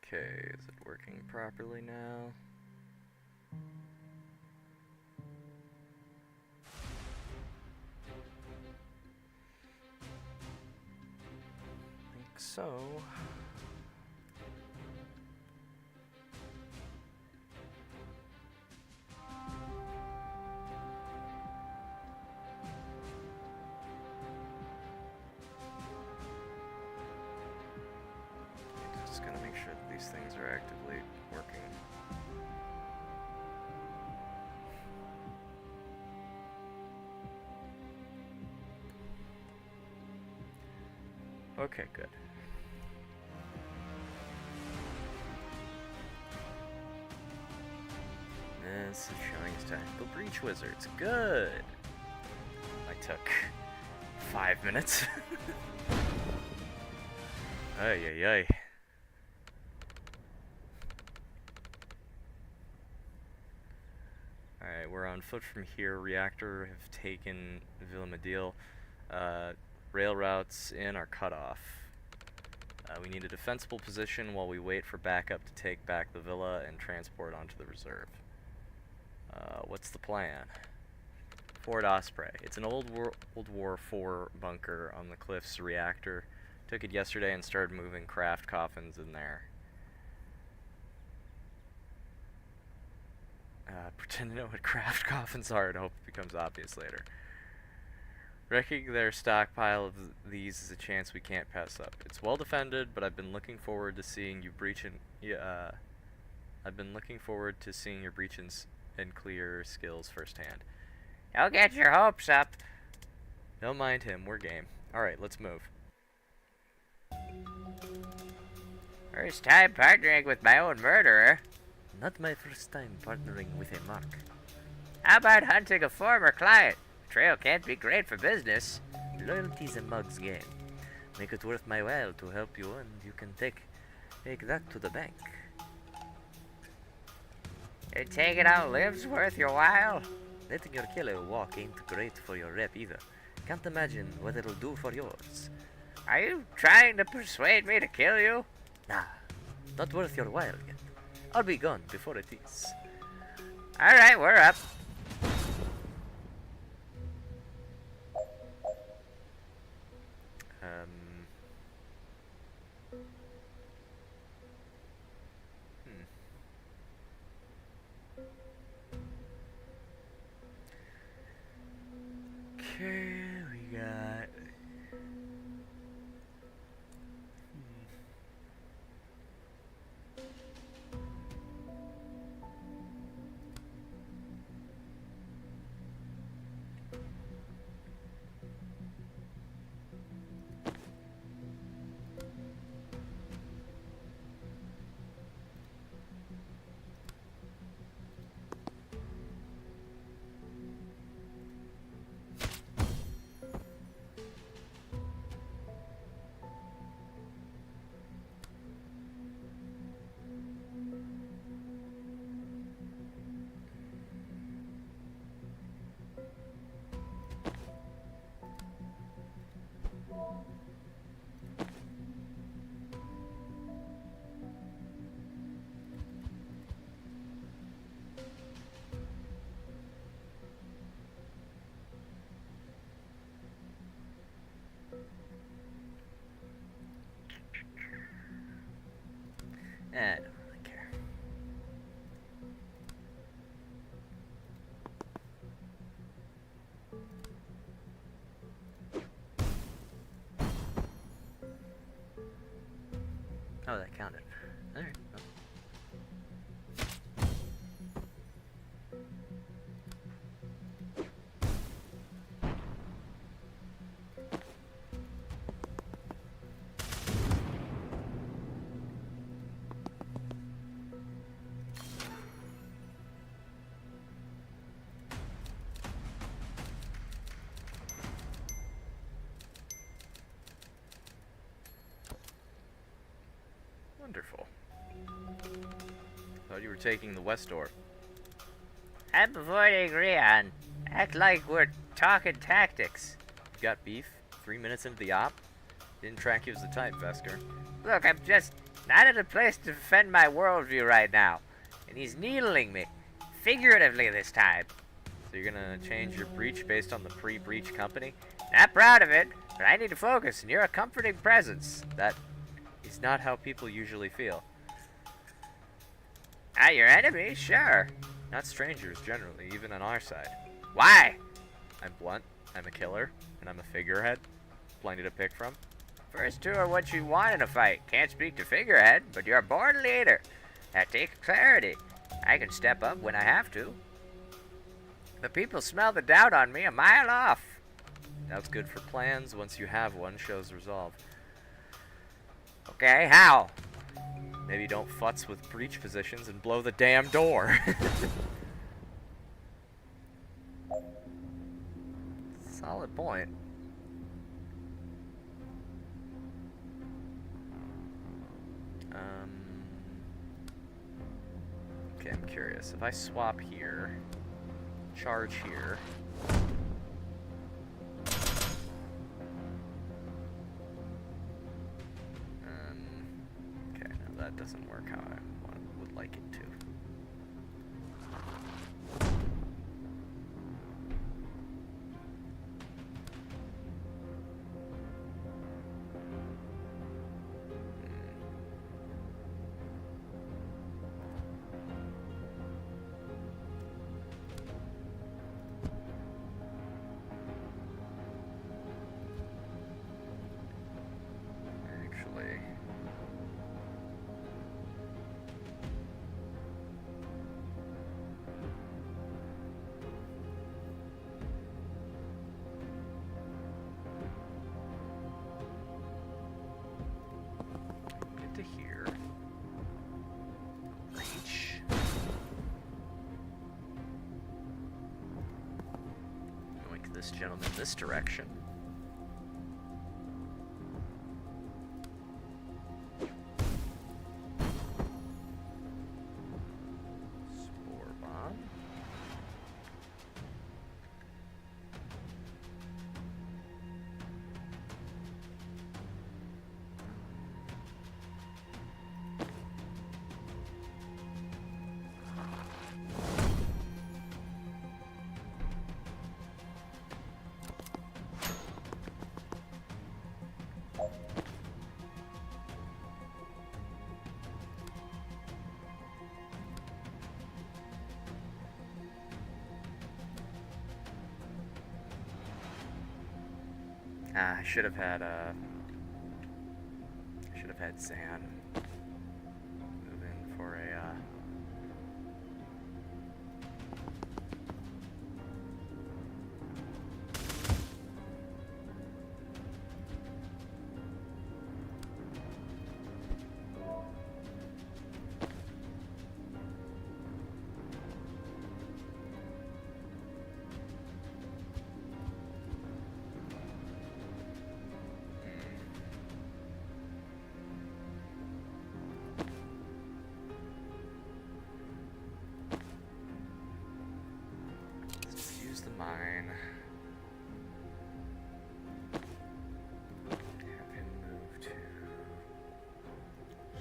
Okay, is it working properly now? I think so. Just gotta make sure that these things are actively working. Okay, good. This is showing us tactical breach wizards. Good. I took 5 minutes. Ay ay ay. Alright, we're on foot from here. Reactor have taken Villa Medil. Rail routes in are cut off. We need a defensible position while we wait for backup to take back the villa and transport onto the reserve. What's the plan? Fort Osprey. It's an old War IV bunker on the cliffs. Reactor took it yesterday and started moving craft coffins in there. Pretend to know what craft coffins are and hope it becomes obvious later. Wrecking their stockpile of these is a chance we can't pass up. It's well defended, but I've been looking forward to seeing you breach and and clear skills firsthand. Don't get your hopes up. Don't mind him, we're game. Alright, let's move. First time partnering with my own murderer. Not my first time partnering with a mark. How about hunting a former client? Trail can't be great for business. Loyalty's a mug's game. Make it worth my while to help you, and you can take that to the bank. You taking out lives worth your while? Letting your killer walk ain't great for your rep either. Can't imagine what it'll do for yours. Are you trying to persuade me to kill you? Nah, not worth your while yet. I'll be gone before it is. Alright, we're up. Okay, we got... I don't really care. Oh, that counted. Alright. Oh. Wonderful. Thought you were taking the west door. I'm avoiding Rion. Act like we're talking tactics. You got beef? 3 minutes into the op? Didn't track you as the type, Vesker. Look, I'm just Not in a place to defend my worldview right now. And he's needling me. Figuratively this time. So you're gonna change your breach based on the pre-breach company? Not proud of it, but I need to focus, and you're a comforting presence. That is not how people usually feel. Ah, your enemy? Sure. Not strangers, generally, even on our side. Why? I'm blunt, I'm a killer, and I'm a figurehead. Plenty to pick from. First two are what you want in a fight. Can't speak to figurehead, but you're a born leader. That takes clarity. I can step up when I have to. The people smell the doubt on me a mile off. Doubt's good for plans. Once you have one, shows resolve. Okay, how? Maybe don't futz with breach positions and blow the damn door. Solid point. Okay, I'm curious. If I swap here, charge here. Okay, no, that doesn't work how I would like it to. Actually, get to here. Reach. Yoink this gentleman this direction. Spore bomb. Ah, I should have had Zan move in for a let's use the mine. Have him move to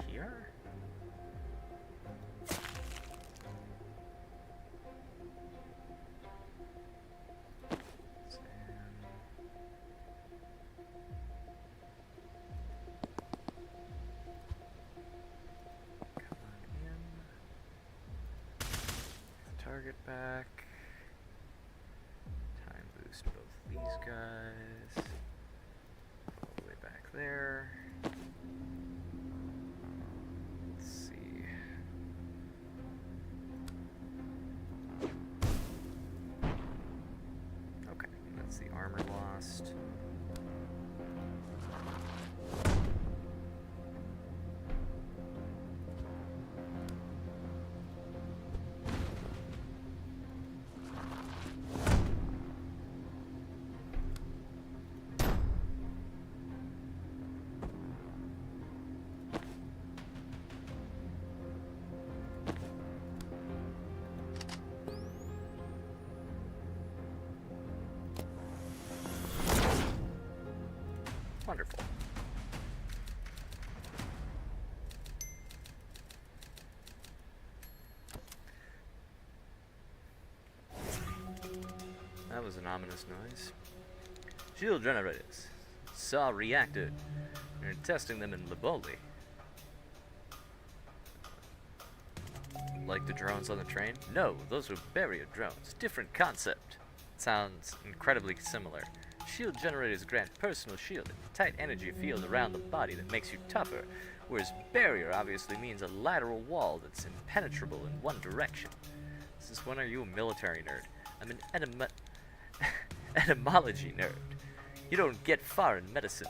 here. Come on in. Target back. Time boost both these guys. All the way back there. Let's see. Okay, that's the armor lost. was an ominous noise. Shield generators. Saw reactor. You're testing them in Liboli. Like the drones on the train? No, those were barrier drones. Different concept. Sounds incredibly similar. Shield generators grant personal shielding, tight energy field around the body that makes you tougher, whereas barrier obviously means a lateral wall that's impenetrable in one direction. Since when are you a military nerd? I'm an etymology nerd. You don't get far in medicine,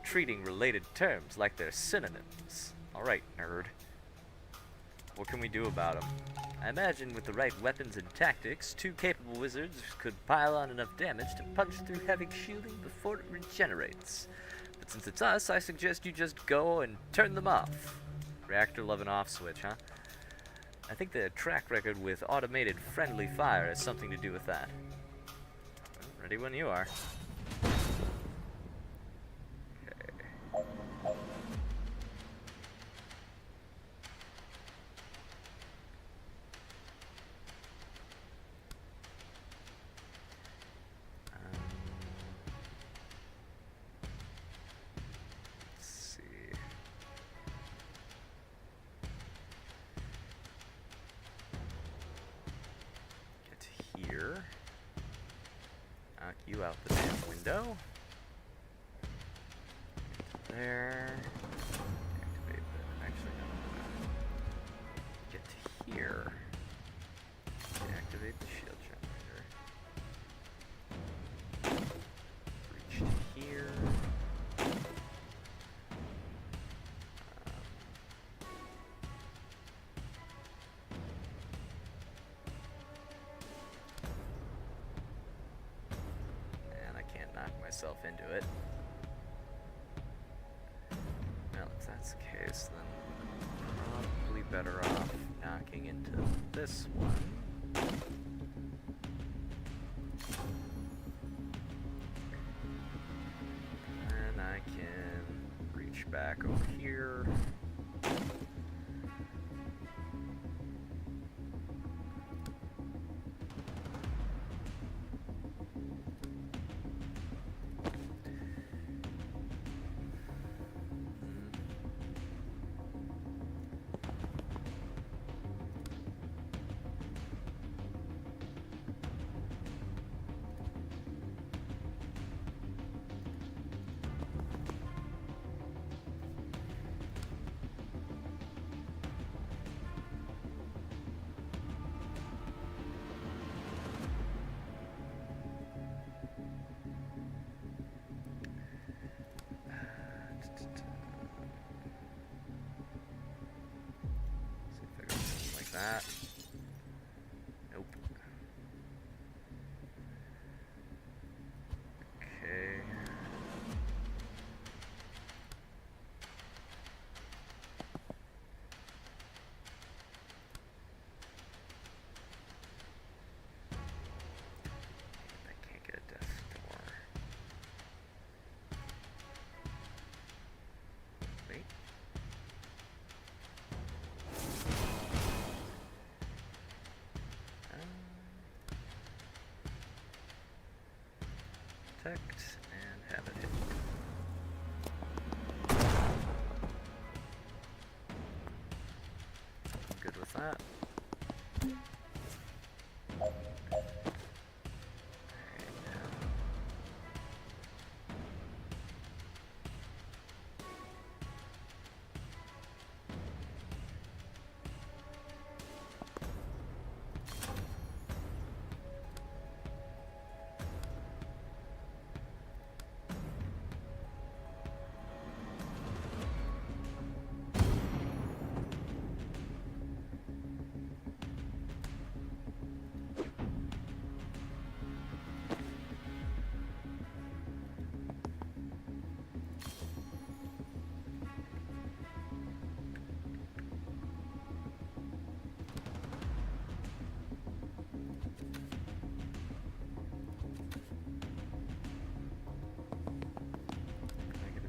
treating related terms like they're synonyms. Alright, nerd. What can we do about them? I imagine with the right weapons and tactics, 2 capable wizards could pile on enough damage to punch through heavy shielding before it regenerates. But since it's us, I suggest you just go and turn them off. Reactor love an off switch, huh? I think the track record with automated friendly fire has something to do with that. Well, ready when you are. Knock you out the damn window. There. Activate the. Actually, no. Get to here. Deactivate the shield generator. Reach to here. Myself into it. Well, if that's the case, then probably better off knocking into this one. And I can reach back over here. That. Nope. Okay. I can't get a death door. Wait. Protect and have it hit. I'm good with that.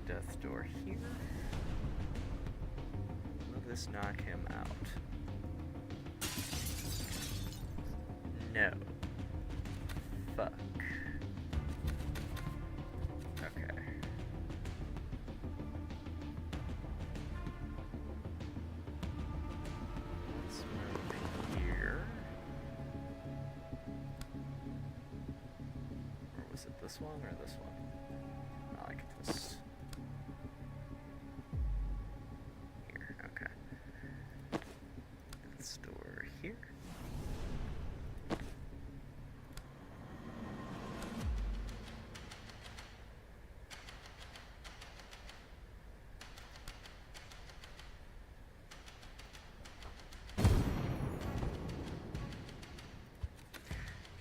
Death door here. Will this knock him out? No. Fuck. this one or this one? I like this. Here, okay. Store here.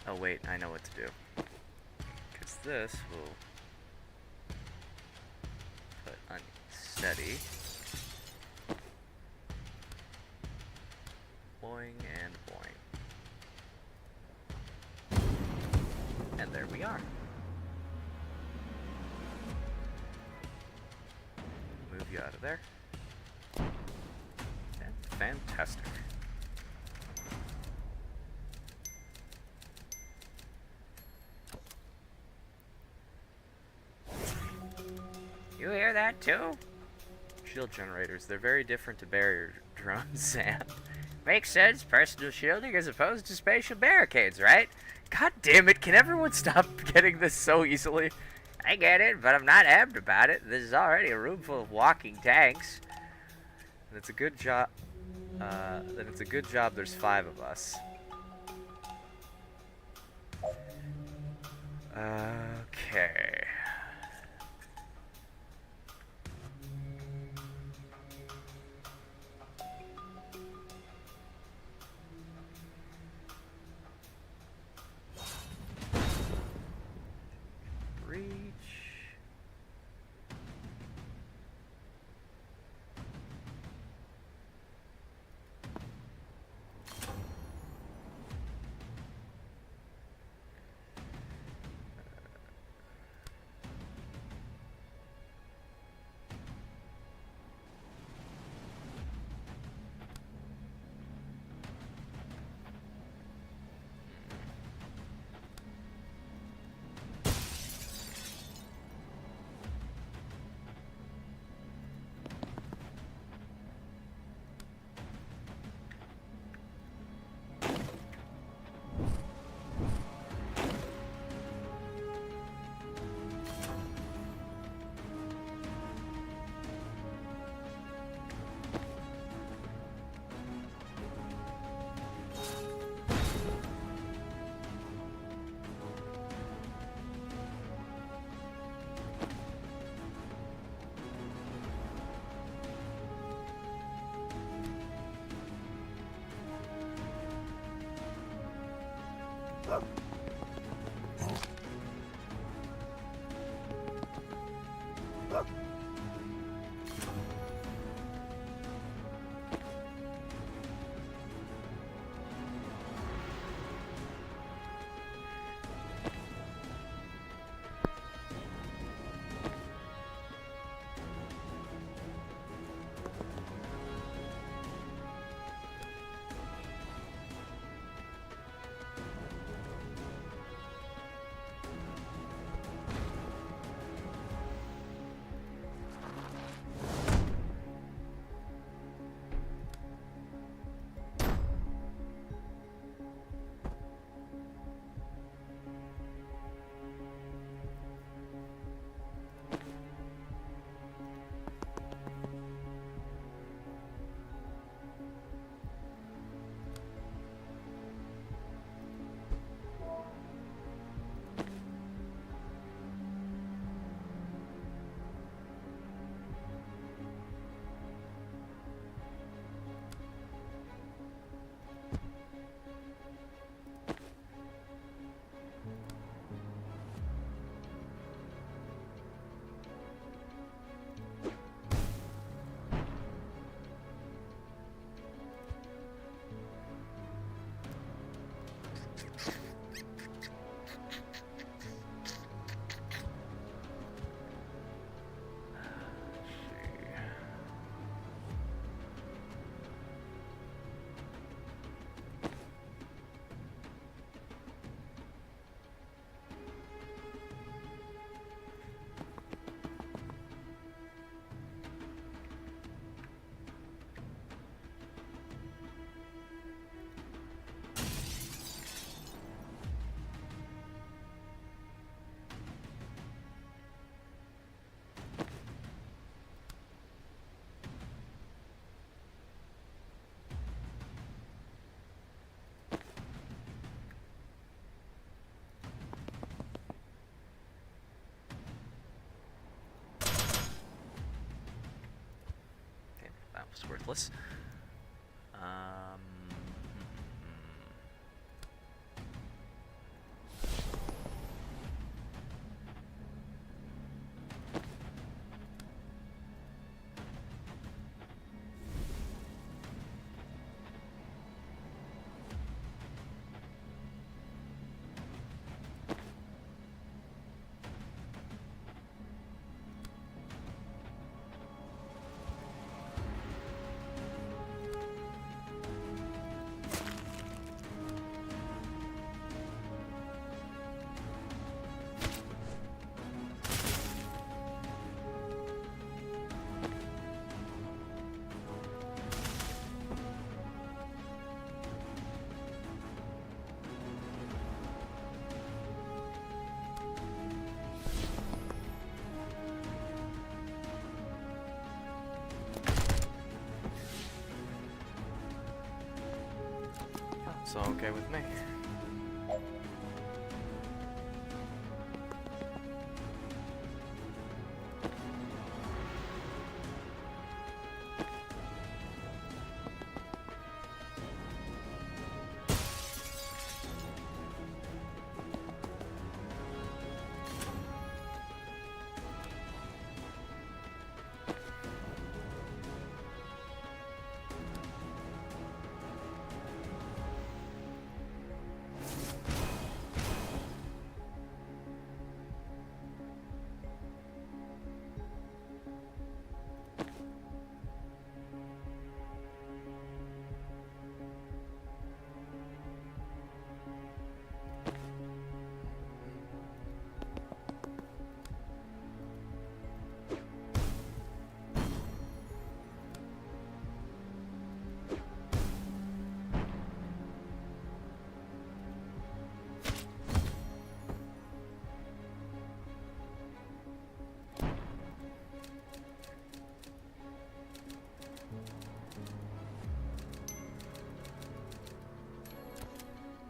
Oh wait, I know what to do. Because this will put unsteady. Boing and boing. And there we are. Move you out of there. And fantastic. You hear that too? Shield generators, they're very different to barrier drones, Sam. Makes sense. Personal shielding as opposed to spatial barricades, right? God damn it, can everyone stop getting this so easily? I get it, but I'm not amped about it. This is already a room full of walking tanks. And it's a good job. Then it's a good job there's 5 of us. Okay. Reach. It's worthless. It's all okay with me.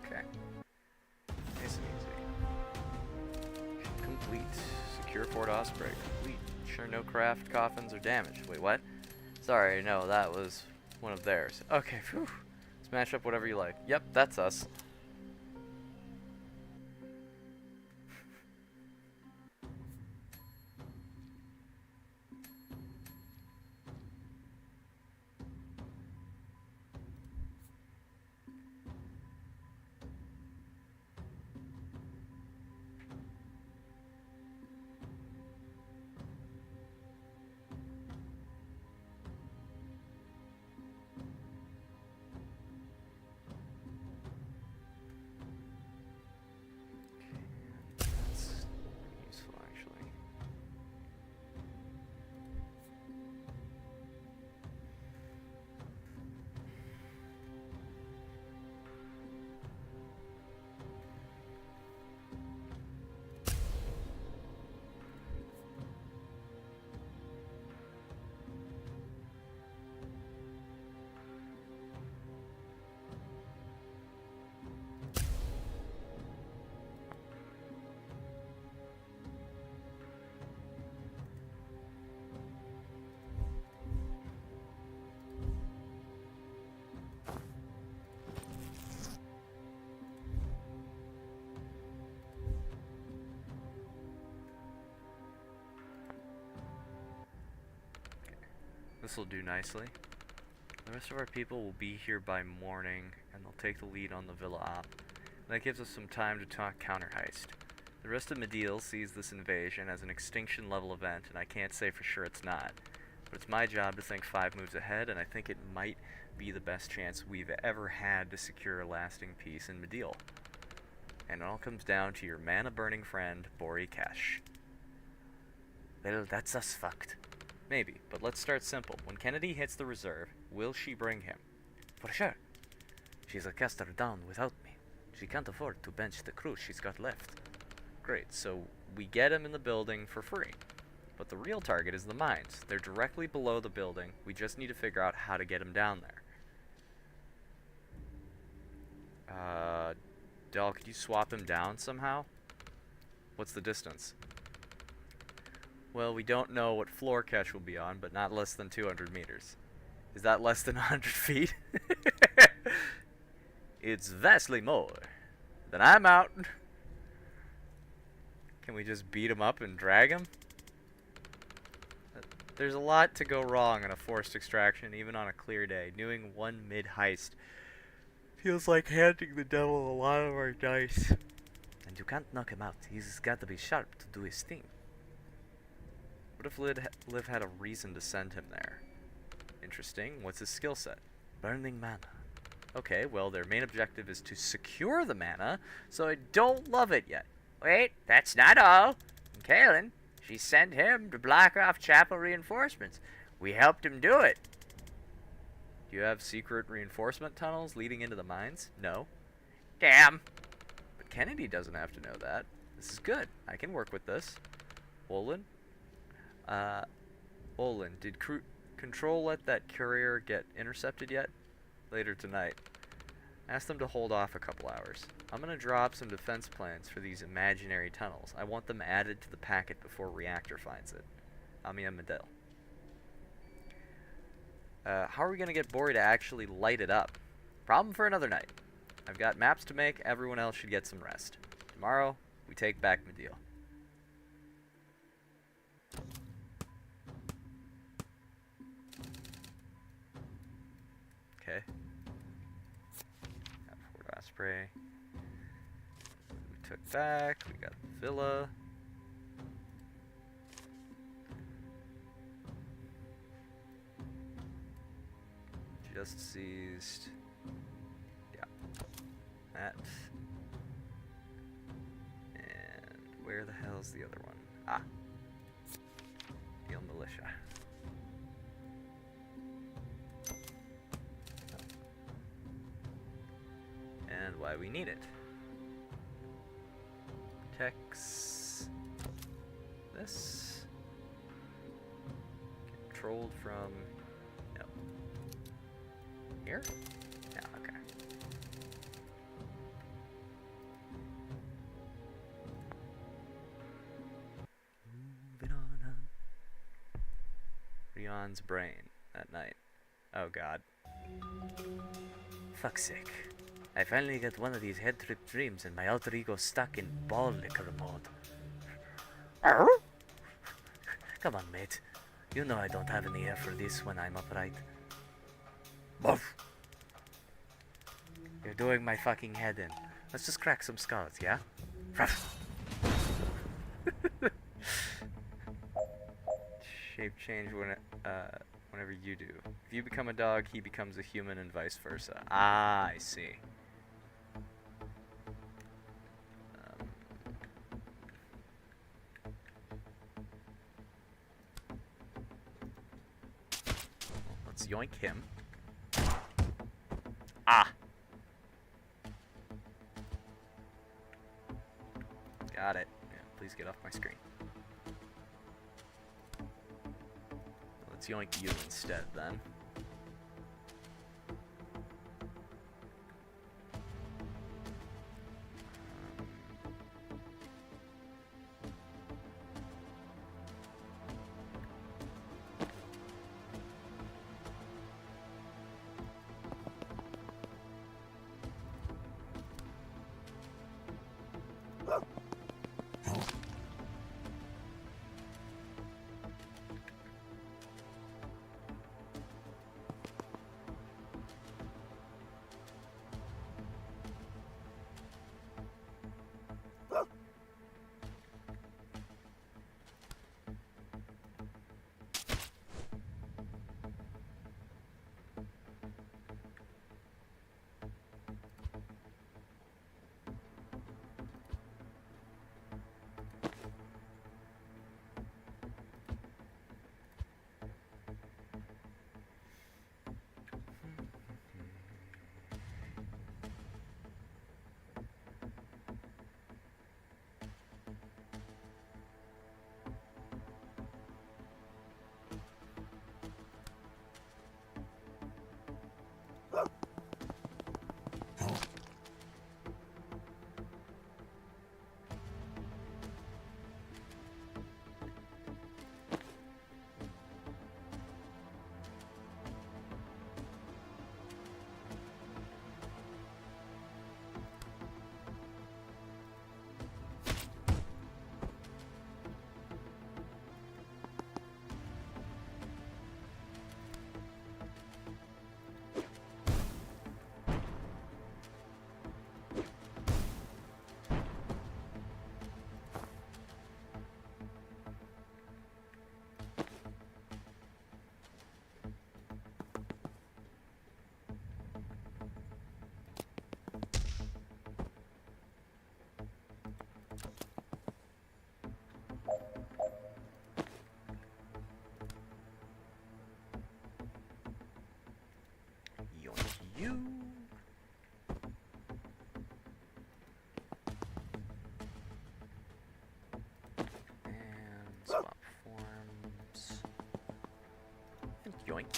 Okay. Nice and easy. Complete. Secure Fort Osprey. Complete. Sure no craft coffins are damaged. Wait, what? Sorry, no, that was one of theirs. Okay, phew. Smash up whatever you like. Yep, that's us. That's useful, actually. This will do nicely. The rest of our people will be here by morning, and they'll take the lead on the Villa op. That gives us some time to talk counter heist. The rest of Mediel sees this invasion as an extinction level event, and I can't say for sure it's not. But it's my job to think 5 moves ahead, and I think it might be the best chance we've ever had to secure a lasting peace in Mediel. And it all comes down to your mana-burning friend, Bori Kesh. Well, that's us fucked. Maybe, but let's start simple. When Kennedy hits the reserve, will she bring him? For sure. She's a caster down without me. She can't afford to bench the crew she's got left. Great, so we get him in the building for free. But the real target is the mines. They're directly below the building. We just need to figure out how to get him down there. Del, could you swap him down somehow? What's the distance? Well, we don't know what floor Kesh will be on, but not less than 200 meters. Is that less than 100 feet? It's vastly more. Then I'm out. Can we just beat him up and drag him? There's a lot to go wrong in a forced extraction, even on a clear day. Doing one mid-heist feels like handing the devil a lot of our dice. And you can't knock him out. He's got to be sharp to do his thing. What if Liv had a reason to send him there? Interesting. What's his skill set? Burning mana. Okay, well, their main objective is to secure the mana, so I don't love it yet. Wait, that's not all. Kalen, she sent him to block off chapel reinforcements. We helped him do it. Do you have secret reinforcement tunnels leading into the mines? No. Damn. But Kennedy doesn't have to know that. This is good. I can work with this. Olin? Olin, did Control let that courier get intercepted yet? Later tonight. Ask them to hold off a couple hours. I'm gonna drop some defense plans for these imaginary tunnels. I want them added to the packet before Reactor finds it. Amia Medel. How are we gonna get Bori to actually light it up? Problem for another night. I've got maps to make. Everyone else should get some rest. Tomorrow, we take back Medil. Okay. Got Fort Osprey. We took back. We got the villa. Just seized. Yeah. That. And where the hell's the other one? Ah. Deal militia. And why we need it. Tex. This. Controlled from. No. Here? Yeah, okay. Moving on. Rion's brain that night. Oh god. Fuck's sake. I finally get one of these head trip dreams and my alter ego stuck in ball liquor mode. Come on, mate. You know I don't have any air for this when I'm upright. Buff. You're doing my fucking head in. Let's just crack some skulls, yeah? Shape change whenever you do. If you become a dog, he becomes a human and vice versa. Ah, I see. Let's yoink him. Ah! Got it. Yeah, please get off my screen. Let's yoink you instead, then.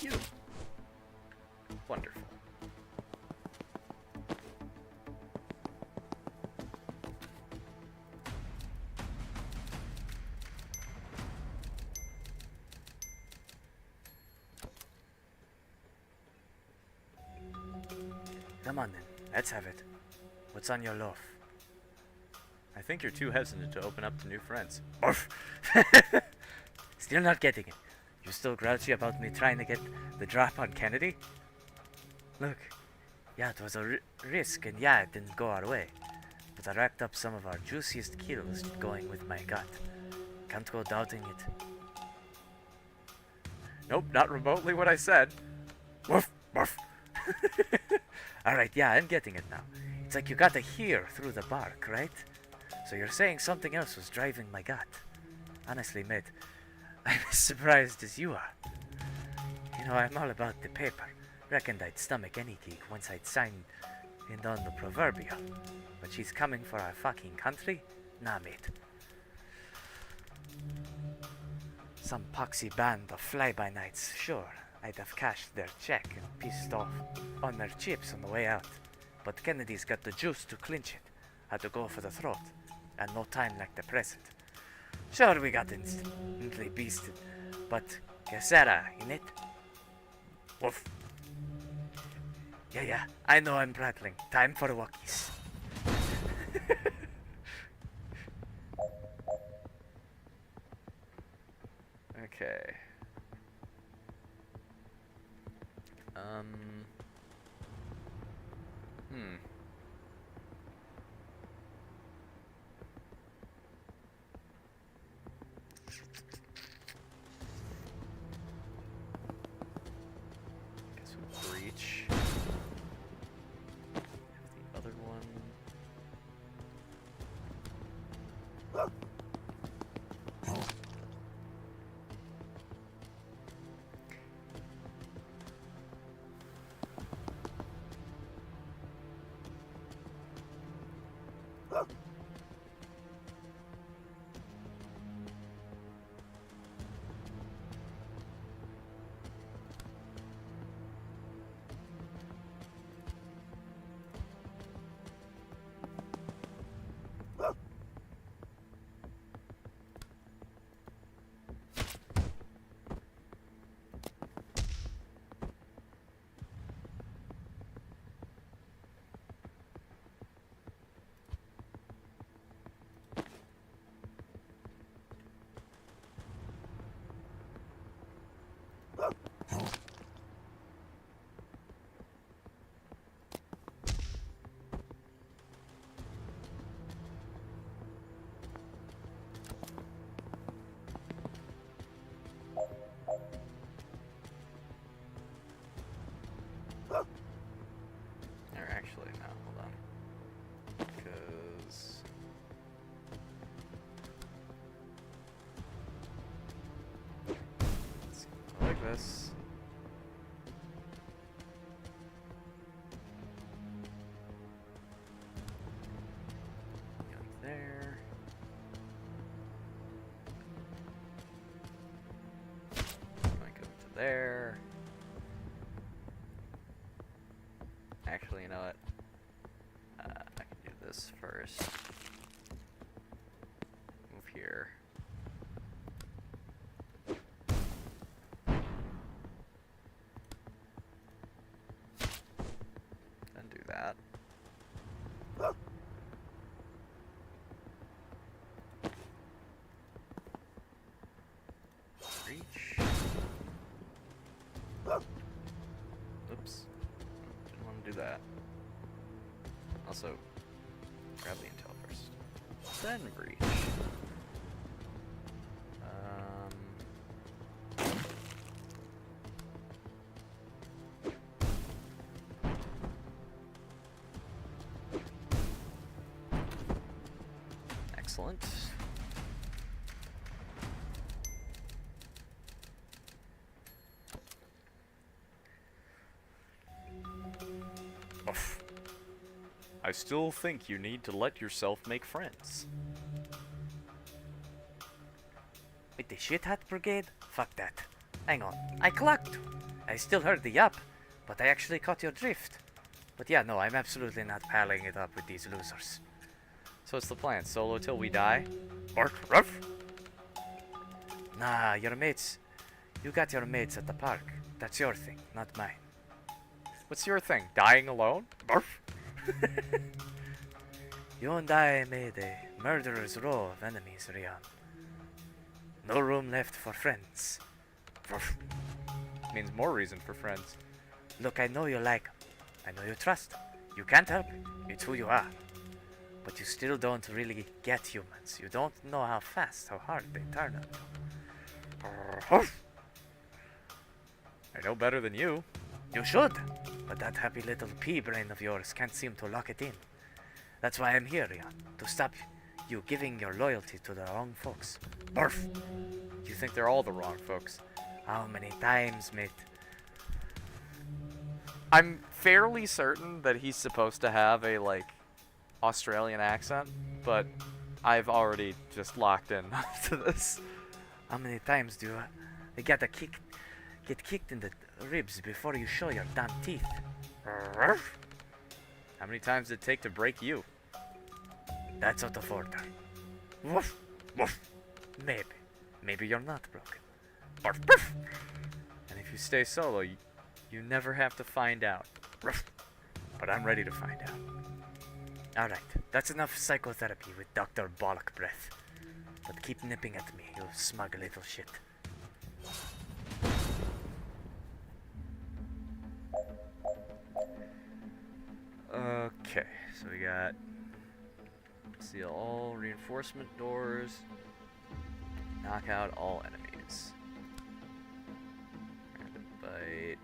you. Wonderful. Come on then, let's have it. What's on your loaf? I think you're too hesitant to open up to new friends. Orf! Still not getting it. You still grouchy about me trying to get the drop on Kennedy? Look, yeah, it was a risk, and yeah, it didn't go our way. But I racked up some of our juiciest kills going with my gut. Can't go doubting it. Nope, not remotely what I said. Woof, woof. Alright, yeah, I'm getting it now. It's like you got to hear through the bark, right? So you're saying something else was driving my gut. Honestly, mate, I'm as surprised as you are. You know, I'm all about the paper. Reckoned I'd stomach any geek once I'd signed in on the proverbial. But she's coming for our fucking country? Nah, mate. Some poxy band of fly-by-nights, sure, I'd have cashed their check and pissed off on their chips on the way out. But Kennedy's got the juice to clinch it. Had to go for the throat, and no time like the present. Sure, we got instantly beasted, but que sera, innit? Woof. Yeah, I know I'm prattling. Time for walkies. Okay. Guess we'll breach. Have the other one. Or actually, no, hold on. Because... let's go like this. Got there. Might go to there. Actually, you know what? I can do this first. Move here. Then do that. Reach. Oops. Didn't want to do that. Also, grab the intel first. Then breach. Excellent. Oof. I still think you need to let yourself make friends. With the shit hat brigade? Fuck that. Hang on, I clocked. I still heard the yup, but I actually caught your drift. But yeah, no, I'm absolutely not palling it up with these losers. So what's the plan? Solo till we die? Bark, ruff. Nah, your mates. You got your mates at the park. That's your thing, not mine. What's your thing? Dying alone? Barf. You and I made a murderer's row of enemies, Rian. No room left for friends. Ruff. Means more reason for friends. Look, I know you like 'em. I know you trust 'em. You can't help it. It's who you are. But you still don't really get humans. You don't know how fast, how hard they turn on you. I know better than you. You should, but that happy little pea brain of yours can't seem to lock it in. That's why I'm here, Rian, to stop you giving your loyalty to the wrong folks. Barf! You think they're all the wrong folks. How many times, mate? I'm fairly certain that he's supposed to have a, like, Australian accent, but I've already just locked in to this. How many times do you get kicked in the ribs before you show your damn teeth? How many times did it take to break you? That's out of order. Woof, woof. Maybe. Maybe you're not broken. Barf, barf. And if you stay solo, you never have to find out. Ruff. But I'm ready to find out. Alright, that's enough psychotherapy with Dr. Bollock Breath. But keep nipping at me, you smug little shit. Okay, so we got seal all reinforcement doors, knock out all enemies. Rapid bite.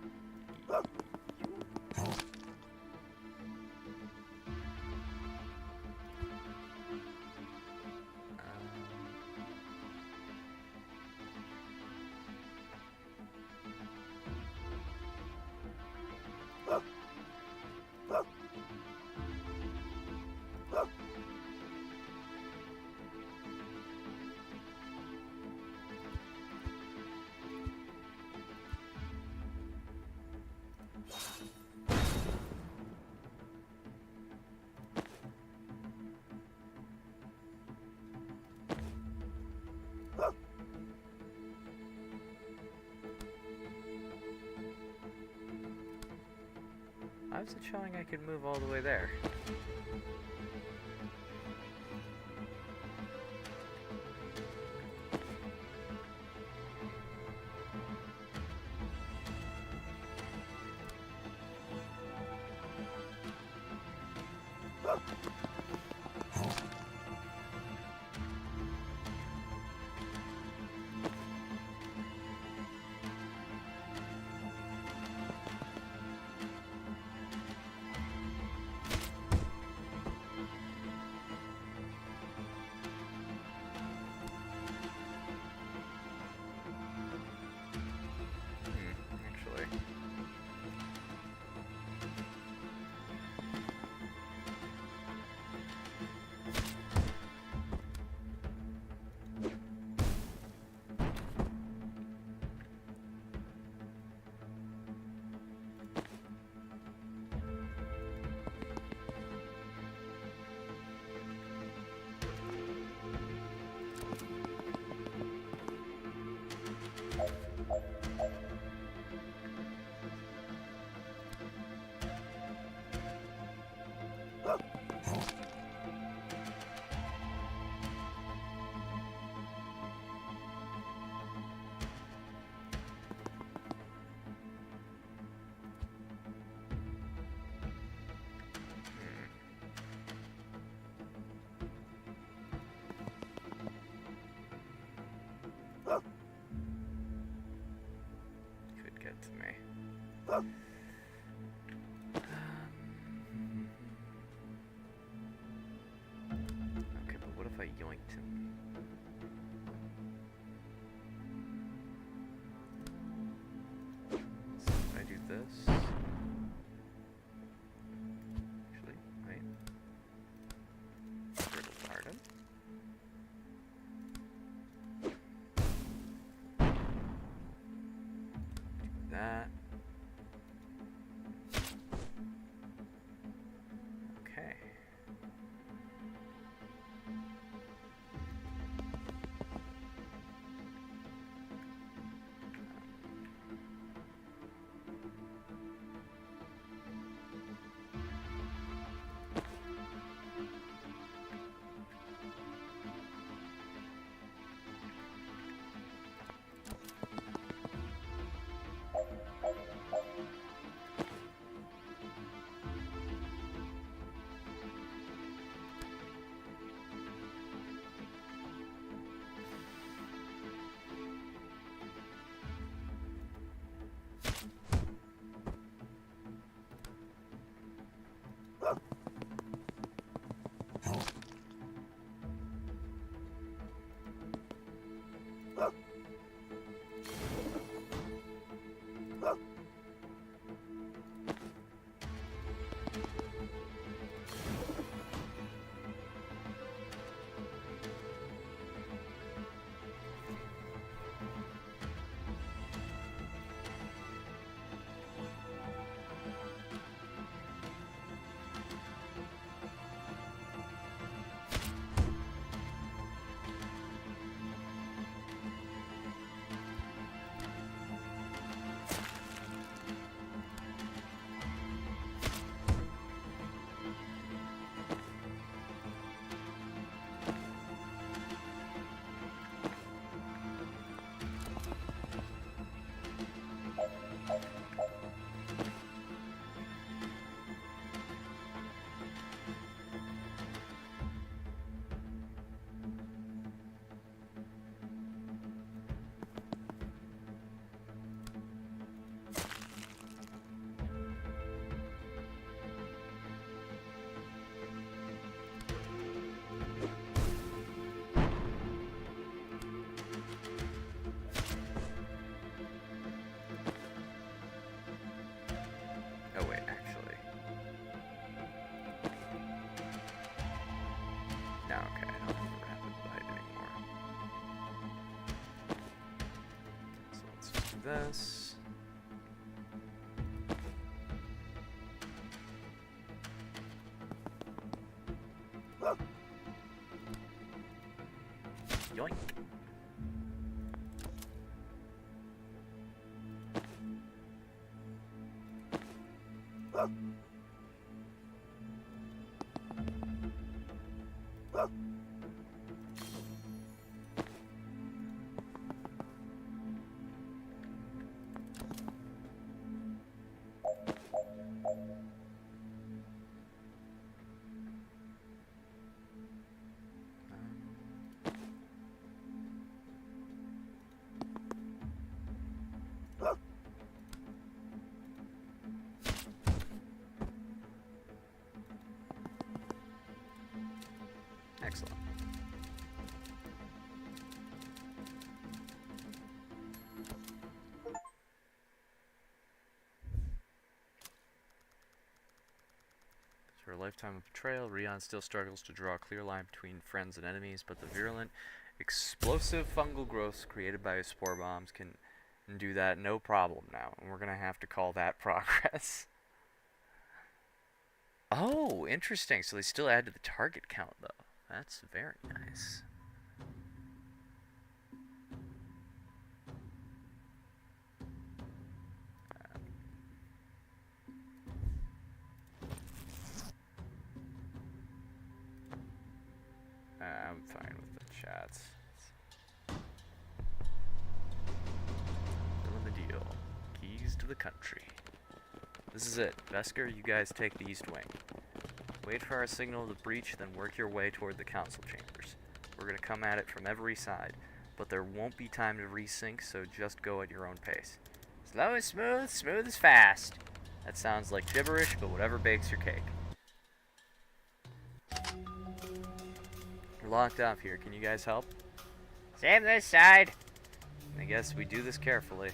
Why was it showing I could move all the way there? Actually. Could get to me. Okay, but what if I yoinked him? So if I do this. Actually, wait. Brittle pardon. Do that. Oh wait, actually. No, okay, I don't need a rapid bite anymore. So let's just do this. Yoink. Excellent. After a lifetime of betrayal, Rion still struggles to draw a clear line between friends and enemies, but the virulent, explosive fungal growths created by his spore bombs can do that no problem now, and we're gonna have to call that progress. Oh, interesting. So they still add to the target count, though. That's very nice. I'm fine with the chats. Filling the deal. Keys to the country. This is it. Vesker, you guys take the east wing. Wait for our signal to breach, then work your way toward the council chambers. We're gonna come at it from every side, but there won't be time to resync, so just go at your own pace. Slow is smooth, smooth is fast. That sounds like gibberish, but whatever bakes your cake. We're locked off here. Can you guys help? Same this side. I guess we do this carefully.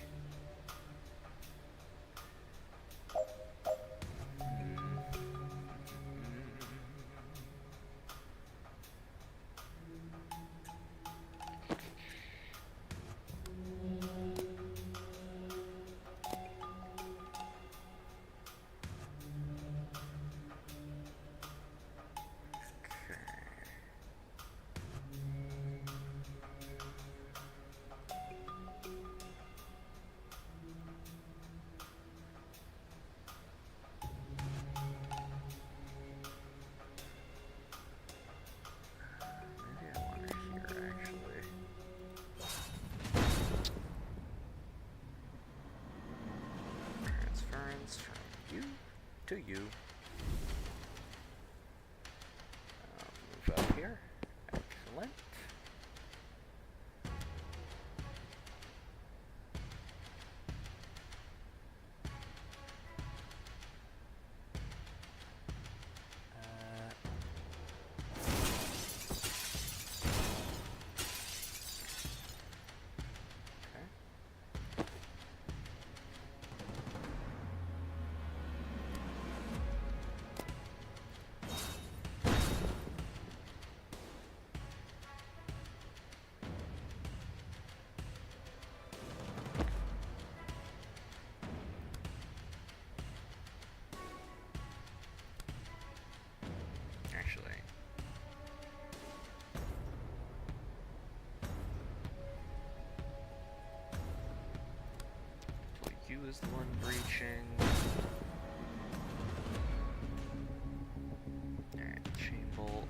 To you. Move up here. Excellent. was the one breaching. Alright, chain bolt.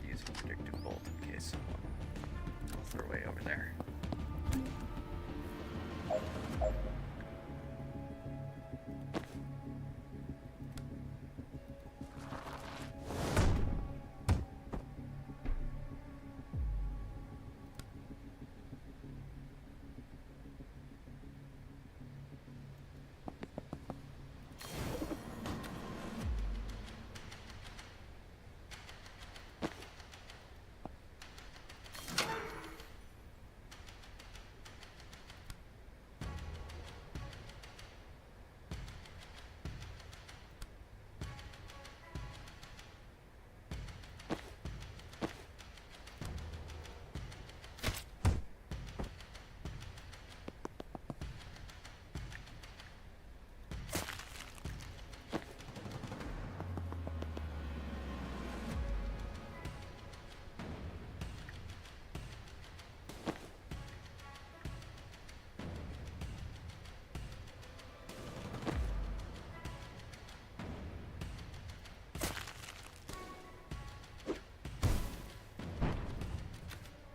I'll use a predictive bolt in case someone goes their way over there.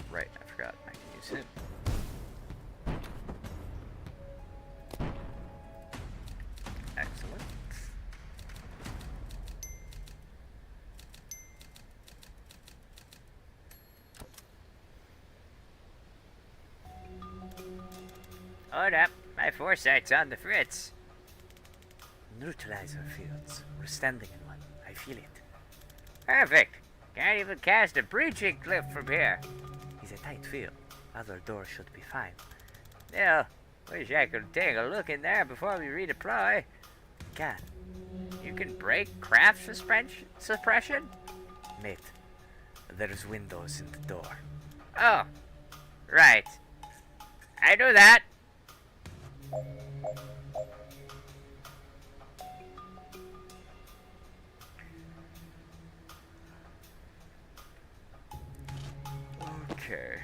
Right, I forgot I can use him. Excellent. Hold up, my foresight's on the fritz. Neutralizer fields. We're standing in one. I feel it. Perfect. Can't even cast a breaching clip from here. It's a tight field. Other doors should be fine. Yeah, wish I could take a look in there before we redeploy. Can. You can break craft suppression? Mate, there's windows in the door. Oh, right. I knew that. Okay.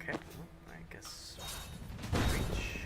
Okay, well, I guess reach.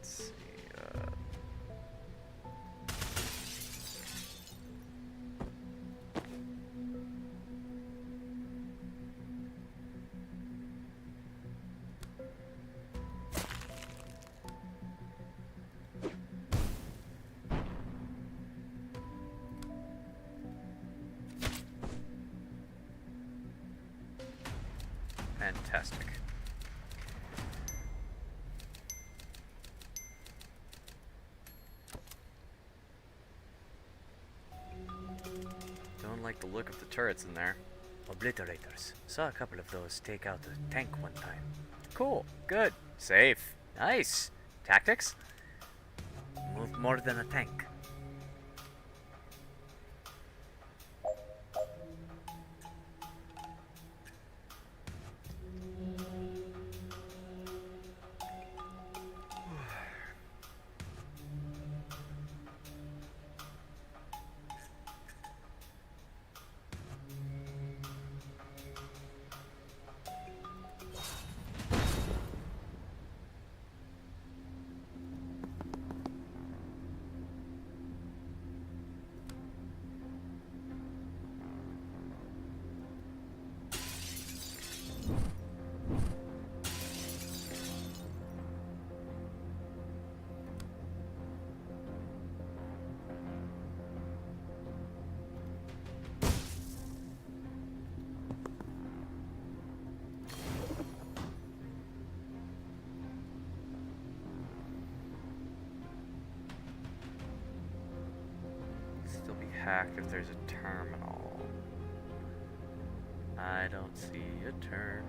Let's see. Fantastic. Don't like the look of the turrets in there. Obliterators. Saw a couple of those take out a tank one time. Cool. Good. Safe. Nice. Tactics? Moved more than a tank. Still be hacked if there's a terminal. I don't see a terminal.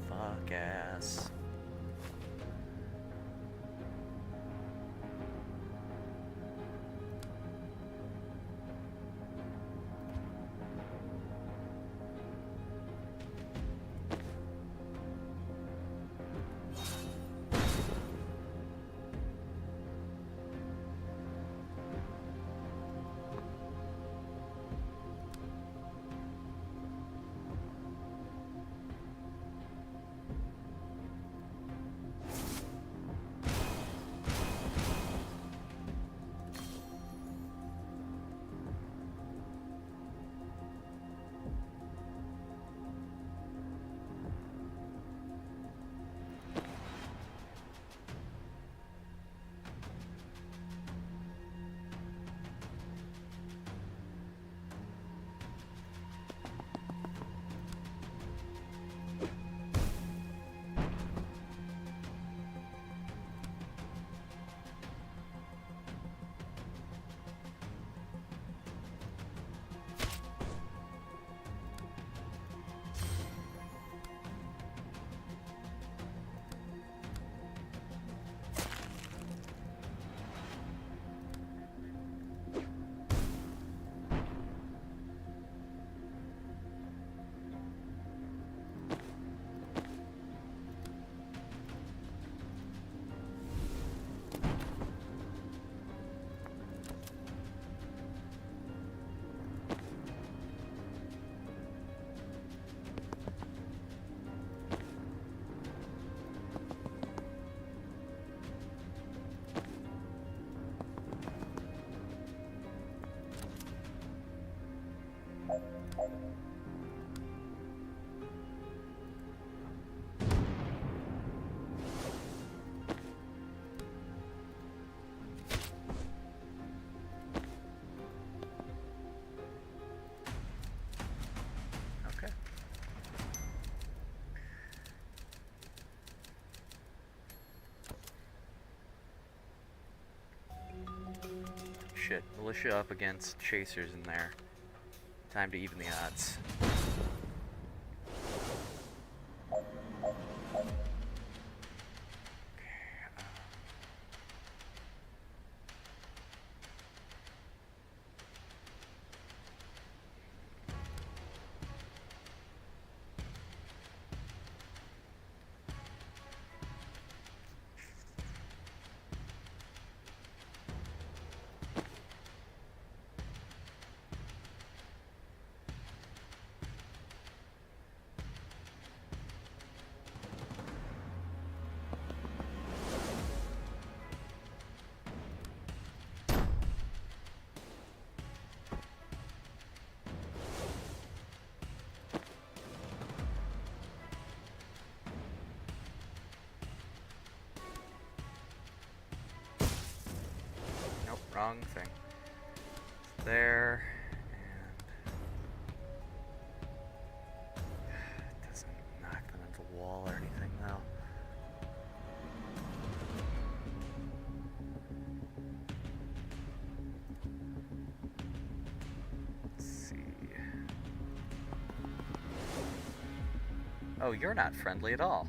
Fuck ass. shit. Militia up against chasers in there. Time to even the odds. Nope, wrong thing. It's there, and it doesn't knock them into the wall or anything though. Let's see. Oh, you're not friendly at all.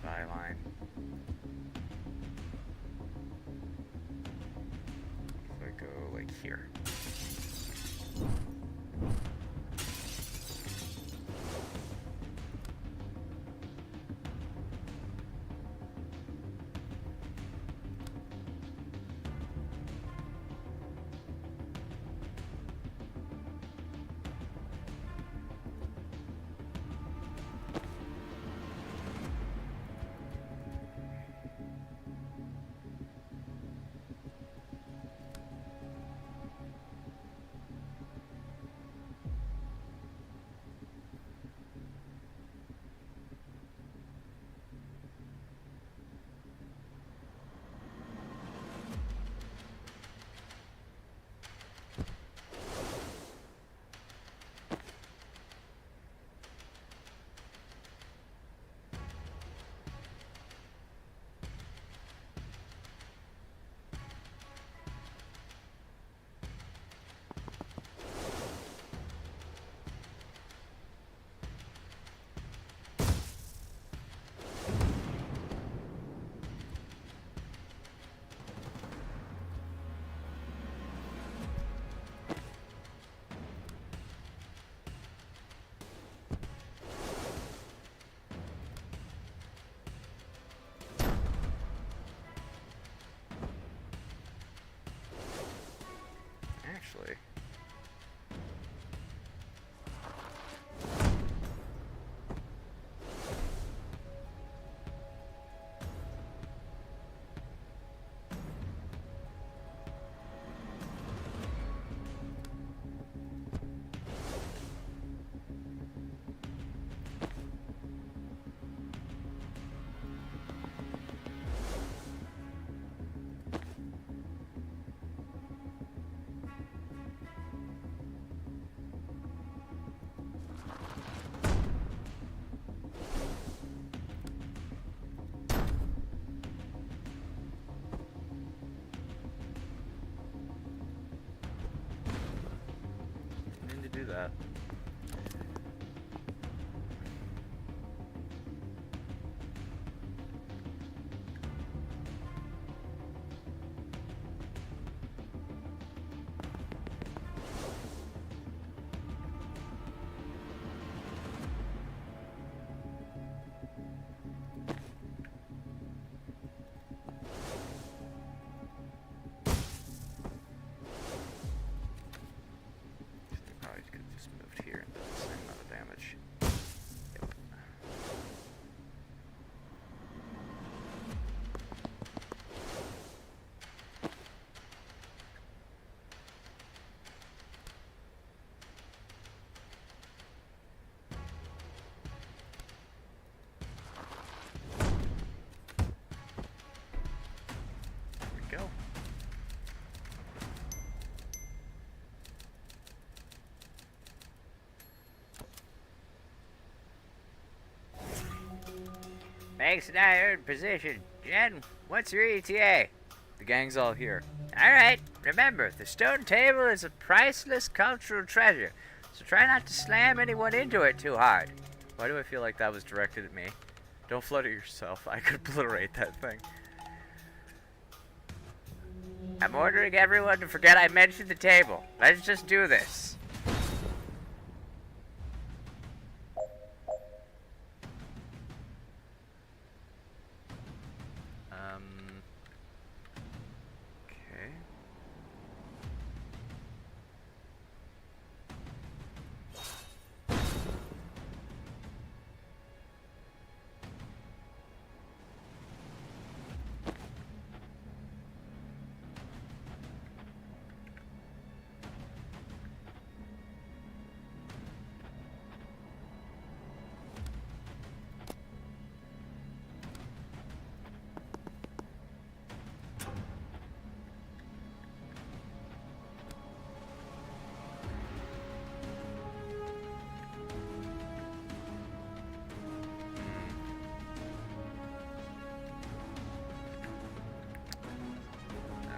Byline. So I go like here. that. Probably could have just moved here and done the same amount of damage. Yep. There we go. Thanks, and I earned position. Jen, what's your ETA? The gang's all here. Alright, remember, the stone table is a priceless cultural treasure, so try not to slam anyone into it too hard. Why do I feel like that was directed at me? Don't flutter yourself. I could obliterate that thing. I'm ordering everyone to forget I mentioned the table. Let's just do this. Okay.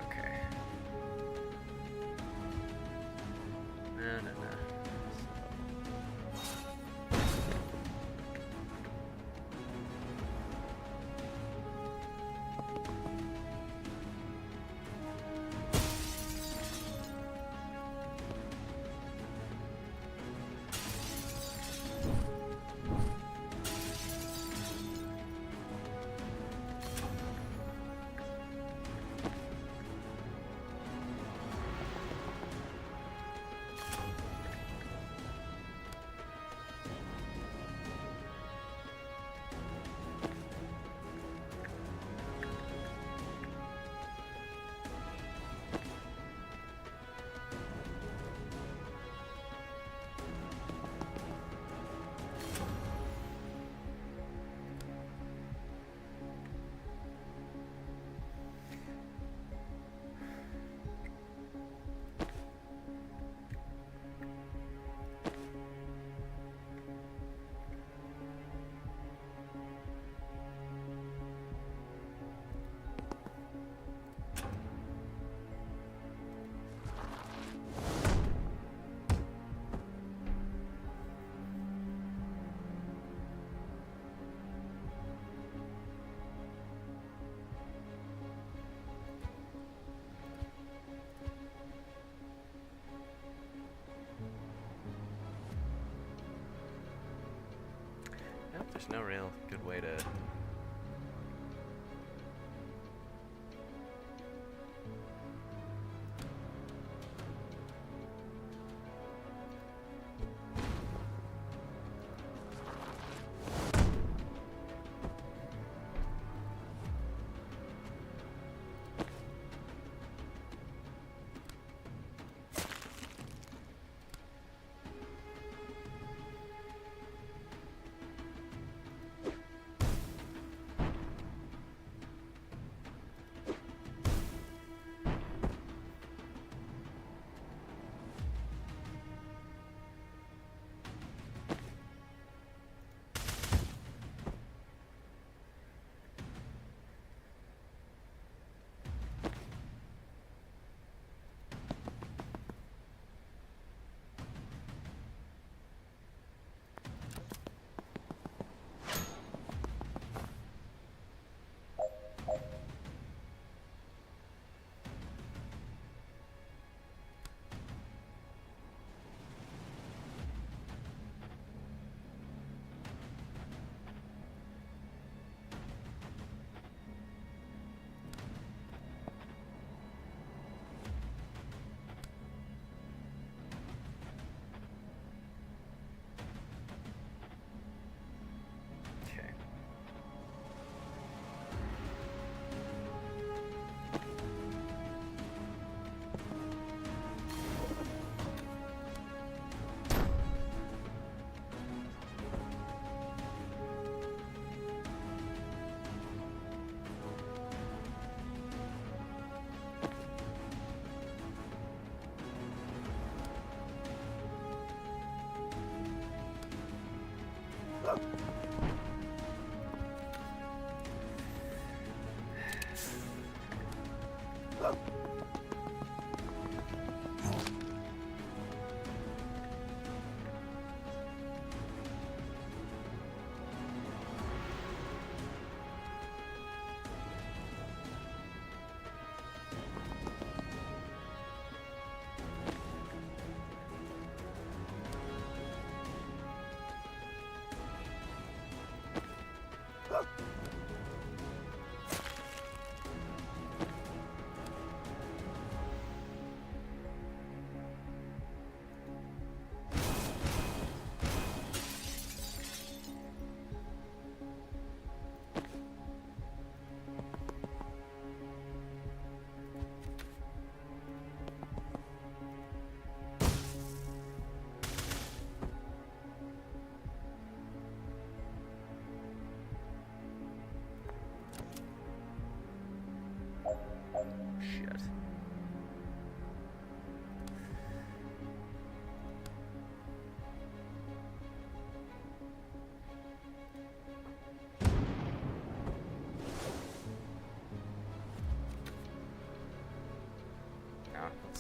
Okay. No. Nope, there's no real good way to...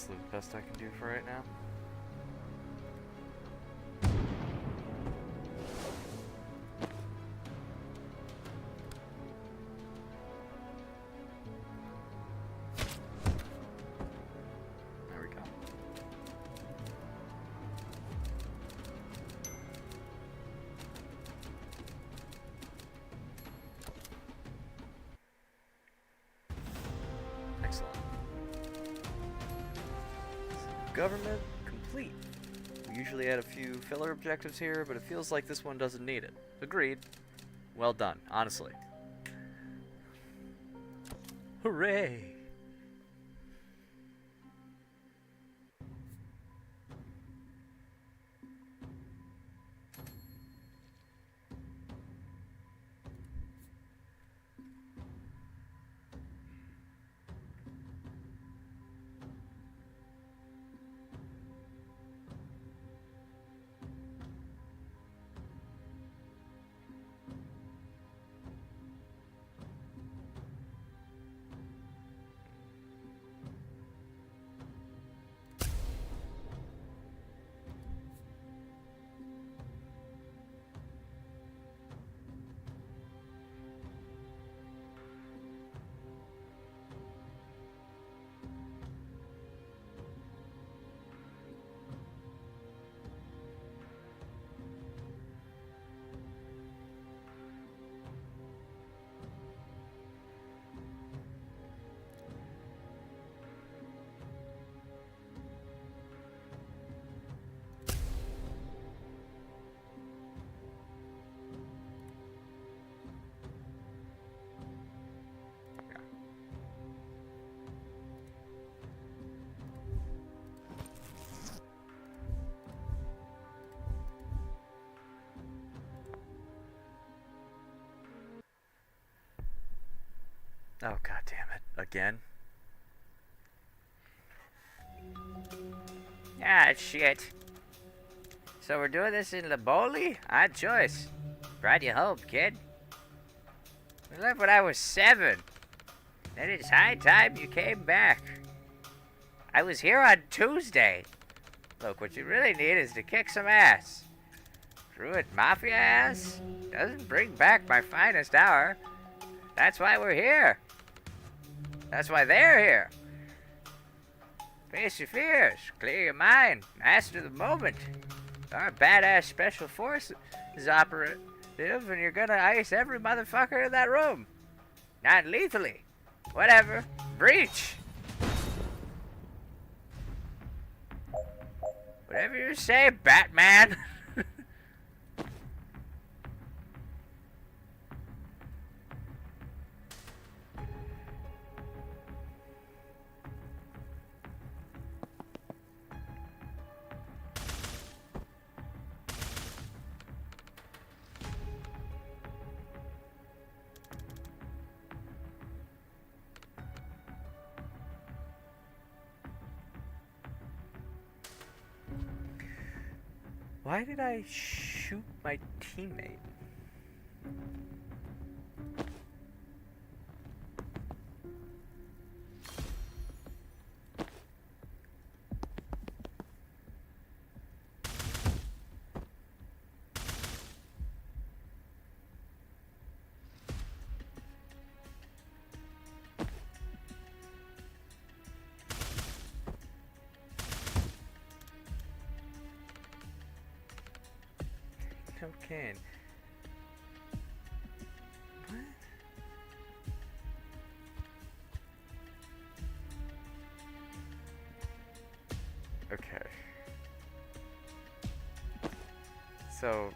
That's the best I can do for right now. There we go. Excellent. Government complete. We usually add a few filler objectives here, but it feels like this one doesn't need it. Agreed. Well done, honestly. Hooray! Oh, god damn it. Again? Ah, shit. So we're doing this in Laboli? Odd choice. Brought you home, kid. We left when I was 7. Then it's high time you came back. I was here on Tuesday. Look, what you really need is to kick some ass. Druid Mafia ass doesn't bring back my finest hour. That's why we're here. That's why they're here. Face your fears, clear your mind, master the moment. Our badass special forces is operative, and you're gonna ice every motherfucker in that room. Not lethally. Whatever. Breach. Whatever you say, Batman. Why did I shoot my teammate? Okay. What? Okay. So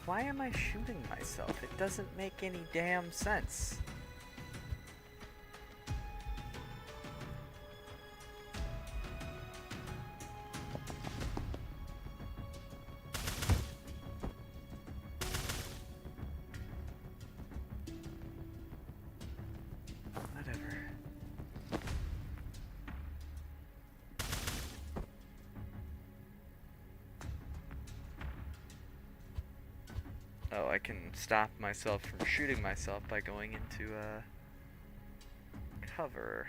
why am I shooting myself? It doesn't make any damn sense. Oh, I can stop myself from shooting myself by going into cover.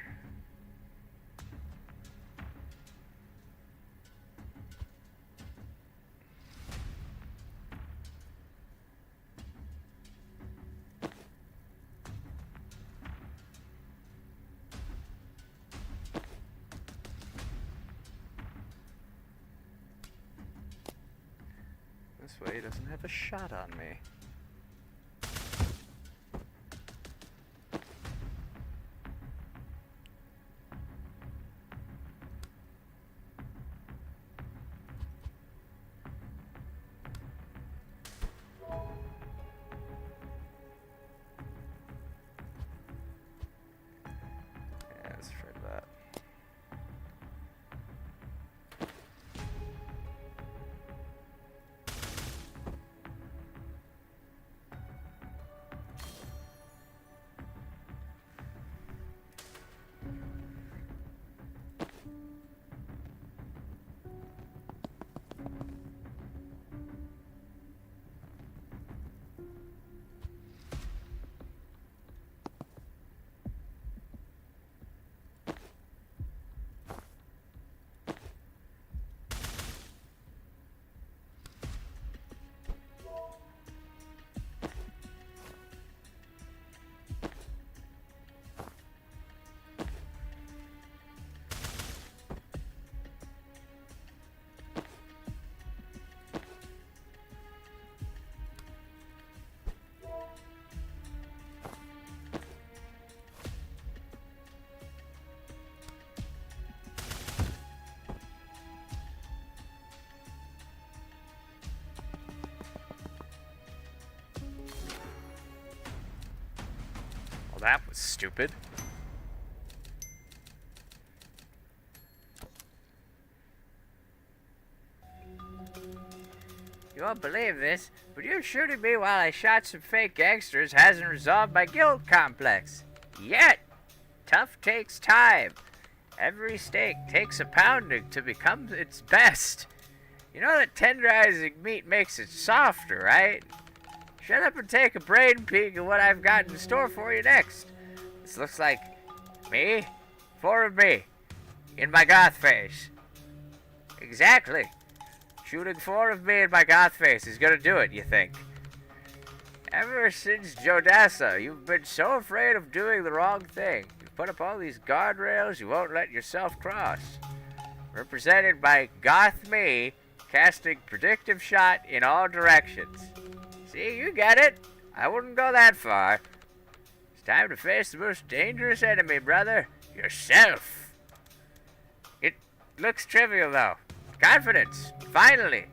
This way he doesn't have a shot on me. Yeah, I was afraid of that. Well, that was stupid. You won't believe this, but you shooting me while I shot some fake gangsters hasn't resolved my guilt complex. Yet! Tough takes time. Every steak takes a pounding to become its best. You know that tenderizing meat makes it softer, right? Shut up and take a brain peek at what I've got in store for you next. This looks like me, 4 of me, in my goth face. Exactly. Shooting 4 of me in my goth face is gonna do it, you think? Ever since Jodassa, you've been so afraid of doing the wrong thing. You've put up all these guardrails you won't let yourself cross. Represented by goth me, casting predictive shot in all directions. See, you get it. I wouldn't go that far. It's time to face the most dangerous enemy, brother. Yourself. It looks trivial, though. Confidence. Finally.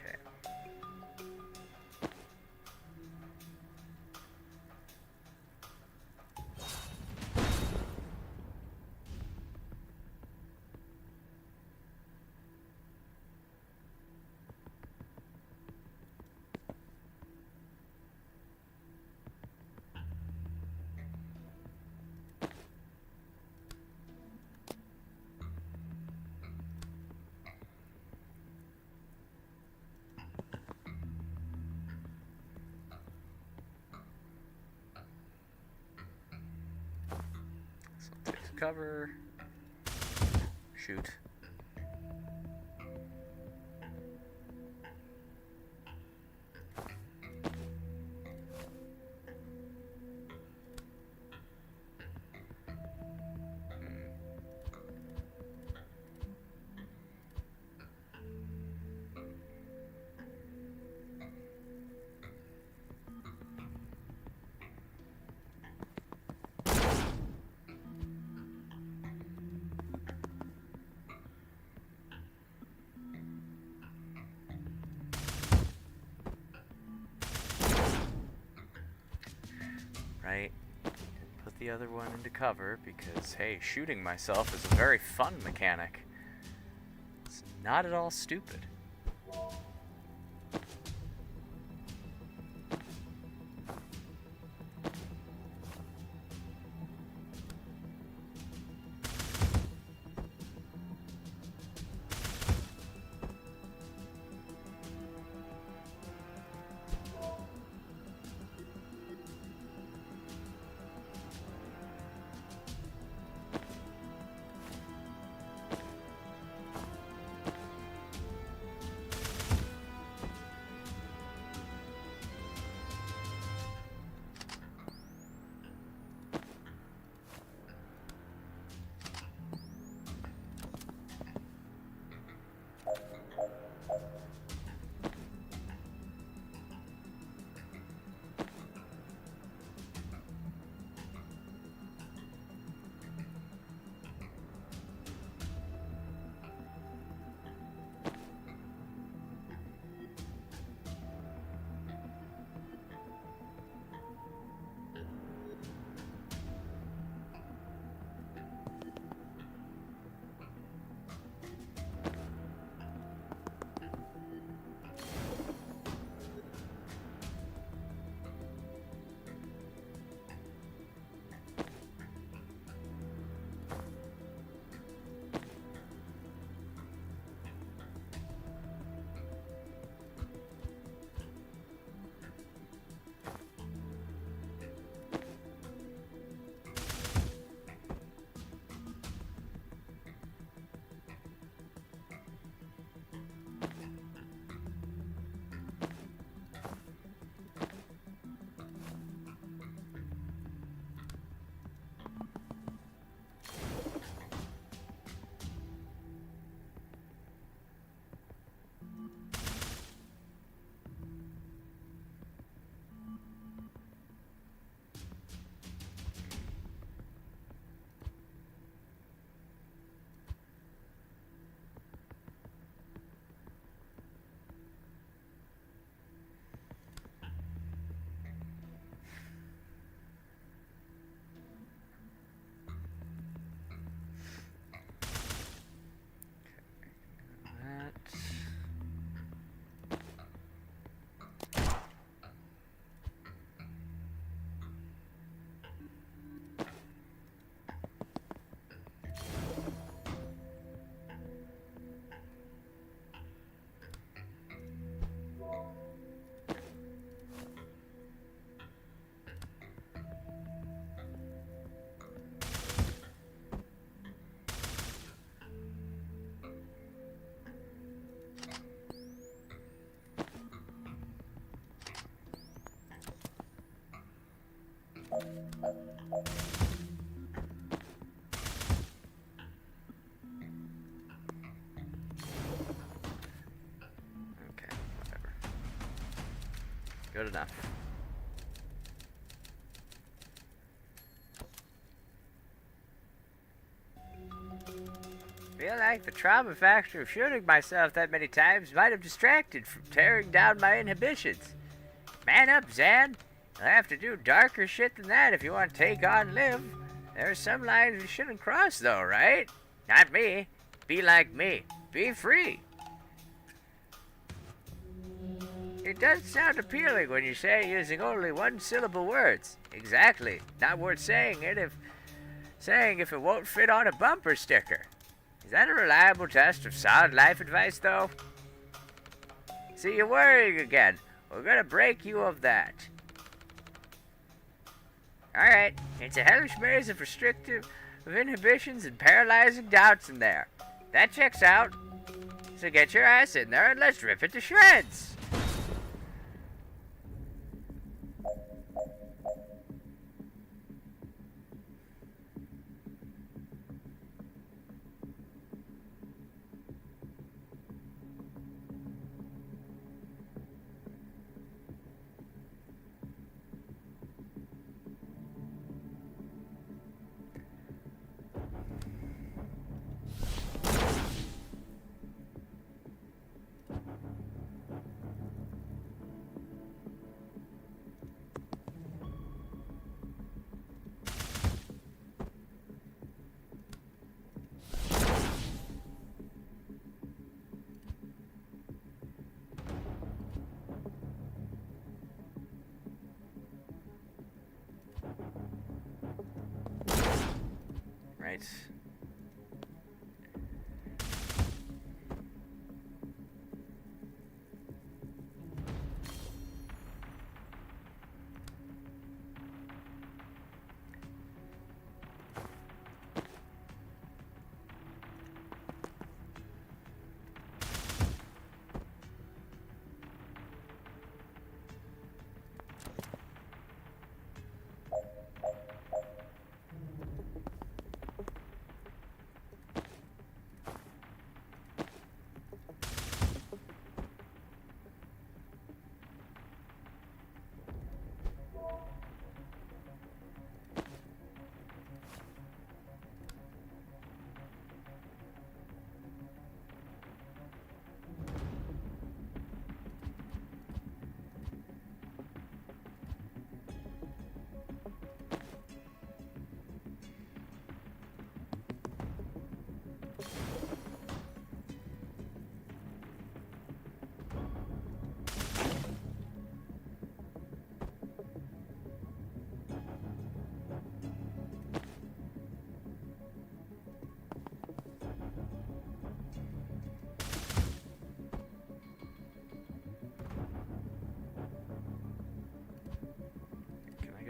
Okay. So take cover. Shoot. Right? Put the other one into cover because, hey, shooting myself is a very fun mechanic. not at all stupid. Okay, whatever. Good enough. Feel like the trauma factor of shooting myself that many times might have distracted from tearing down my inhibitions. Man up, Zan. You'll have to do darker shit than that if you want to take on Liv. There are some lines you shouldn't cross, though, right? Not me. Be like me. Be free. It does sound appealing when you say using only one-syllable words. Exactly. Not worth saying if it won't fit on a bumper sticker. Is that a reliable test of solid life advice, though? See, you're worrying again. We're gonna break you of that. Alright, it's a hellish maze of restrictive inhibitions and paralyzing doubts in there. That checks out. So get your ass in there and let's rip it to shreds. Alright.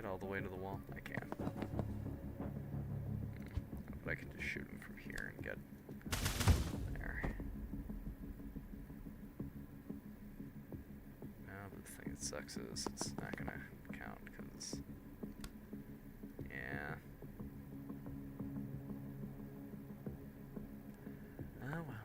All the way to the wall? I can. But I can just shoot him from here and get there. No, but the thing that sucks is it's not gonna count because yeah. Oh well.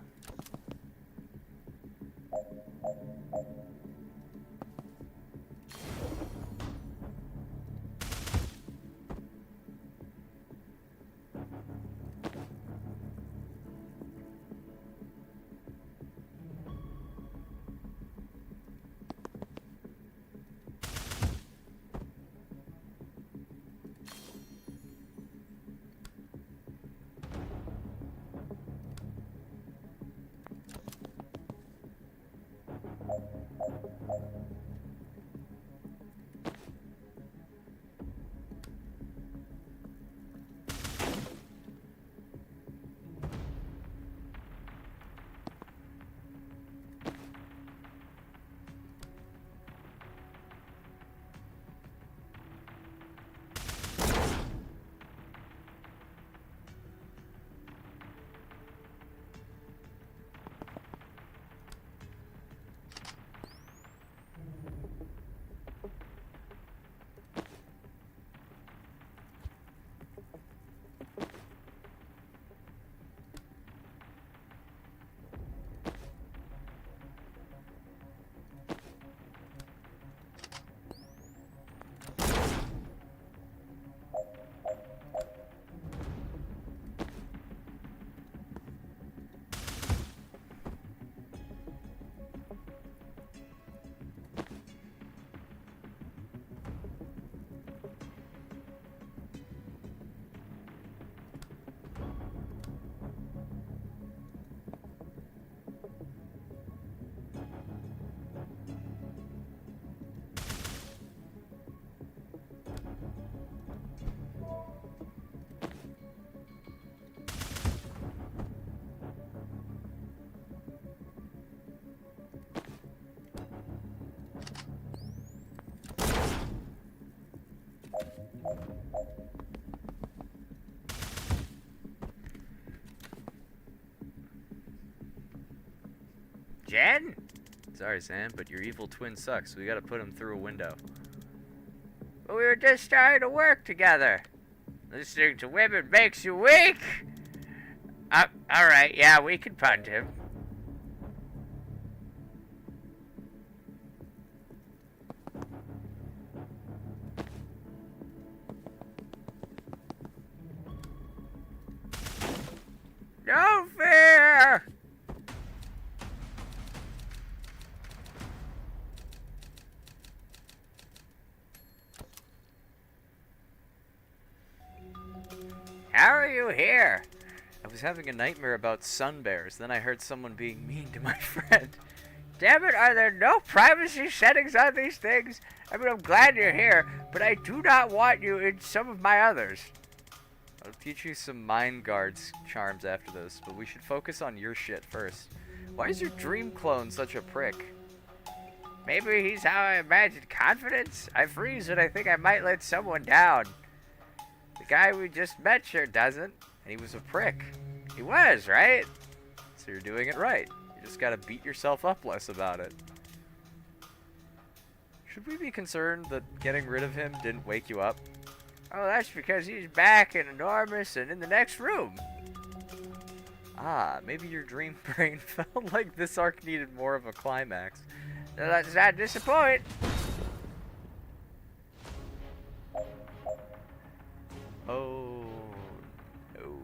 Jen? Sorry, Sam, but your evil twin sucks. We gotta put him through a window. But we were just starting to work together. Listening to women makes you weak. Alright, yeah, we can punt him. No fear! How are you here? I was having a nightmare about sun bears. Then I heard someone being mean to my friend. Damn it, are there no privacy settings on these things? I mean, I'm glad you're here, but I do not want you in some of my others. I'll teach you some mind guards charms after this, but we should focus on your shit first. Why is your dream clone such a prick? Maybe he's how I imagined confidence. I freeze when I think I might let someone down. The guy we just met sure doesn't. And he was a prick. He was, right? So you're doing it right. You just gotta beat yourself up less about it. Should we be concerned that getting rid of him didn't wake you up? Oh, that's because he's back and enormous and in the next room. Ah, maybe your dream brain felt like this arc needed more of a climax. Let's not disappoint. Oh, no.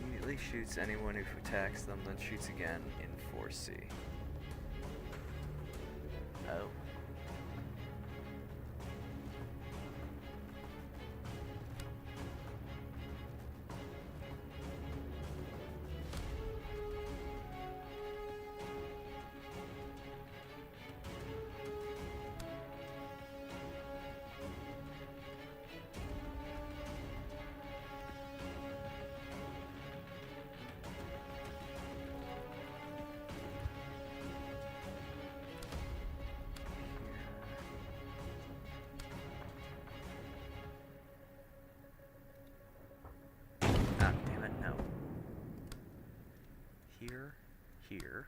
Immediately shoots anyone who attacks them, then shoots again in 4C. Oh. Ah, damn it, no. Here, here.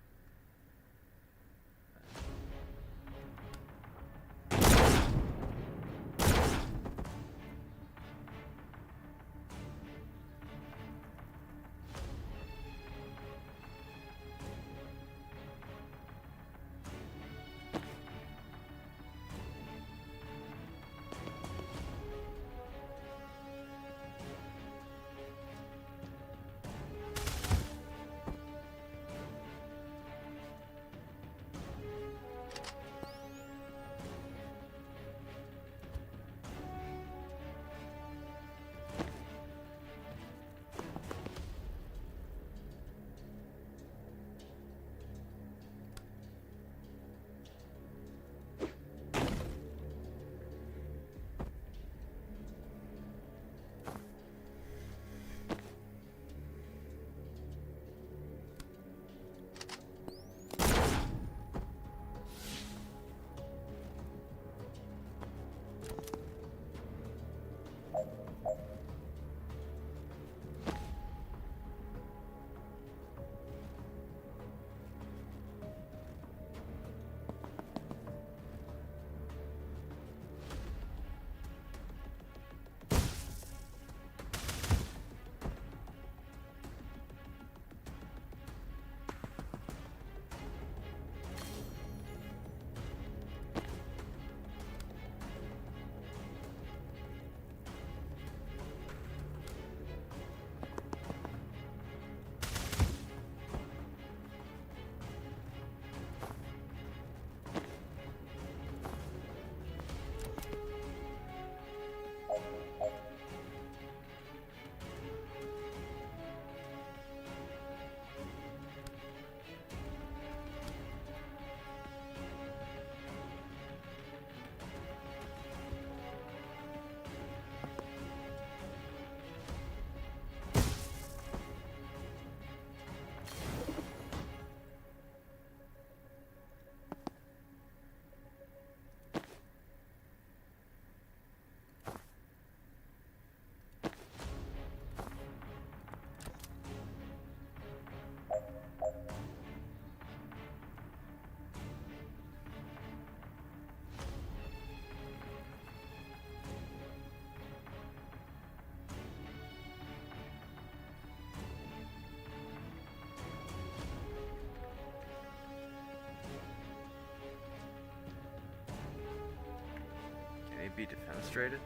be defenestrated?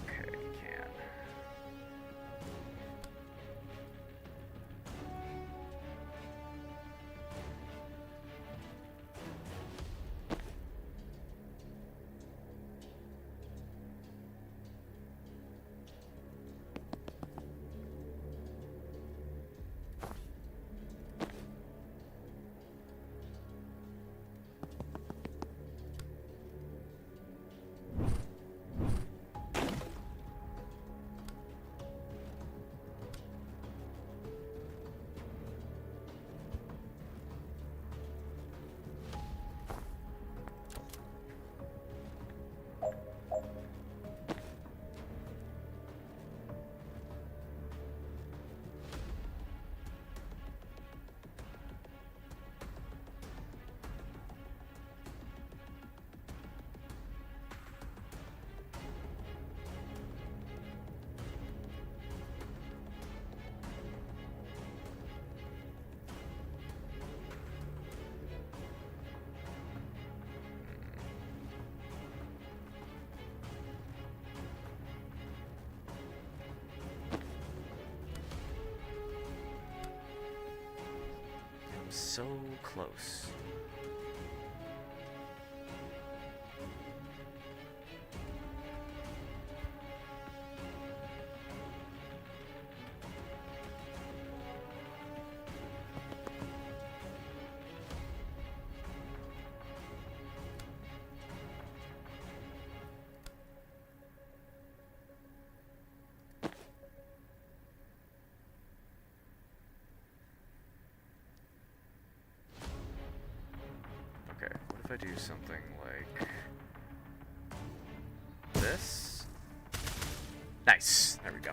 Okay, you can. So close. Okay, what if I do something like this? Nice! There we go.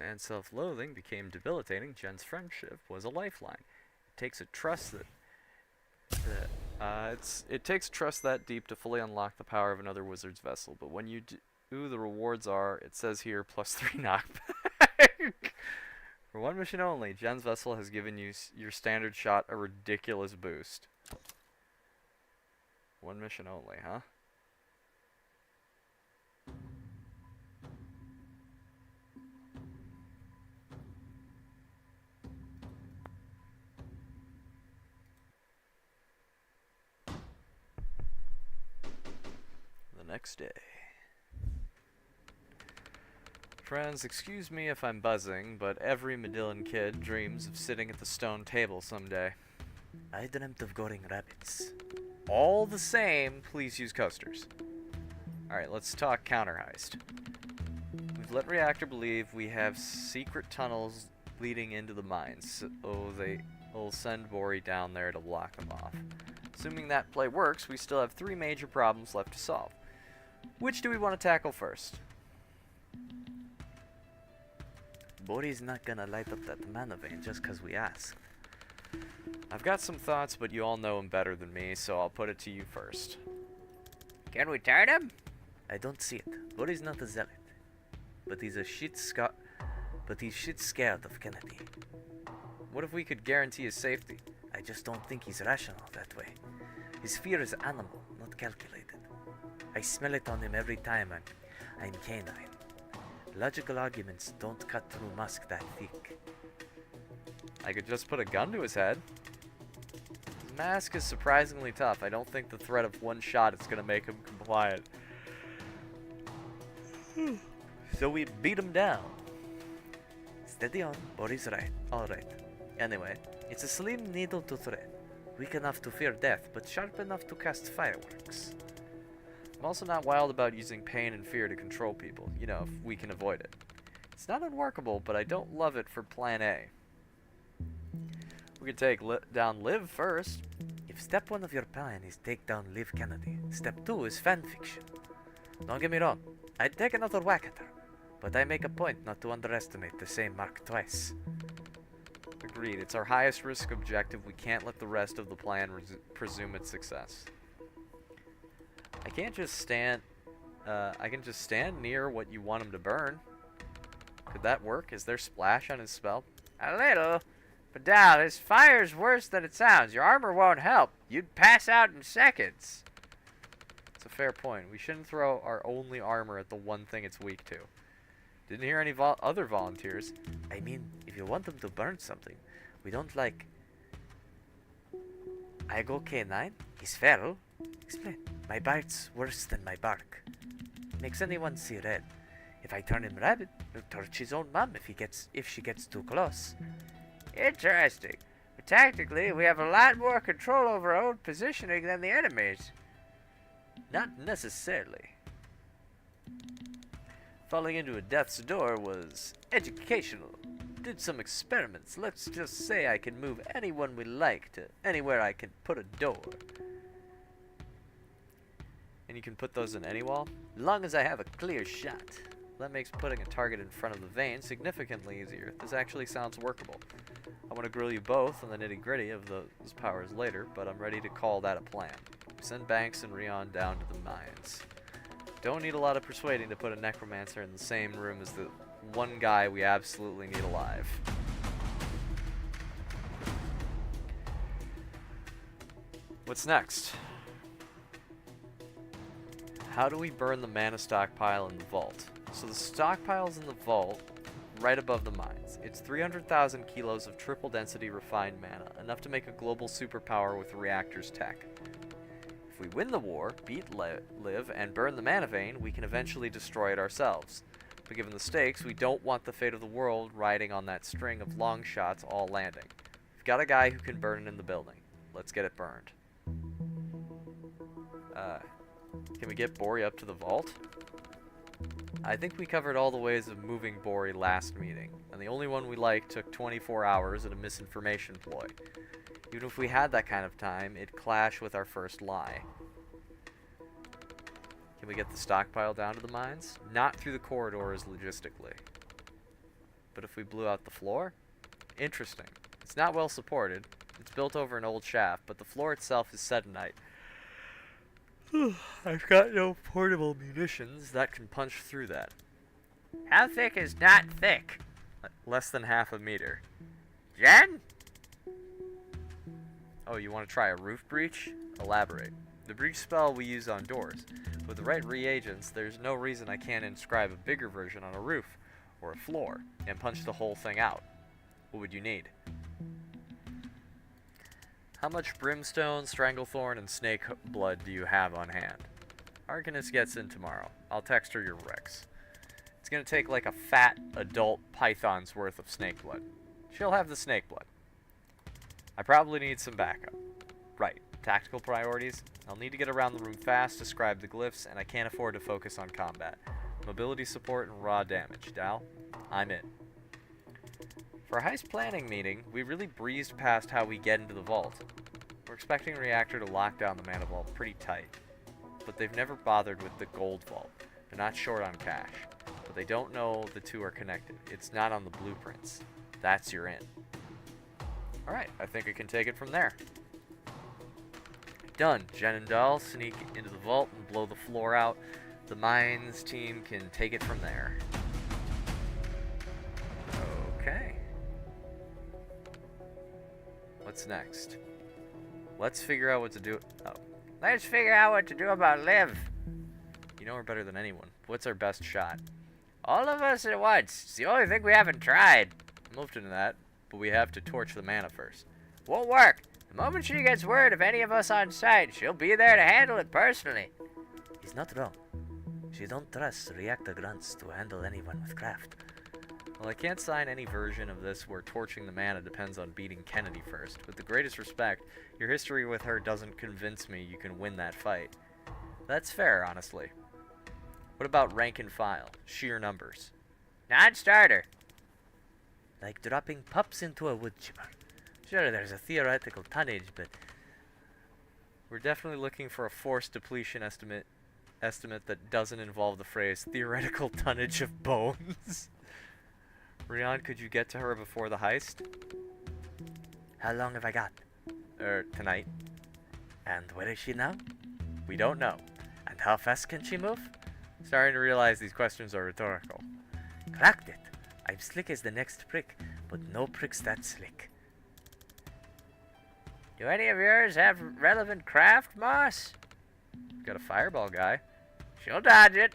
And self-loathing became debilitating. Jen's friendship was a lifeline. It takes a trust it takes trust that deep to fully unlock the power of another wizard's vessel. But when you do, the rewards are, it says here, +3 knockback. For one mission only, Jen's vessel has given you your standard shot a ridiculous boost. One mission only, huh? Next day. Friends, excuse me if I'm buzzing, but every Medillion kid dreams of sitting at the stone table someday. I dreamt of goring rabbits. All the same, please use coasters. Alright, let's talk counter heist. We've let Reactor believe we have secret tunnels leading into the mines, so they'll send Bori down there to block them off. Assuming that play works, we still have 3 major problems left to solve. Which do we want to tackle first? Bori's not gonna light up that mana vein just cause we ask. I've got some thoughts, but you all know him better than me, so I'll put it to you first. Can we turn him? I don't see it. Bori's not a zealot. But he's shit scared of Kennedy. What if we could guarantee his safety? I just don't think he's rational that way. His fear is animal, not calculated. I smell it on him every time I'm canine. Logical arguments don't cut through musk that thick. I could just put a gun to his head. His mask is surprisingly tough. I don't think the threat of one shot is going to make him compliant. So we beat him down. Steady on, Bori's right. Alright. Anyway, it's a slim needle to thread. Weak enough to fear death, but sharp enough to cast fireworks. I'm also not wild about using pain and fear to control people, you know, if we can avoid it. It's not unworkable, but I don't love it for plan A. We could take down Liv first. If step 1 of your plan is take down Liv Kennedy, step 2 is fanfiction. Don't get me wrong, I'd take another whack at her, but I make a point not to underestimate the same mark twice. Agreed, it's our highest risk objective. We can't let the rest of the plan presume its success. I can't just stand I can just stand near what you want him to burn. Could that work? Is there splash on his spell? A little. But Dal, this fire's worse than it sounds. Your armor won't help. You'd pass out in seconds. It's a fair point. We shouldn't throw our only armor at the one thing it's weak to. Didn't hear any other volunteers. I mean, if you want them to burn something, we don't like... I go K9, he's feral. Explain. My bite's worse than my bark. Makes anyone see red. If I turn him rabbit, he'll torch his own mom if she gets too close. Interesting. But tactically, we have a lot more control over our own positioning than the enemies. Not necessarily. Falling into a death's door was educational. Did some experiments. Let's just say I can move anyone we like to anywhere I can put a door. And you can put those in any wall? As long as I have a clear shot. That makes putting a target in front of the vein significantly easier. This actually sounds workable. I want to grill you both on the nitty-gritty of those powers later, but I'm ready to call that a plan. Send Banks and Rion down to the mines. Don't need a lot of persuading to put a necromancer in the same room as the one guy we absolutely need alive. What's next? How do we burn the mana stockpile in the vault? So the stockpile's in the vault, right above the mines. It's 300,000 kilos of triple density refined mana, enough to make a global superpower with reactor's tech. If we win the war, beat Liv, and burn the mana vein, we can eventually destroy it ourselves. But given the stakes, we don't want the fate of the world riding on that string of long shots all landing. We've got a guy who can burn it in the building. Let's get it burned. Can we get Bori up to the vault? I think we covered all the ways of moving Bori last meeting, and the only one we liked took 24 hours and a misinformation ploy. Even if we had that kind of time, it'd clash with our first lie. Can we get the stockpile down to the mines? Not through the corridors logistically. But if we blew out the floor? Interesting. It's not well supported. It's built over an old shaft, but the floor itself is sedentite. I've got no portable munitions that can punch through that. How thick is not thick? Less than half a meter. Jen? Oh, you want to try a roof breach? Elaborate. The breach spell we use on doors. With the right reagents, there's no reason I can't inscribe a bigger version on a roof or a floor and punch the whole thing out. What would you need? How much brimstone, stranglethorn, and snake blood do you have on hand? Arcanist gets in tomorrow. I'll text her your recs. It's gonna take like a fat adult python's worth of snake blood. She'll have the snake blood. I probably need some backup. Right, tactical priorities. I'll need to get around the room fast, describe the glyphs, and I can't afford to focus on combat. Mobility support and raw damage. Dal, I'm in. For a heist planning meeting, we really breezed past how we get into the vault. We're expecting Reactor to lock down the mana vault pretty tight, but they've never bothered with the gold vault. They're not short on cash, but they don't know the two are connected. It's not on the blueprints. That's your in. Alright, I think I can take it from there. Done. Jen and Dal sneak into the vault and blow the floor out. The mines team can take it from there. Okay. What's next? Let's figure out what to do. Oh, Let's figure out what to do about Liv. you know her better than anyone. What's our best shot? All of us at once. It's the only thing we haven't tried. I'm open to that, but we have to torch the mana first. Won't work. The moment she gets word of any of us on site, she'll be there to handle it personally. He's not wrong. She don't trust reactor grunts to handle anyone with craft. Well, I can't sign any version of this where torching the mana depends on beating Kennedy first. With the greatest respect, your history with her doesn't convince me you can win that fight. That's fair, honestly. What about rank and file? Sheer numbers. Non-starter. Like dropping pups into a wood chipper. Sure, there's a theoretical tonnage, but We're definitely looking for a force depletion estimate that doesn't involve the phrase theoretical tonnage of bones. Rion, could you get to her before the heist? how long have I got? Tonight. And where is she now? We don't know. And how fast can she move? Starting to realize these questions are rhetorical. Cracked it. I'm slick as the next prick, but no prick's that slick. Do any of yours have relevant craft, Moss? Got a fireball guy. She'll dodge it.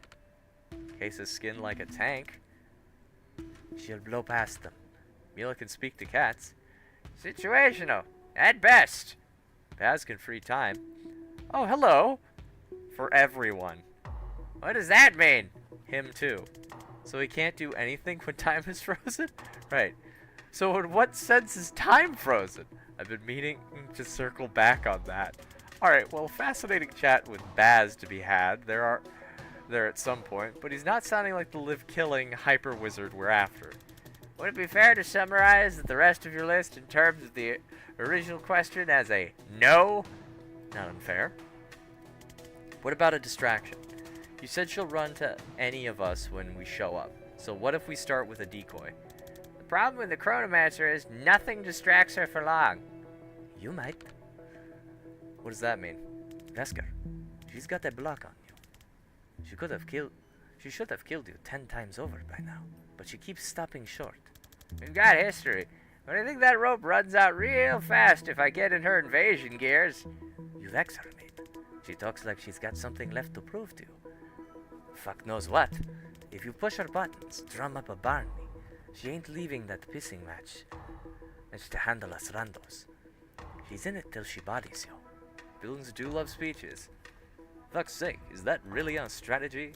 Case his skin like a tank. She'll blow past them. Mila can speak to cats. Situational, at best. Baz can free time. Oh, hello! For everyone. What does that mean? Him too. So he can't do anything when time is frozen? Right. So in what sense is time frozen? I've been meaning to circle back on that. Alright, well, fascinating chat with Baz to be had. There at some point, but he's not sounding like the live-killing hyper-wizard we're after. Would it be fair to summarize the rest of your list in terms of the original question as a no? Not unfair. What about a distraction? You said she'll run to any of us when we show up. So what if we start with a decoy? The problem with the Chronomancer is nothing distracts her for long. You might. What does that mean? Vesker, she's got a block on you. She should have killed you 10 times over by now, but she keeps stopping short. We've got history, but I think that rope runs out real fast if I get in her invasion gears. You vex her, mate. She talks like she's got something left to prove to you. Fuck knows what. If you push her buttons, drum up a Barney, she ain't leaving that pissing match. It's to handle us randos. She's in it till she bodies you. Villains do love speeches. Fuck's sake, is that really on strategy?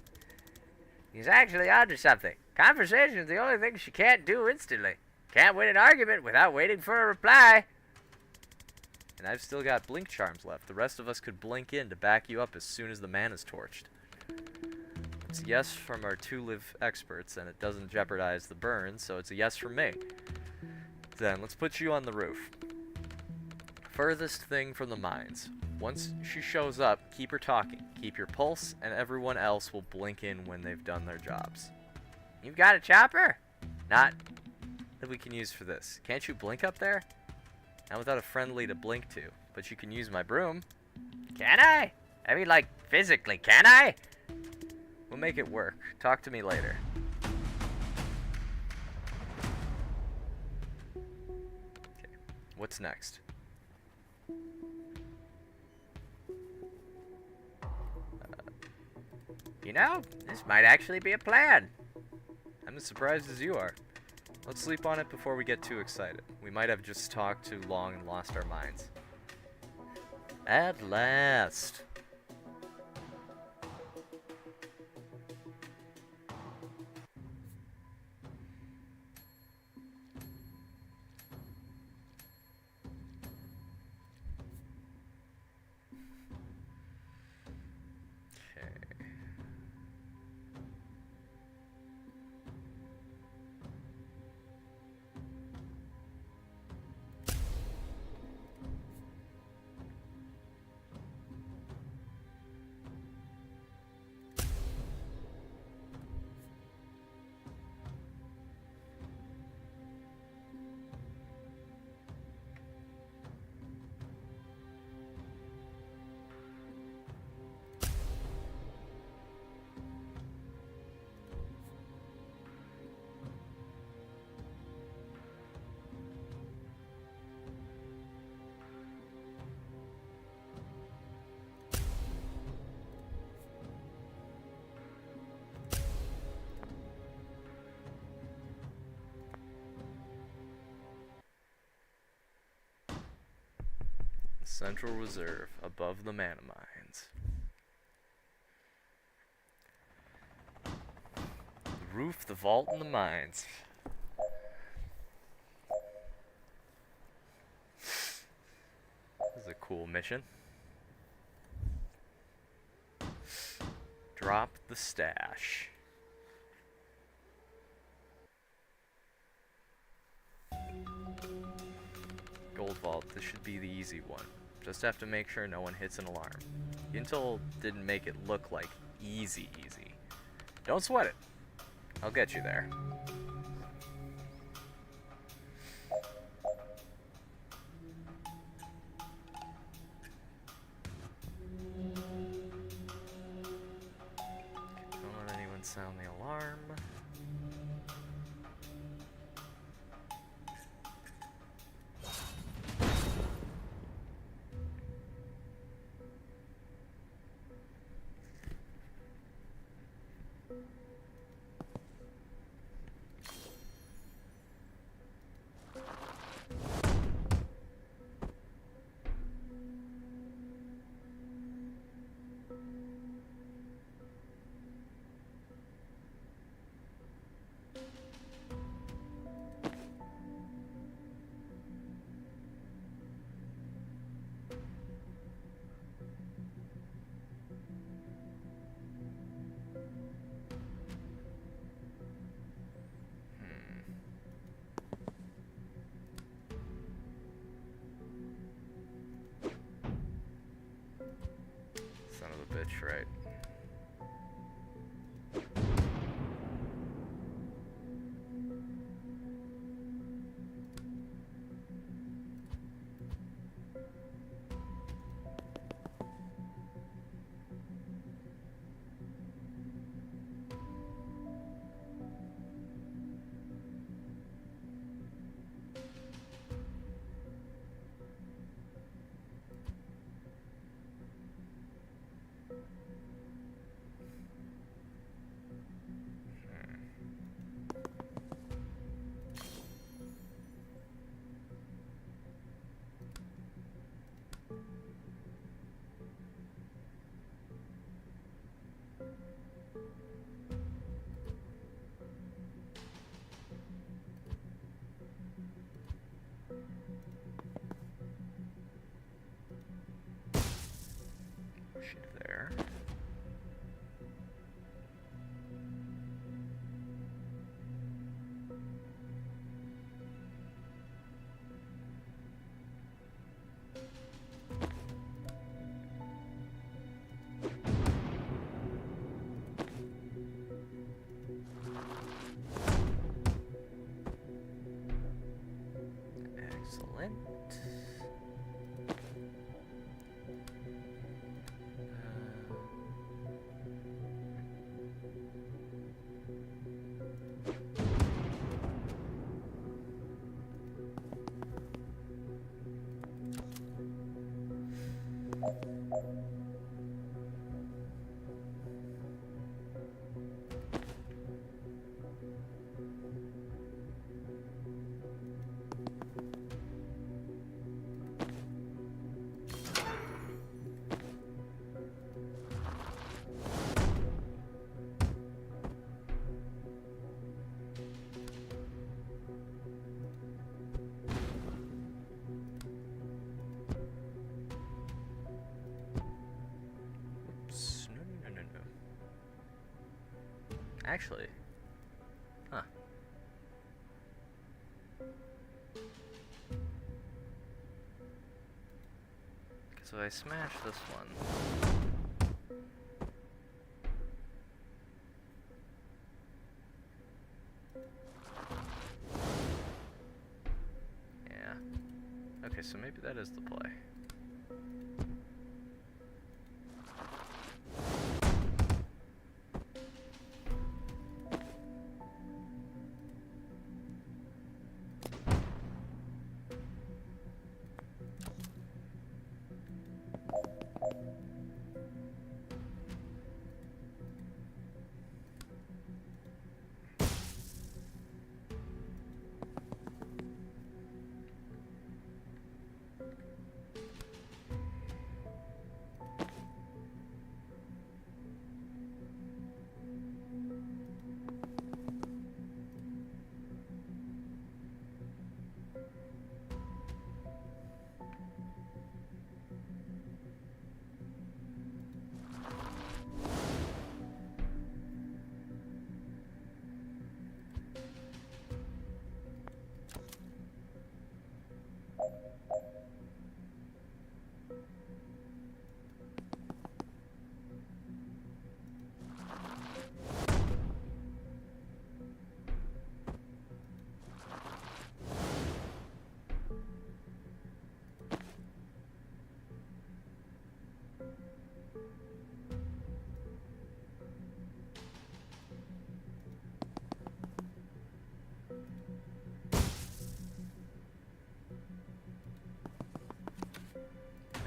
He's actually onto something. Conversation's the only thing she can't do instantly. Can't win an argument without waiting for a reply. And I've still got blink charms left. The rest of us could blink in to back you up as soon as the man is torched. It's a yes from our 2 live experts, and it doesn't jeopardize the burn, so it's a yes from me. Then, let's put you on the roof. Furthest thing from the mines. Once she shows up, keep her talking. Keep your pulse, and everyone else will blink in when they've done their jobs. You've got a chopper? Not that we can use for this. Can't you blink up there? Not without a friendly to blink to, but you can use my broom. Can I? I mean, like, physically, can I? We'll make it work. Talk to me later. Okay, what's next? You know, this might actually be a plan. I'm as surprised as you are. Let's sleep on it before we get too excited. We might have just talked too long and lost our minds. At last. Central Reserve, above the mana mines. The roof, the vault, and the mines. This is a cool mission. Drop the stash. Gold vault, this should be the easy one. Just have to make sure no one hits an alarm. Intel didn't make it look like easy. Don't sweat it. I'll get you there. Going right. Push it there. Excellent. Oops. No. Actually, huh. So I smash this one. Yeah. Okay, so maybe that is the play.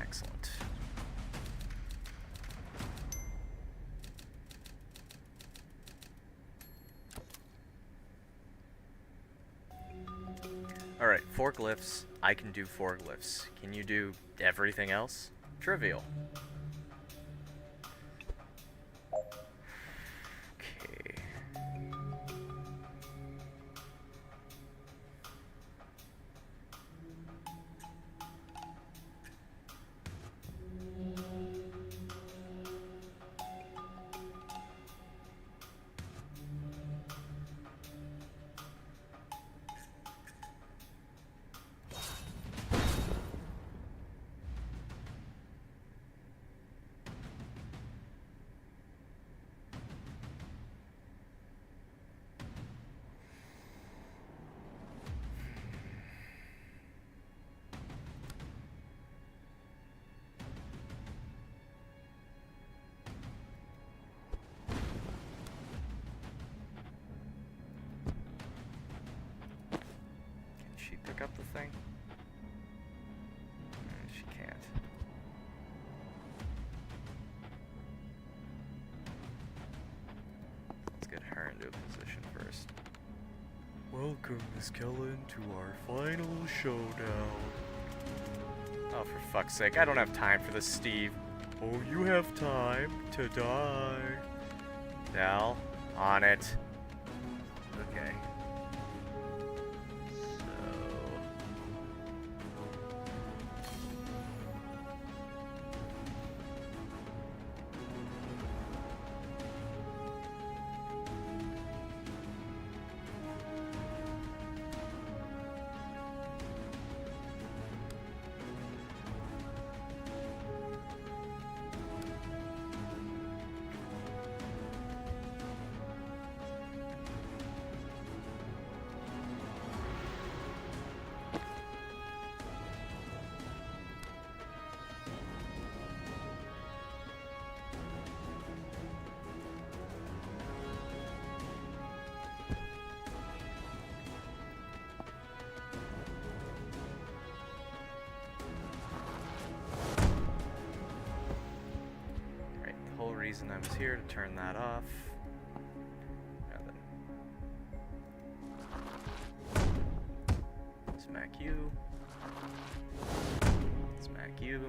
Excellent. Alright, forklifts. I can do forklifts. Can you do everything else? Trivial. Okay. she pick up the thing? She can't. Let's get her into a position first. Welcome, Miss Kellen, to our final showdown. Oh, for fuck's sake, I don't have time for this, Steve. Oh, you have time to die. Dal, on it. Okay. Reason I was here to turn that off. Smack you. Smack you.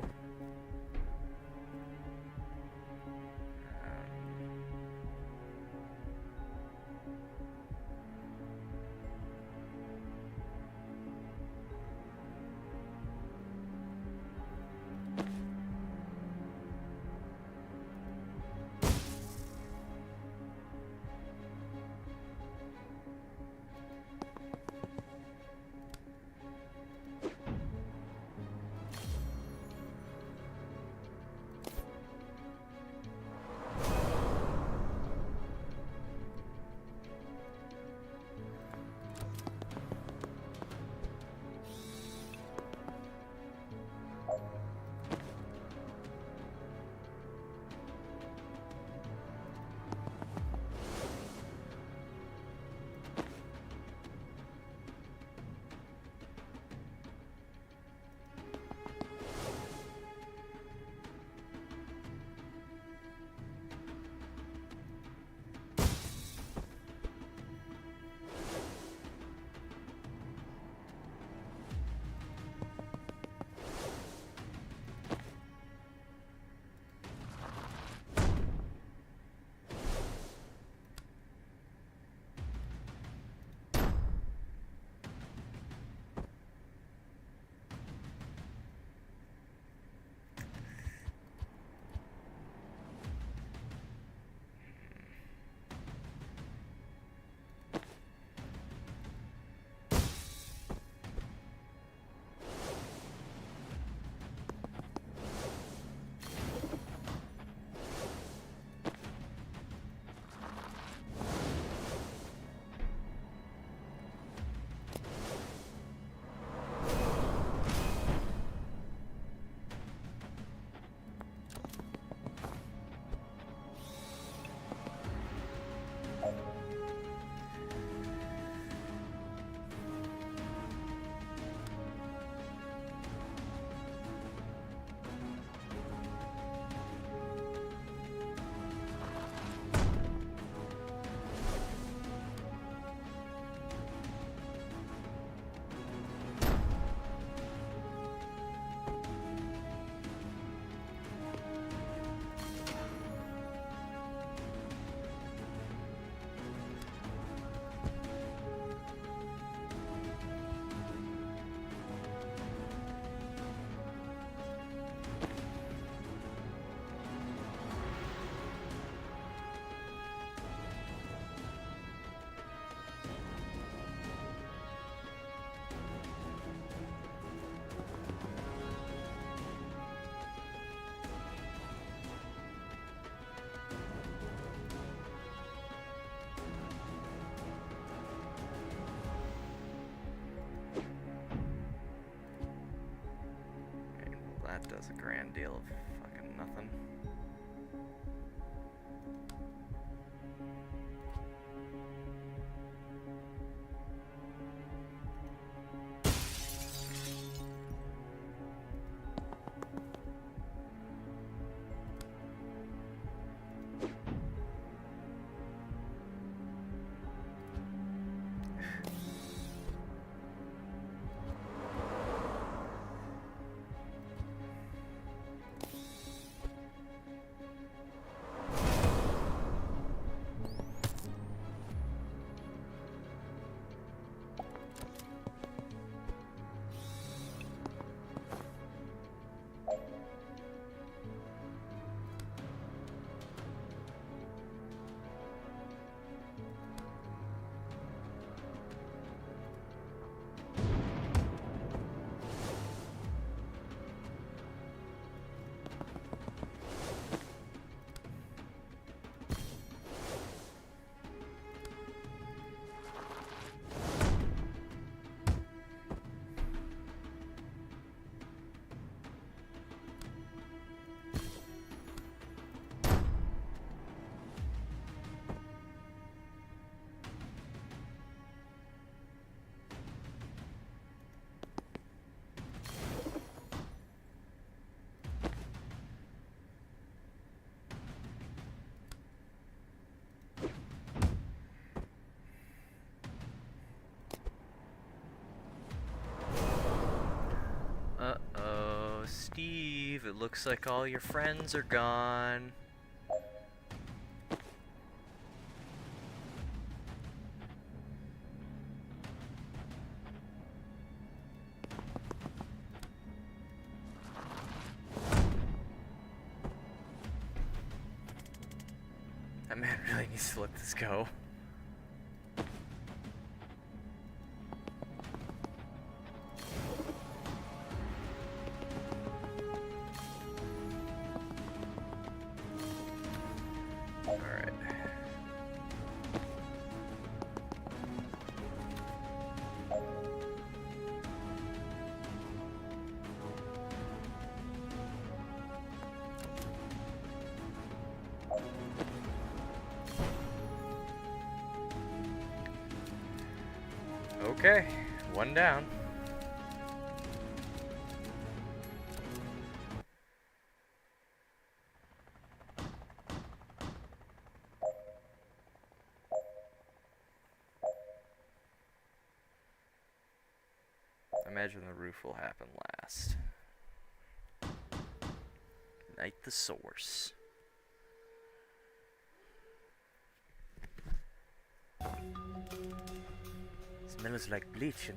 That does a grand deal of fucking nothing. it looks like all your friends are gone. That man really needs to let this go. Alright. Okay, one down. I imagine the roof will happen last. Ignite the source. Smells like bleach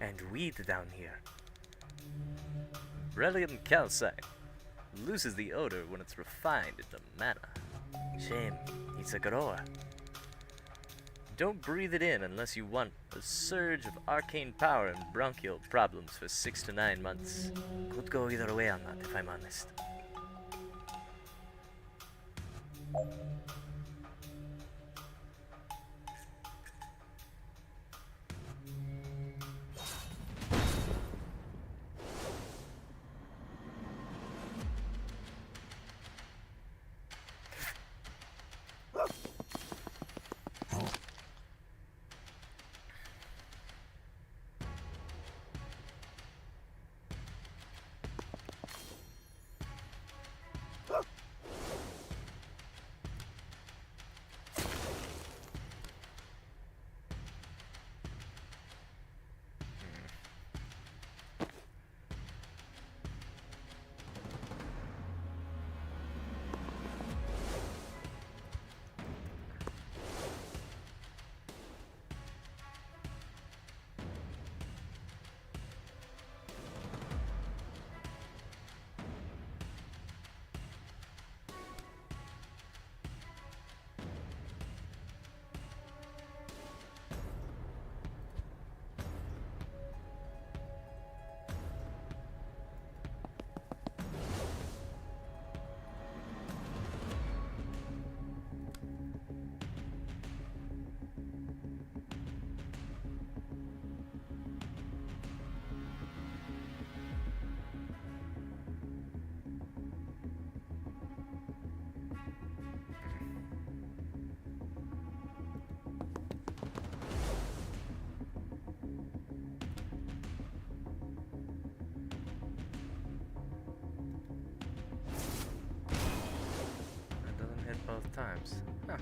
and weed down here. Beryllium calcite loses the odor when it's refined into mana. Shame. It's a grower. Don't breathe it in unless you want a surge of arcane power and bronchial problems for 6 to 9 months. Could go either way on that, if I'm honest. That doesn't hit both times. Huh.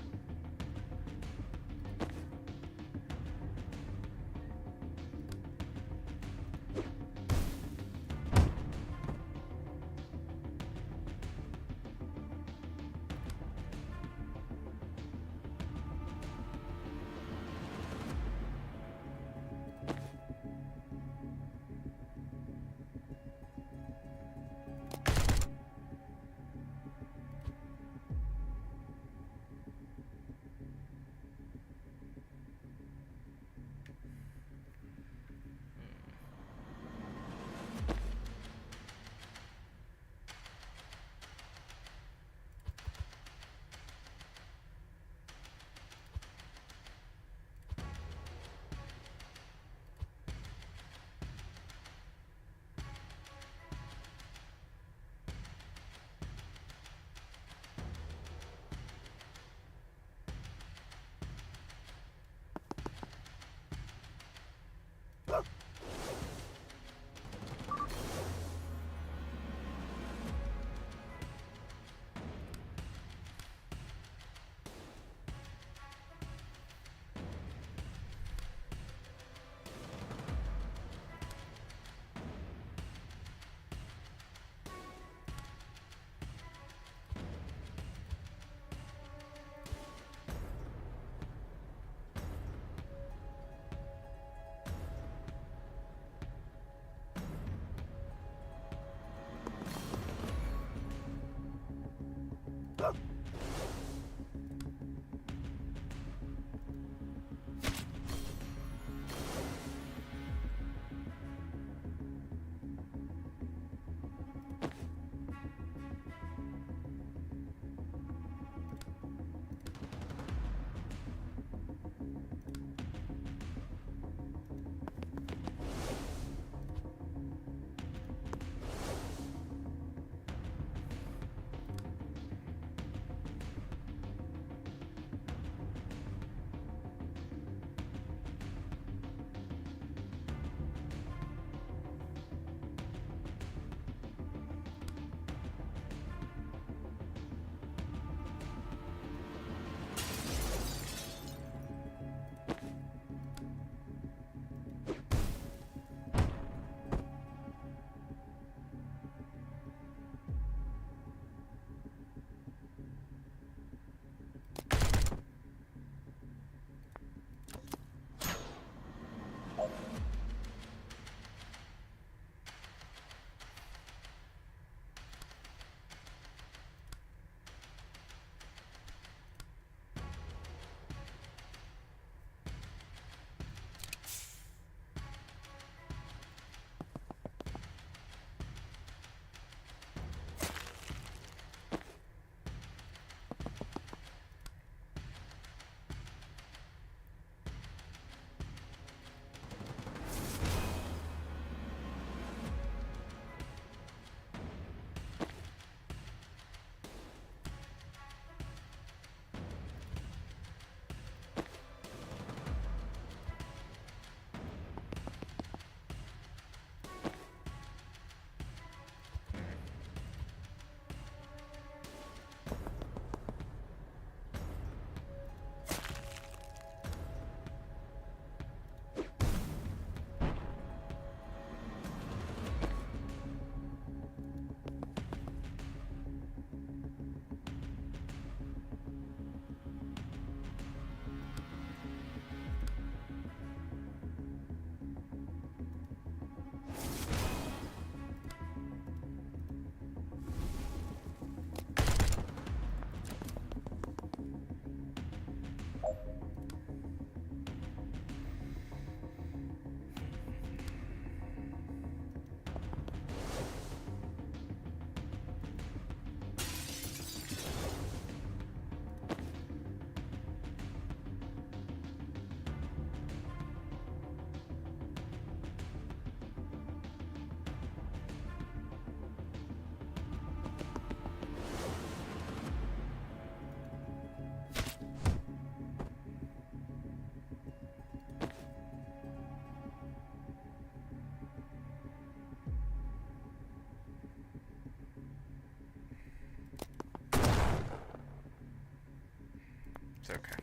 okay.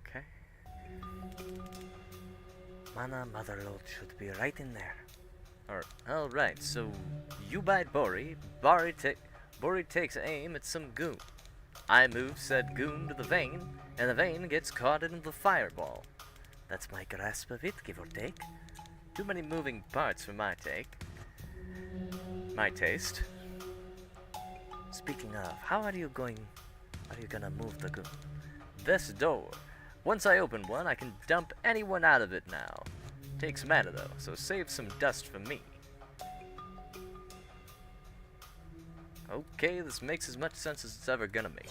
Okay. Mana Motherlode should be right in there. Alright, so you bite Bori, Bori takes aim at some goon. I move said goon to the vein, and the vein gets caught in the fireball. That's my grasp of it, give or take. Too many moving parts for my taste. Speaking of, how are you gonna move the goon? This door. Once I open one, I can dump anyone out of it now. Takes mana though, so save some dust for me. Okay, this makes as much sense as it's ever gonna make.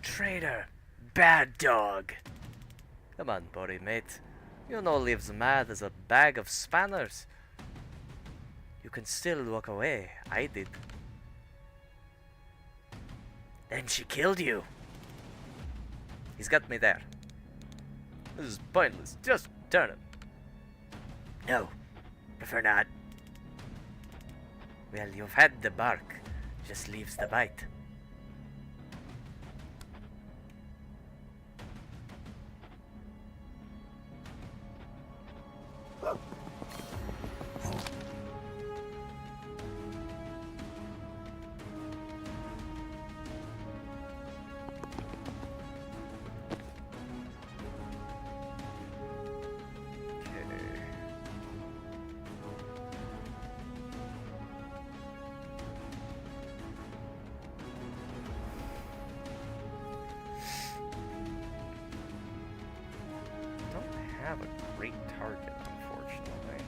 Traitor! Bad dog! Come on, buddy, mate. You no lives mad as a bag of spanners. You can still walk away. I did. Then she killed you. He's got me there. This is pointless. Just turn him. No, prefer not. Well, you've had the bark. Just leaves the bite. Have a great target, unfortunately.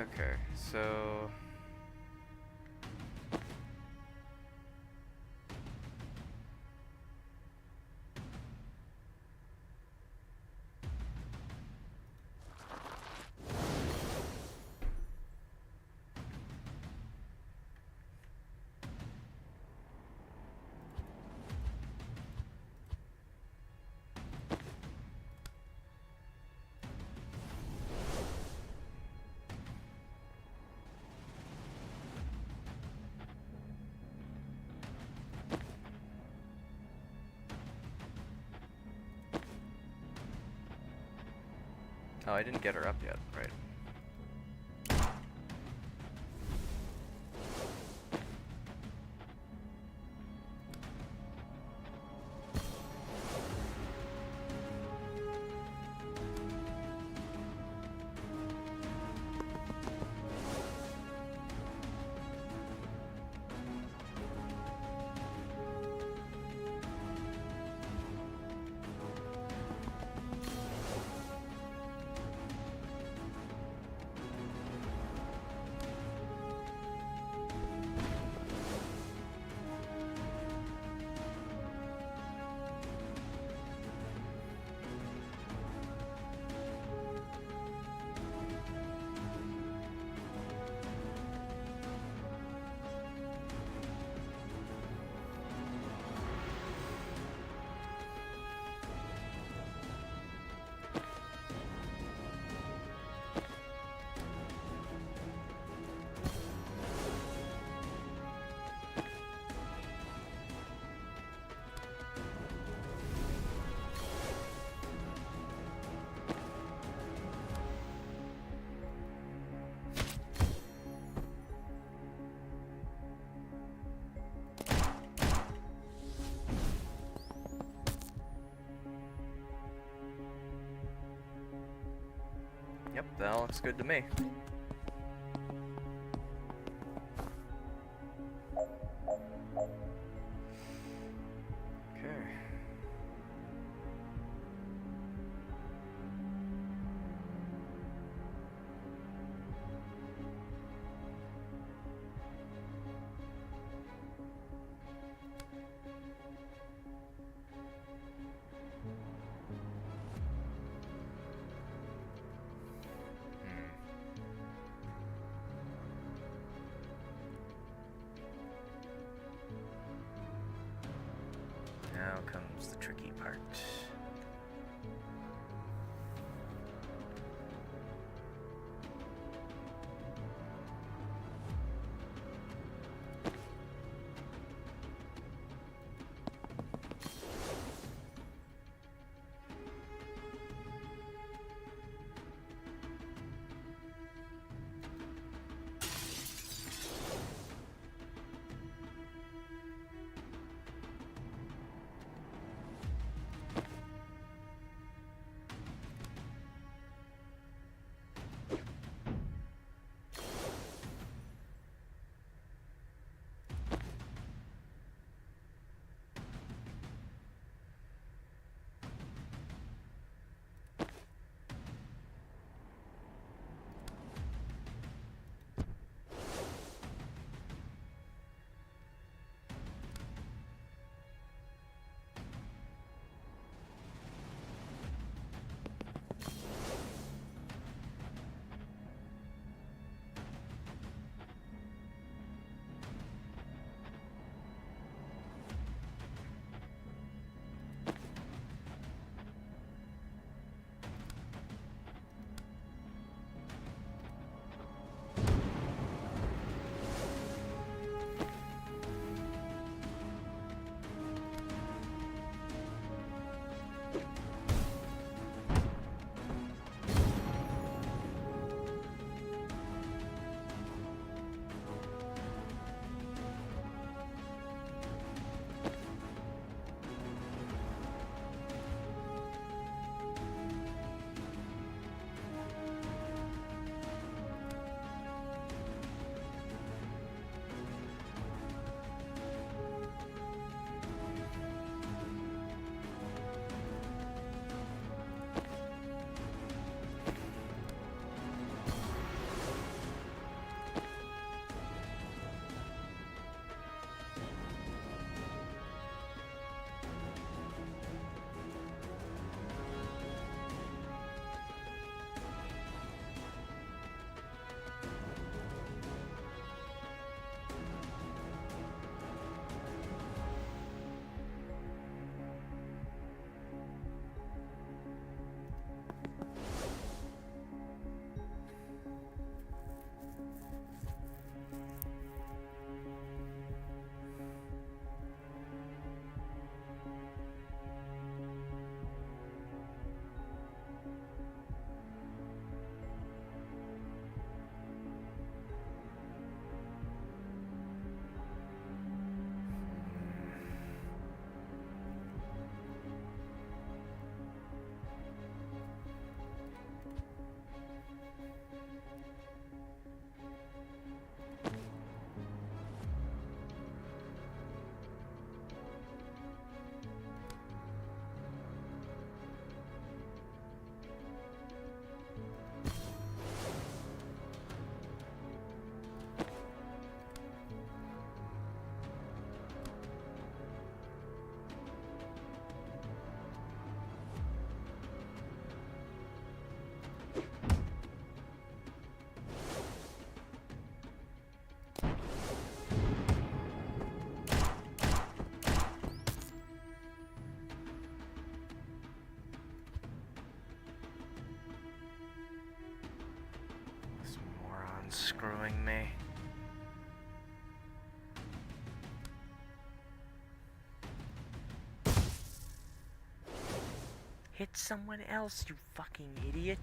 Okay, so oh, I didn't get her up yet, right? Yep, that all looks good to me. Okay. Now comes the tricky part. screwing me. Hit someone else, you fucking idiot.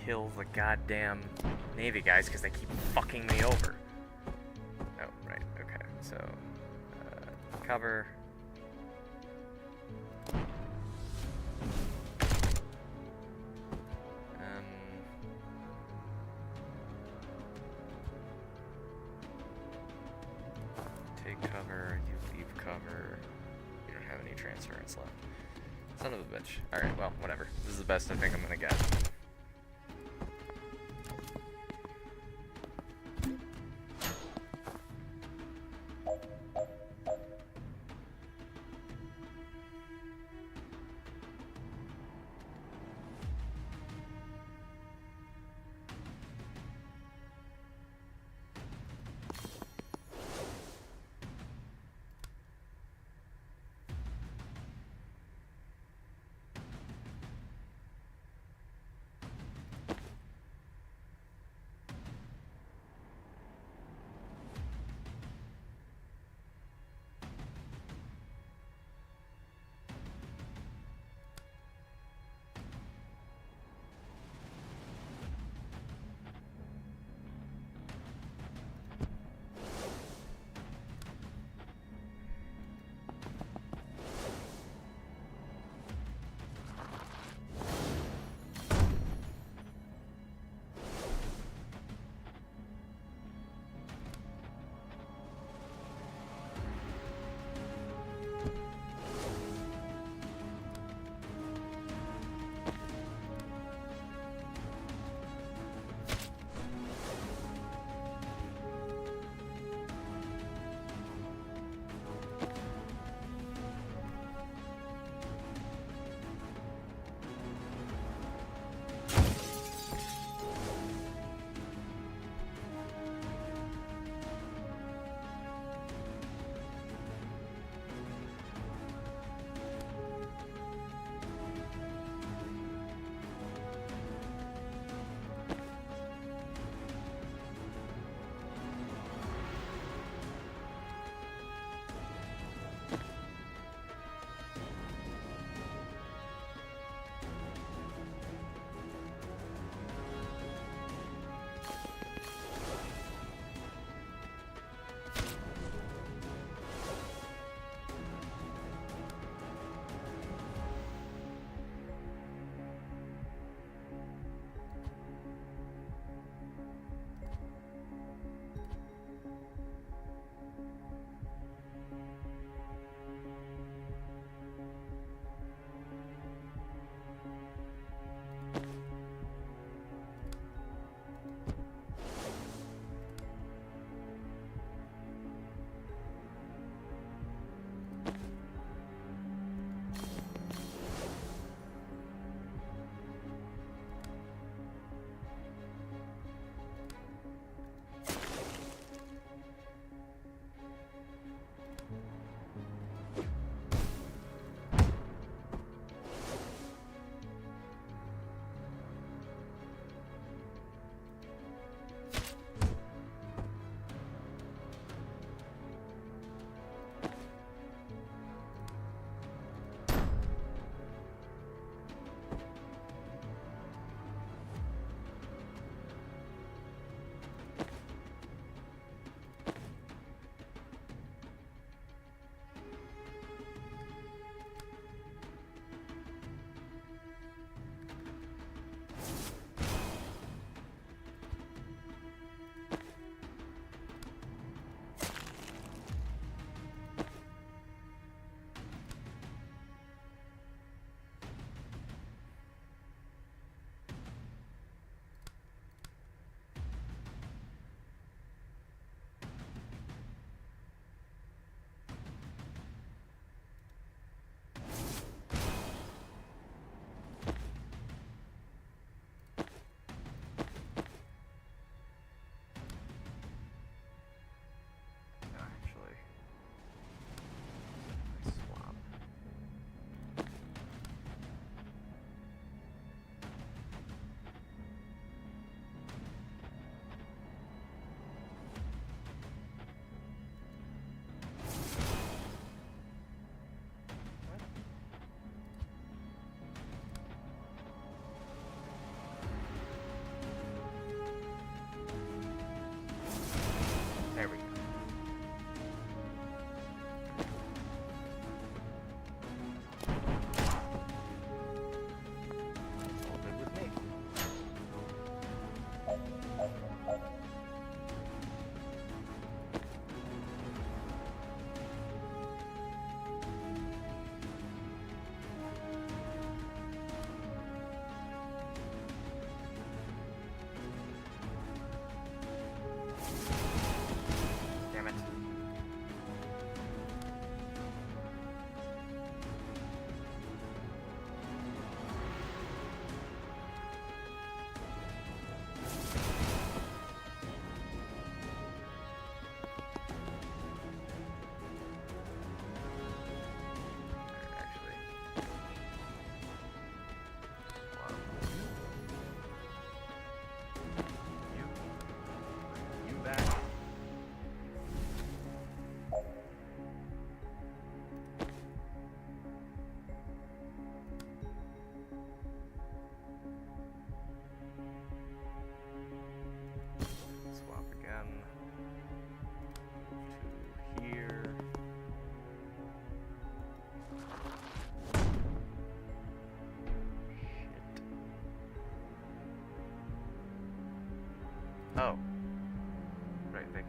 Kill the goddamn Navy guys because they keep fucking me over. Oh, right, okay. So, cover. Take cover, you leave cover. You don't have any transference left. Son of a bitch. Alright, well, whatever. This is the best I think I'm gonna get.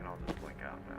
I'll just blink out now.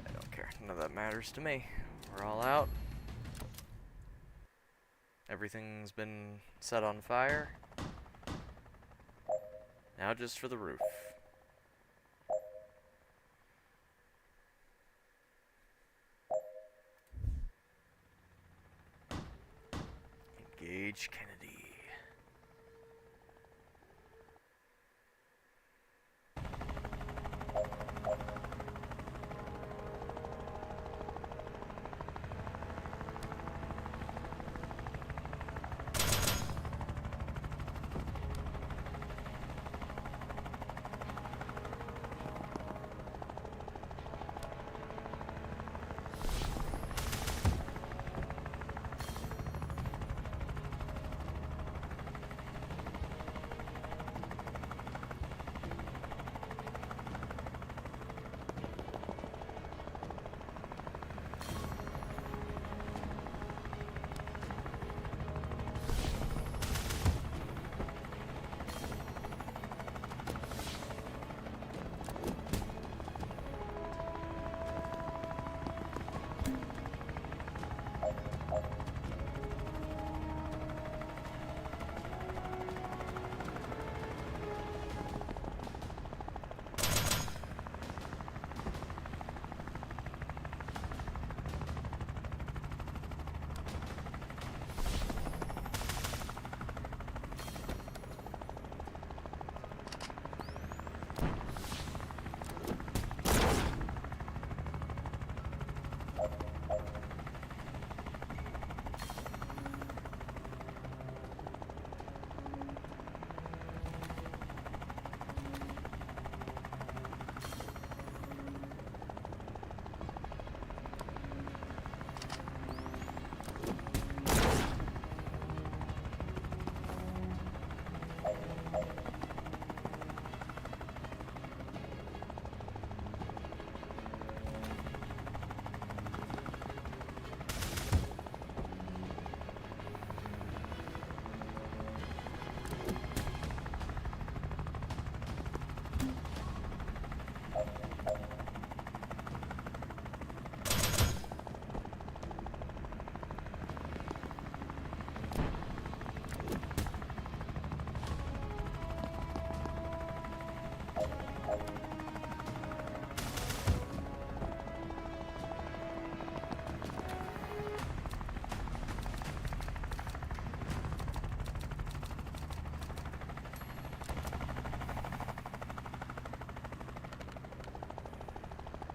I don't care. None of that matters to me. We're all out. Everything's been set on fire. Now just for the roof. Engage Kennedy.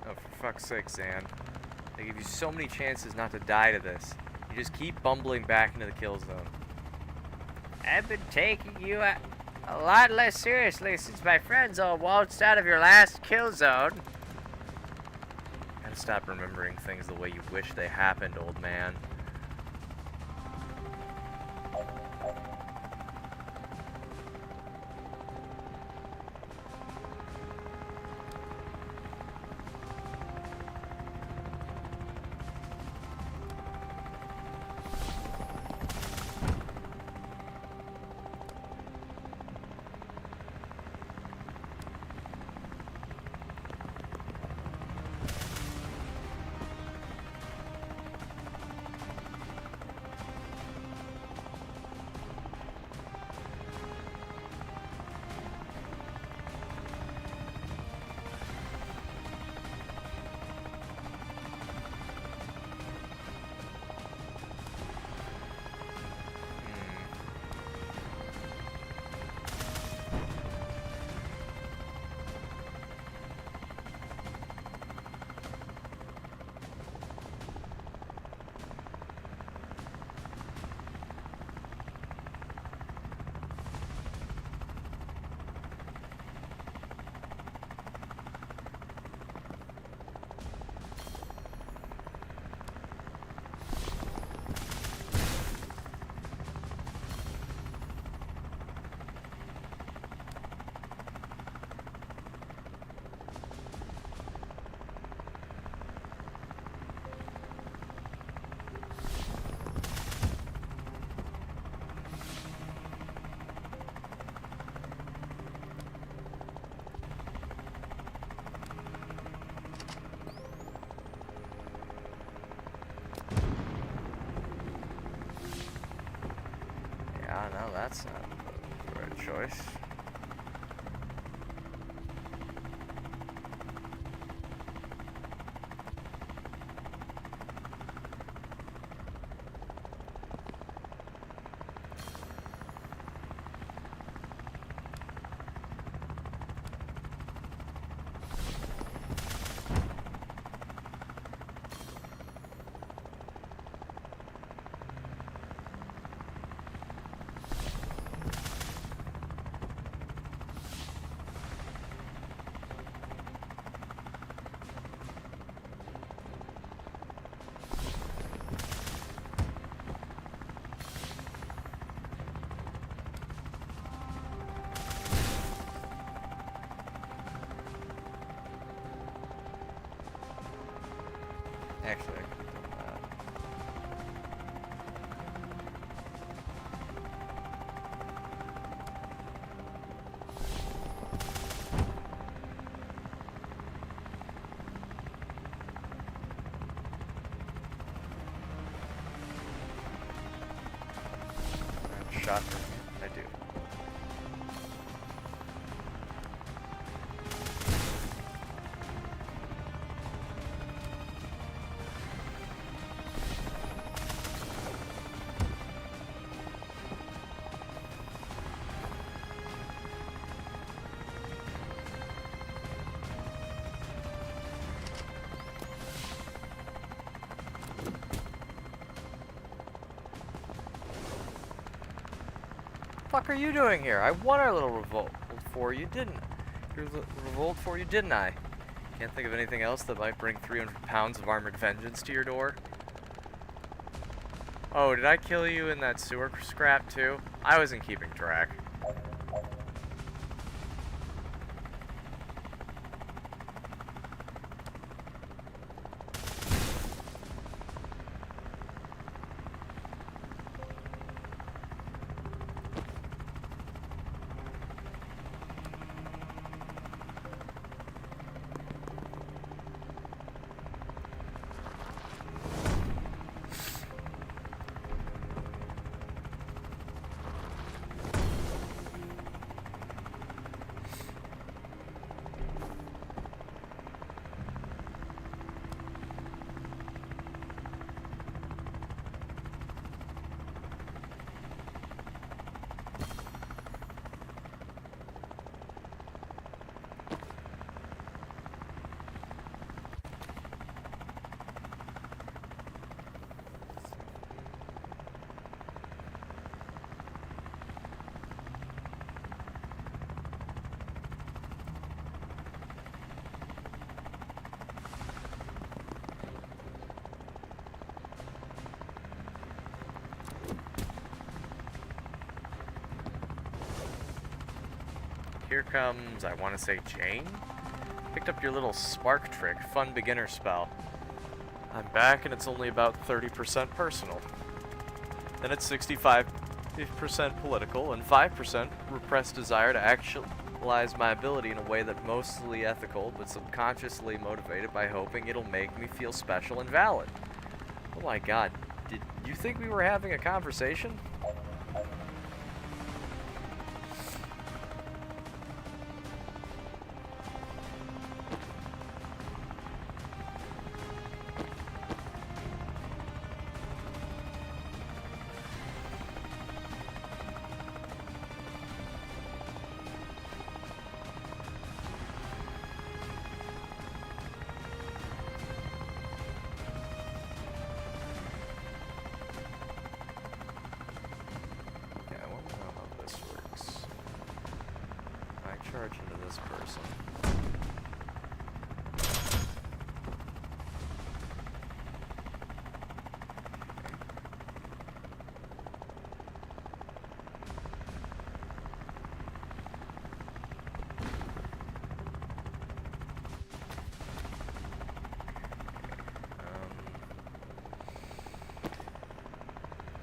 Oh, for fuck's sake, Zan. They give you so many chances not to die to this. You just keep bumbling back into the kill zone. I've been taking you a lot less seriously since my friends all waltzed out of your last kill zone. Gotta stop remembering things the way you wish they happened, old man. no, that's not the right choice. Actually, I could have done that. I have shotgun. I do. Fuck are you doing here? I won our little revolt for you, didn't I? Your revolt for you, didn't I? Can't think of anything else that might bring 300 pounds of armored vengeance to your door. Oh, did I kill you in that sewer scrap too? I wasn't keeping track. Here comes, I want to say Jane? Picked up your little spark trick, fun beginner spell. I'm back and it's only about 30% personal. Then it's 65% political and 5% repressed desire to actualize my ability in a way that's mostly ethical but subconsciously motivated by hoping it'll make me feel special and valid. Oh my god, did you think we were having a conversation? Charge into this person.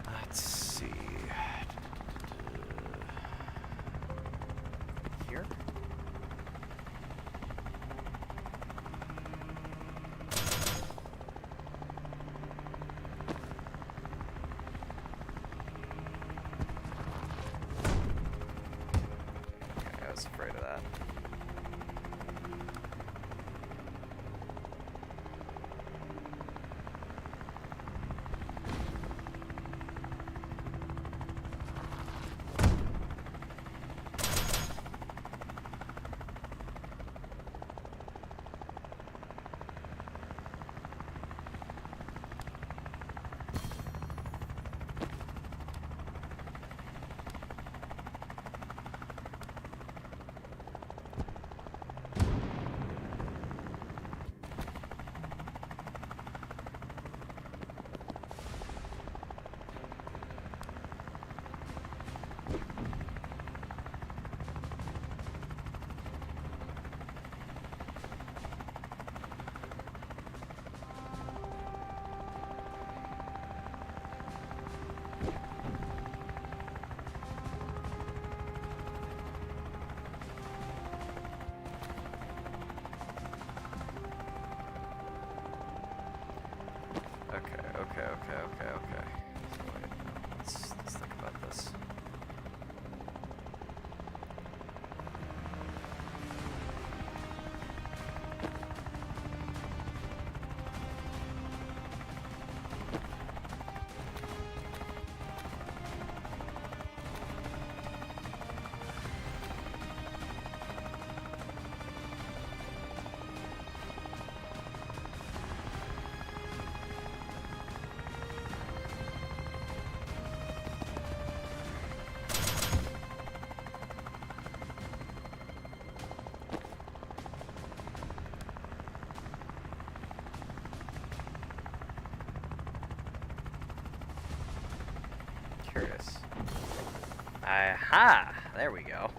Let's see. Here? that. Okay. So wait, no, let's think about this. Curious. Aha! There we go.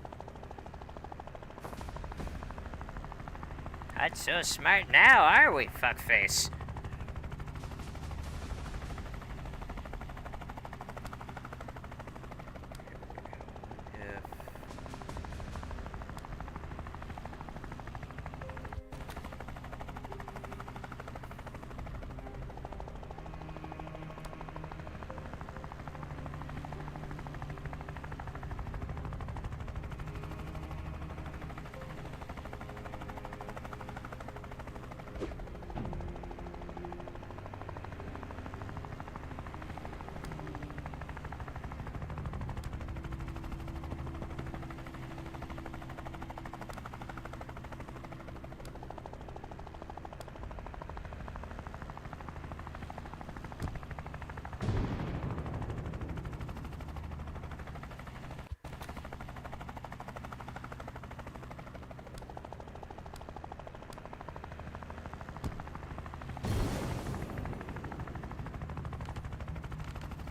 Not so smart now, are we, fuckface?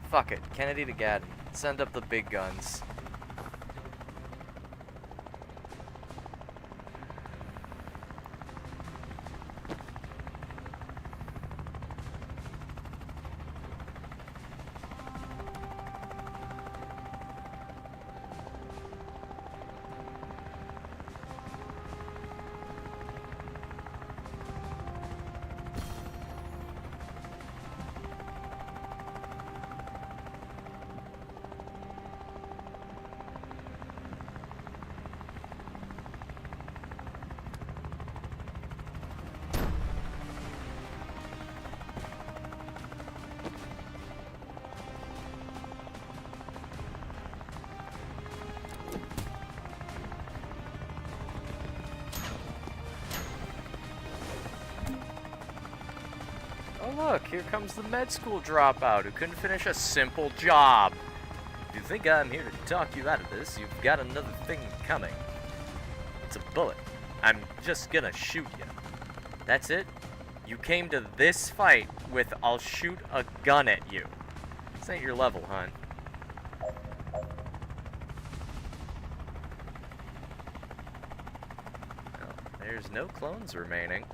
If fuck it, Kennedy to Gaddon. Send up the big guns. Oh look, here comes the med school dropout who couldn't finish a simple job. If you think I'm here to talk you out of this, you've got another thing coming. It's a bullet. I'm just gonna shoot you. That's it? You came to this fight with I'll shoot a gun at you. This ain't your level, hon. Well, there's no clones remaining.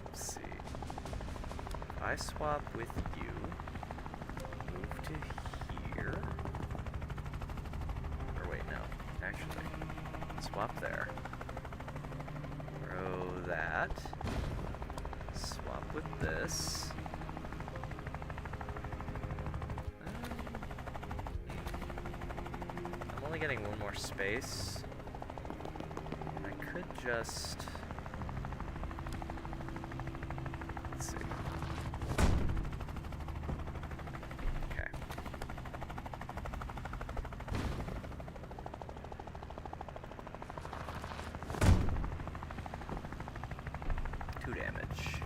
Let's see. If I swap with you, move to here. Or wait, no. Actually, swap there. Throw that. Swap with this. I'm only getting one more space. I could just... Let's see. Okay. Two damage.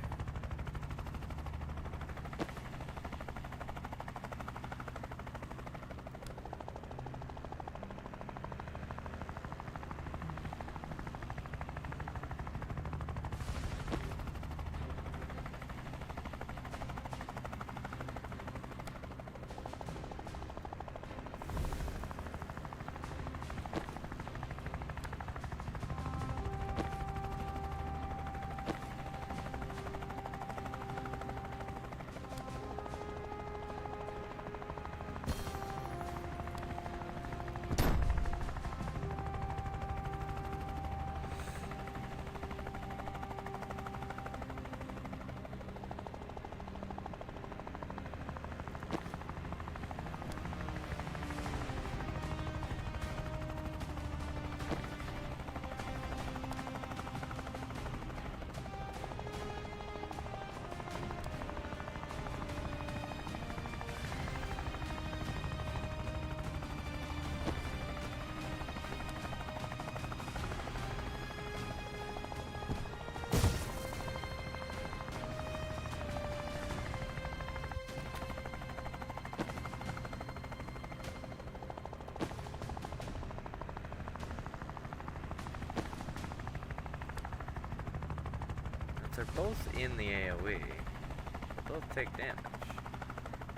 They're both in the AoE. They both take damage,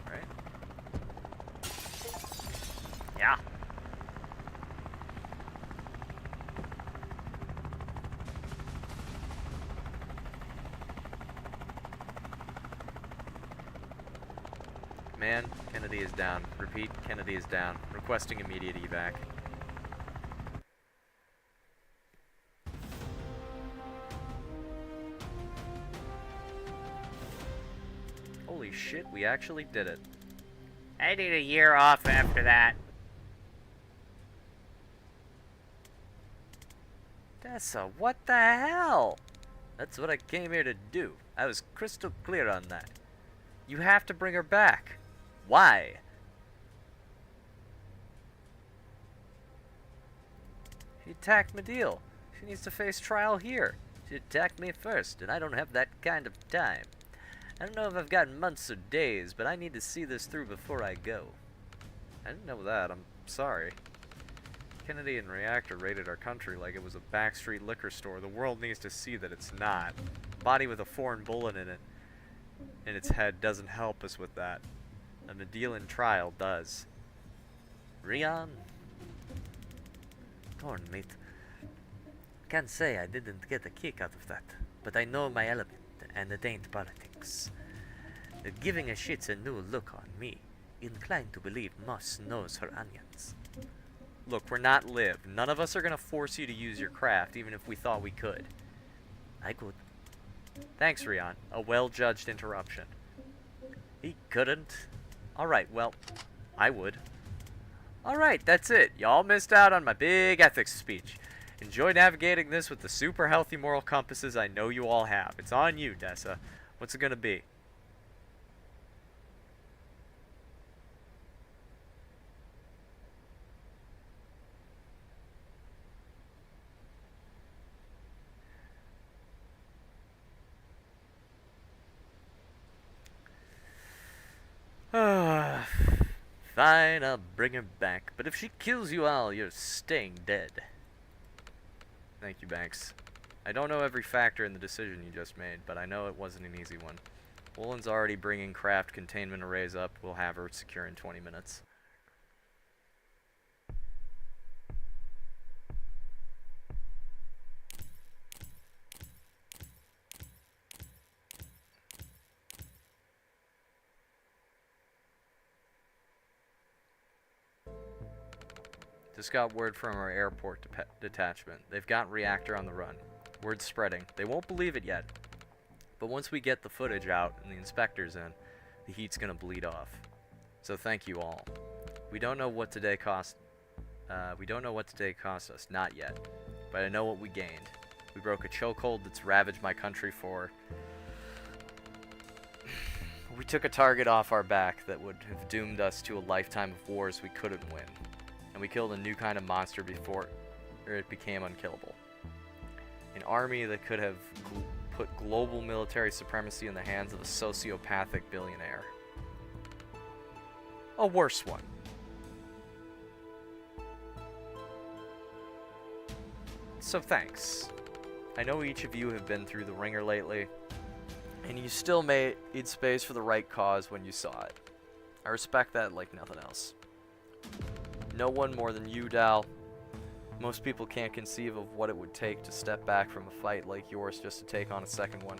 right? Yeah. Man, Kennedy is down. Repeat, Kennedy is down. Requesting immediate evac. Holy shit, we actually did it. I need a year off after that. Tessa, what the hell? That's what I came here to do. I was crystal clear on that. You have to bring her back. Why? She attacked Medeal. She needs to face trial here. She attacked me first, and I don't have that kind of time. I don't know if I've got months or days, but I need to see this through before I go. I didn't know that. I'm sorry. Kennedy and Reactor raided our country like it was a backstreet liquor store. The world needs to see that it's not. A body with a foreign bullet in its head doesn't help us with that. A Medealan trial does. Rion? Torn meat. Can't say I didn't get a kick out of that, but I know my element, and it ain't politics. Giving a shit's a new look on me. Inclined to believe Moss knows her onions. Look, we're not Liv. None of us are gonna force you to use your craft, even if we thought we could. I could. Thanks, Rion. A well-judged interruption. He couldn't. Alright, well, I would. Alright, that's it. Y'all missed out on my big ethics speech. Enjoy navigating this with the super healthy moral compasses I know you all have. It's on you, Dessa. What's it gonna be? Fine, I'll bring her back. But if she kills you all, you're staying dead. Thank you, Banks. I don't know every factor in the decision you just made, but I know it wasn't an easy one. Woolen's already bringing craft containment arrays up. We'll have her secure in 20 minutes. Just got word from our airport detachment. They've got Reactor on the run. Word's spreading. They won't believe it yet. But once we get the footage out and the inspectors in, the heat's gonna bleed off. So thank you all. We don't know what today cost us, not yet. But I know what we gained. We broke a chokehold that's ravaged my country for... We took a target off our back that would have doomed us to a lifetime of wars we couldn't win. And we killed a new kind of monster before it became unkillable. An army that could have put global military supremacy in the hands of a sociopathic billionaire. A worse one. So thanks. I know each of you have been through the ringer lately, and you still made space for the right cause when you saw it. I respect that like nothing else. No one more than you, Dal. Most people can't conceive of what it would take to step back from a fight like yours just to take on a second one.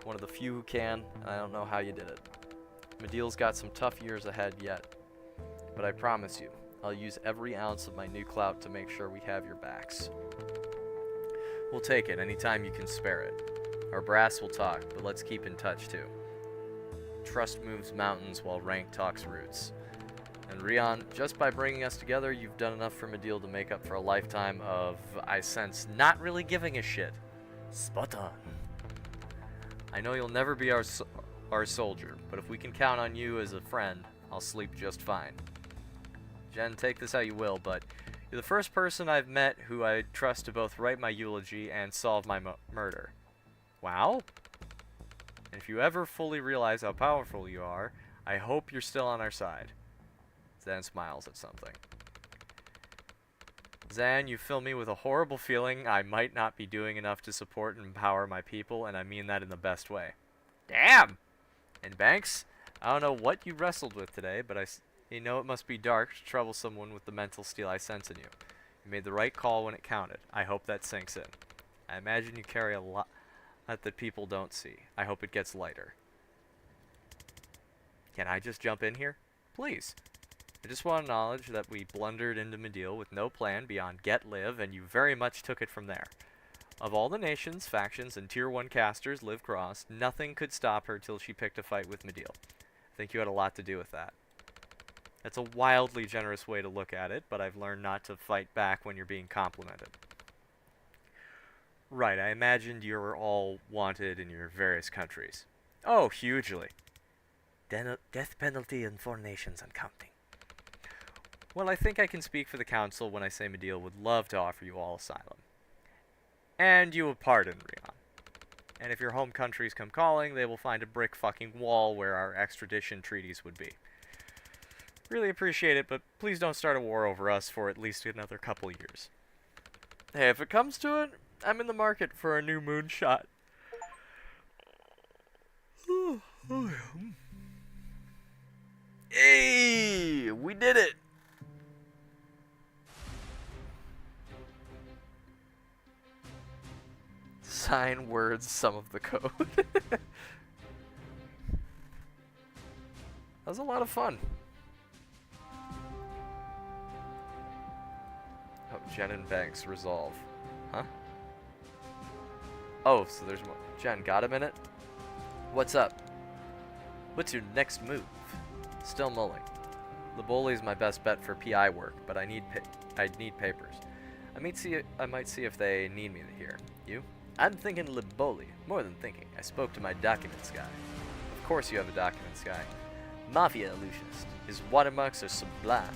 One of the few who can, and I don't know how you did it. Medeal's got some tough years ahead yet, but I promise you, I'll use every ounce of my new clout to make sure we have your backs. We'll take it anytime you can spare it. Our brass will talk, but let's keep in touch too. Trust moves mountains while rank talks roots. And Rion, just by bringing us together, you've done enough for Medeal to make up for a lifetime of, I sense, not really giving a shit. Spot on. I know you'll never be our soldier, but if we can count on you as a friend, I'll sleep just fine. Jen, take this how you will, but you're the first person I've met who I trust to both write my eulogy and solve my murder. Wow. And if you ever fully realize how powerful you are, I hope you're still on our side. Zan smiles at something. Zan, you fill me with a horrible feeling I might not be doing enough to support and empower my people, and I mean that in the best way. Damn! And Banks, I don't know what you wrestled with today, but you know it must be dark to trouble someone with the mental steel I sense in you. You made the right call when it counted. I hope that sinks in. I imagine you carry a lot that people don't see. I hope it gets lighter. Can I just jump in here? Please. I just want knowledge that we blundered into Medeal with no plan beyond get live, and you very much took it from there. Of all the nations, factions, and Tier 1 casters Liv crossed, nothing could stop her till she picked a fight with Medeal. I think you had a lot to do with that. That's a wildly generous way to look at it, but I've learned not to fight back when you're being complimented. Right, I imagined you were all wanted in your various countries. Oh, hugely. Death penalty in 4 nations and counting. Well, I think I can speak for the Council when I say Medeal would love to offer you all asylum. And you a pardon, Rion. And if your home countries come calling, they will find a brick fucking wall where our extradition treaties would be. Really appreciate it, but please don't start a war over us for at least another couple years. Hey, if it comes to it, I'm in the market for a new moonshot. Hey, we did it! Sign words, some of the code. That was a lot of fun. Oh, Jen and Banks resolve. Huh? Oh, so there's more. Jen, got a minute? What's up? What's your next move? Still mulling. Liboli's my best bet for PI work, but I'd need papers. I might see if they need me here. You? I'm thinking Liboli. More than thinking. I spoke to my documents guy. Of course you have a documents guy. Mafia illusionist. His watermarks are sublime.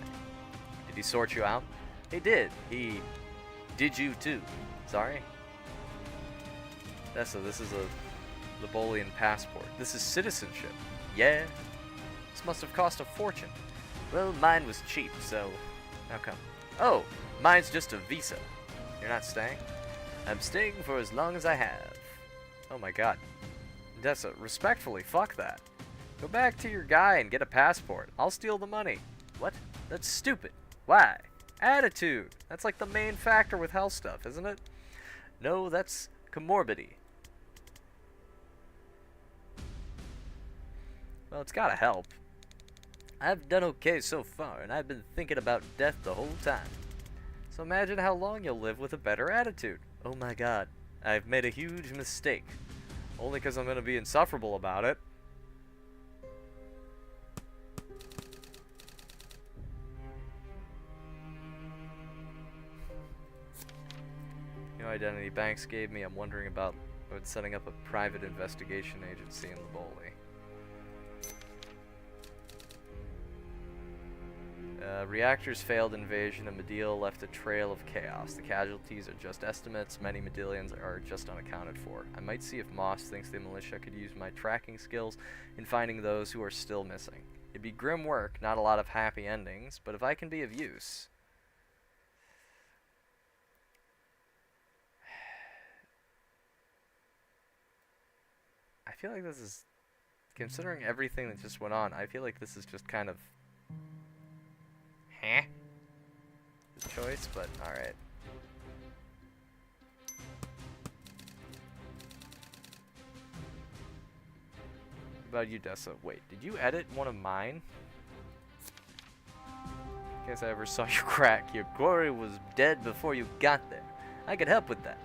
Did he sort you out? He did. He did you too. Sorry? This is a Libolian passport. This is citizenship. Yeah? This must have cost a fortune. Well, mine was cheap, so how come? Oh, mine's just a visa. You're not staying? I'm staying for as long as I have. Oh my god. Dessa, respectfully, fuck that. Go back to your guy and get a passport. I'll steal the money. What? That's stupid. Why? Attitude. That's like the main factor with health stuff, isn't it? No, that's comorbidity. Well, it's gotta help. I've done okay so far, and I've been thinking about death the whole time. So imagine how long you'll live with a better attitude. Oh my god. I've made a huge mistake. Only because I'm going to be insufferable about it. New identity Banks gave me. I'm wondering about setting up a private investigation agency in the Boley. Reactor's failed invasion of Medill left a trail of chaos. The casualties are just estimates. Many Medillians are just unaccounted for. I might see if Moss thinks the militia could use my tracking skills in finding those who are still missing. It'd be grim work, not a lot of happy endings, but if I can be of use... I feel like this is... Considering everything that just went on, I feel like this is just kind of... the choice, but alright. What about you, Dessa? Wait, did you edit one of mine? Guess I ever saw you crack. Your glory was dead before you got there. I could help with that.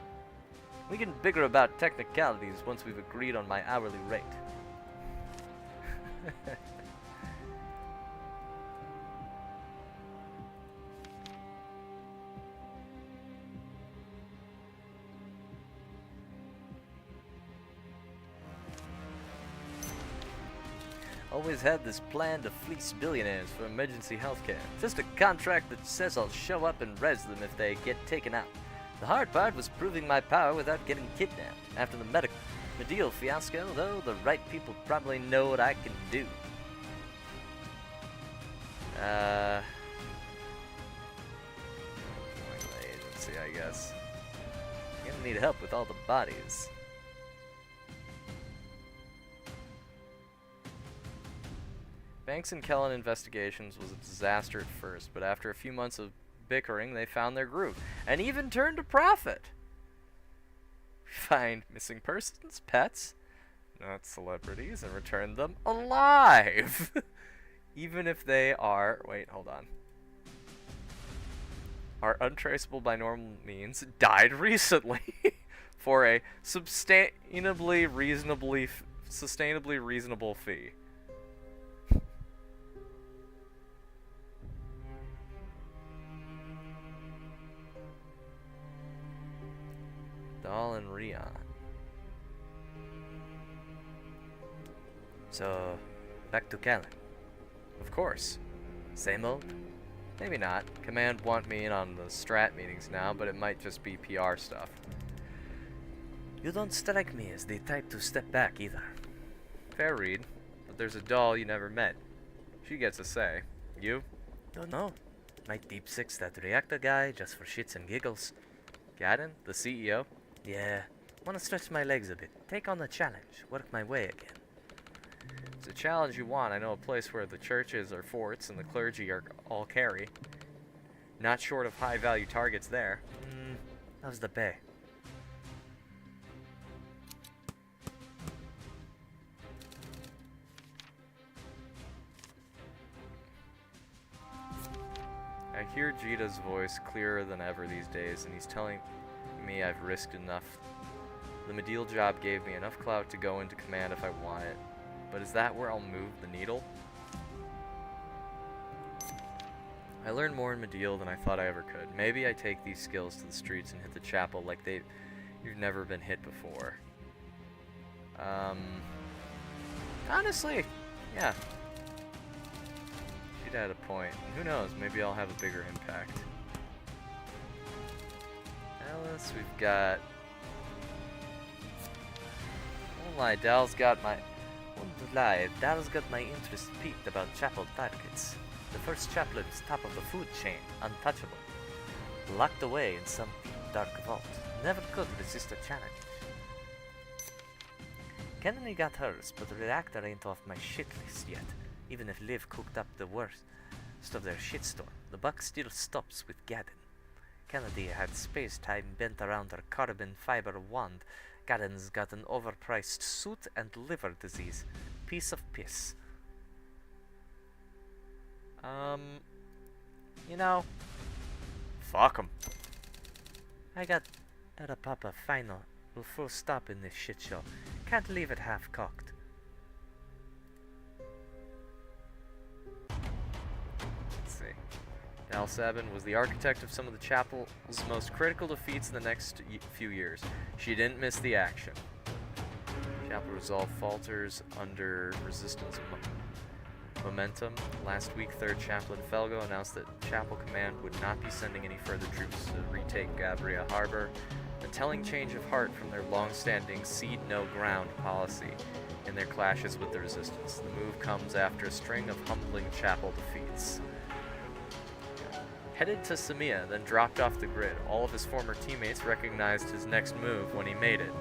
We can bigger about technicalities once we've agreed on my hourly rate. Always had this plan to fleece billionaires for emergency healthcare. Just a contract that says I'll show up and res them if they get taken out. The hard part was proving my power without getting kidnapped. After the Medill fiasco, though, the right people probably know what I can do. Join the agency, I guess. I'm gonna need help with all the bodies. Banks and Kellen investigations was a disaster at first, but after a few months of bickering, they found their groove, and even turned a profit. Find missing persons, pets, not celebrities, and return them alive! Even if they are... Wait, hold on. Are untraceable by normal means, died recently, for a sustainably reasonable fee. Dahl and Rion. So, back to Kellen. Of course. Same old? Maybe not. Command want me in on the strat meetings now, but it might just be PR stuff. You don't strike me as the type to step back either. Fair read. But there's a doll you never met. She gets a say. You? Don't know. Might deep six that reactor guy just for shits and giggles. Gadden, the CEO? Yeah, wanna stretch my legs a bit. Take on the challenge. Work my way again. It's a challenge you want. I know a place where the churches are forts and the clergy are all carry. Not short of high-value targets there. How's the pay? I hear Jita's voice clearer than ever these days, and he's telling me I've risked enough. The Medill job gave me enough clout to go into command if I want it. But is that where I'll move the needle? I learned more in Medill than I thought I ever could. Maybe I take these skills to the streets and hit the chapel like you've never been hit before. Honestly, yeah. She'd had a point. And who knows, maybe I'll have a bigger impact. Alice, we've got... Won't lie, Dal's got my interest peaked about chapel targets. The first chaplet's top of the food chain, untouchable. Locked away in some deep, dark vault. Never could resist a challenge. Kennedy got hers, but the reactor ain't off my shit list yet. Even if Liv cooked up the worst of their shitstorm, the buck still stops with Gadden. Kennedy had space-time bent around her carbon fiber wand. Gadden's got an overpriced suit and liver disease. Piece of piss. You know, fuck 'em. I got Papa final will full stop in this shit show. Can't leave it half-cocked. Let's see. Dal Sabin was the architect of some of the chapel's most critical defeats in the next few years. She didn't miss the action. Chapel resolve falters under resistance momentum. Last week, 3rd Chaplain Felgo announced that Chapel Command would not be sending any further troops to retake Gabria Harbor, a telling change of heart from their long-standing cede no ground policy in their clashes with the resistance. The move comes after a string of humbling Chapel defeats. Headed to Samia, then dropped off the grid. All of his former teammates recognized his next move when he made it.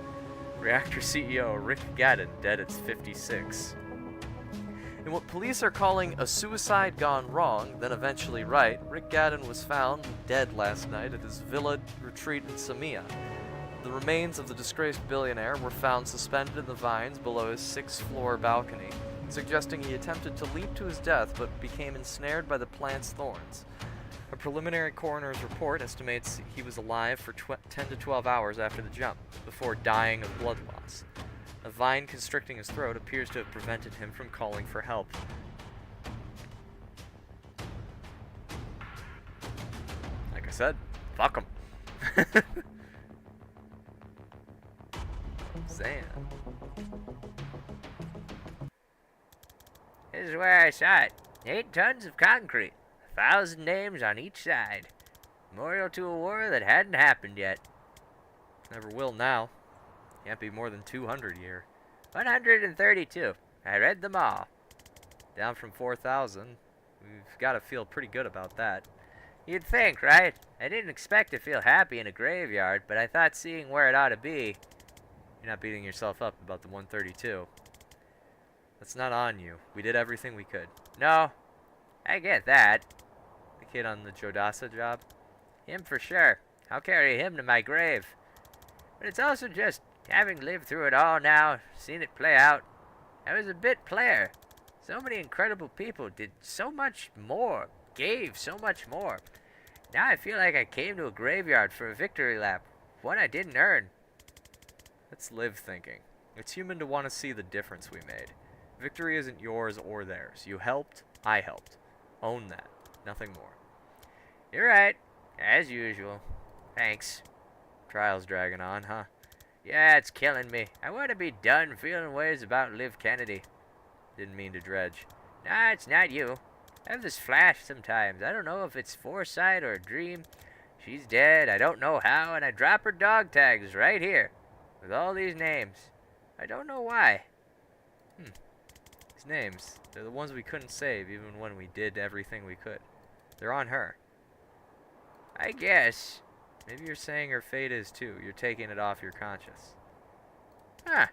Reactor CEO Rick Gadden dead at 56. In what police are calling a suicide gone wrong, then eventually right, Rick Gadden was found dead last night at his villa retreat in Samia. The remains of the disgraced billionaire were found suspended in the vines below his 6th-floor balcony, suggesting he attempted to leap to his death but became ensnared by the plant's thorns. A preliminary coroner's report estimates he was alive for 10 to 12 hours after the jump, before dying of blood loss. A vine constricting his throat appears to have prevented him from calling for help. Like I said, fuck him. Zan. This is where I saw it. 8 tons of concrete. 1,000 names on each side. Memorial to a war that hadn't happened yet. Never will now. Can't be more than 200 a year. 132. I read them all. Down from 4,000. We've got to feel pretty good about that. You'd think, right? I didn't expect to feel happy in a graveyard, but I thought seeing where it ought to be... You're not beating yourself up about the 132. That's not on you. We did everything we could. No, I get that. The kid on the Jodasa job? Him for sure. I'll carry him to my grave. But it's also just having lived through it all now, seen it play out. I was a bit player. So many incredible people did so much more, gave so much more. Now I feel like I came to a graveyard for a victory lap, one I didn't earn. Let's live thinking. It's human to want to see the difference we made. Victory isn't yours or theirs. You helped, I helped. Own that. Nothing more. You're right, as usual. Thanks. Trial's dragging on, huh? Yeah, it's killing me. I want to be done feeling ways about Liv Kennedy. Didn't mean to dredge. Nah, it's not you. I have this flash sometimes. I don't know if it's foresight or a dream. She's dead, I don't know how, and I drop her dog tags right here. With all these names. I don't know why. These names, they're the ones we couldn't save even when we did everything we could. They're on her. I guess. Maybe you're saying her fate is too. You're taking it off your conscience. Huh.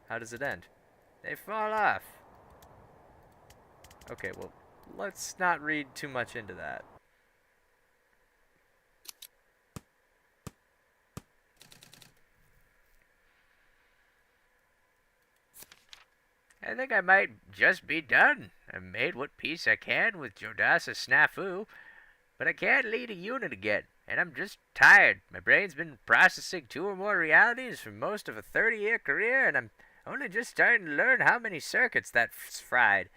How does it end? They fall off. Okay, well, let's not read too much into that. I think I might just be done. I made what peace I can with Jodasa Snafu, but I can't lead a unit again, and I'm just tired. My brain's been processing 2 or more realities for most of a 30-year career, and I'm only just starting to learn how many circuits that's fried.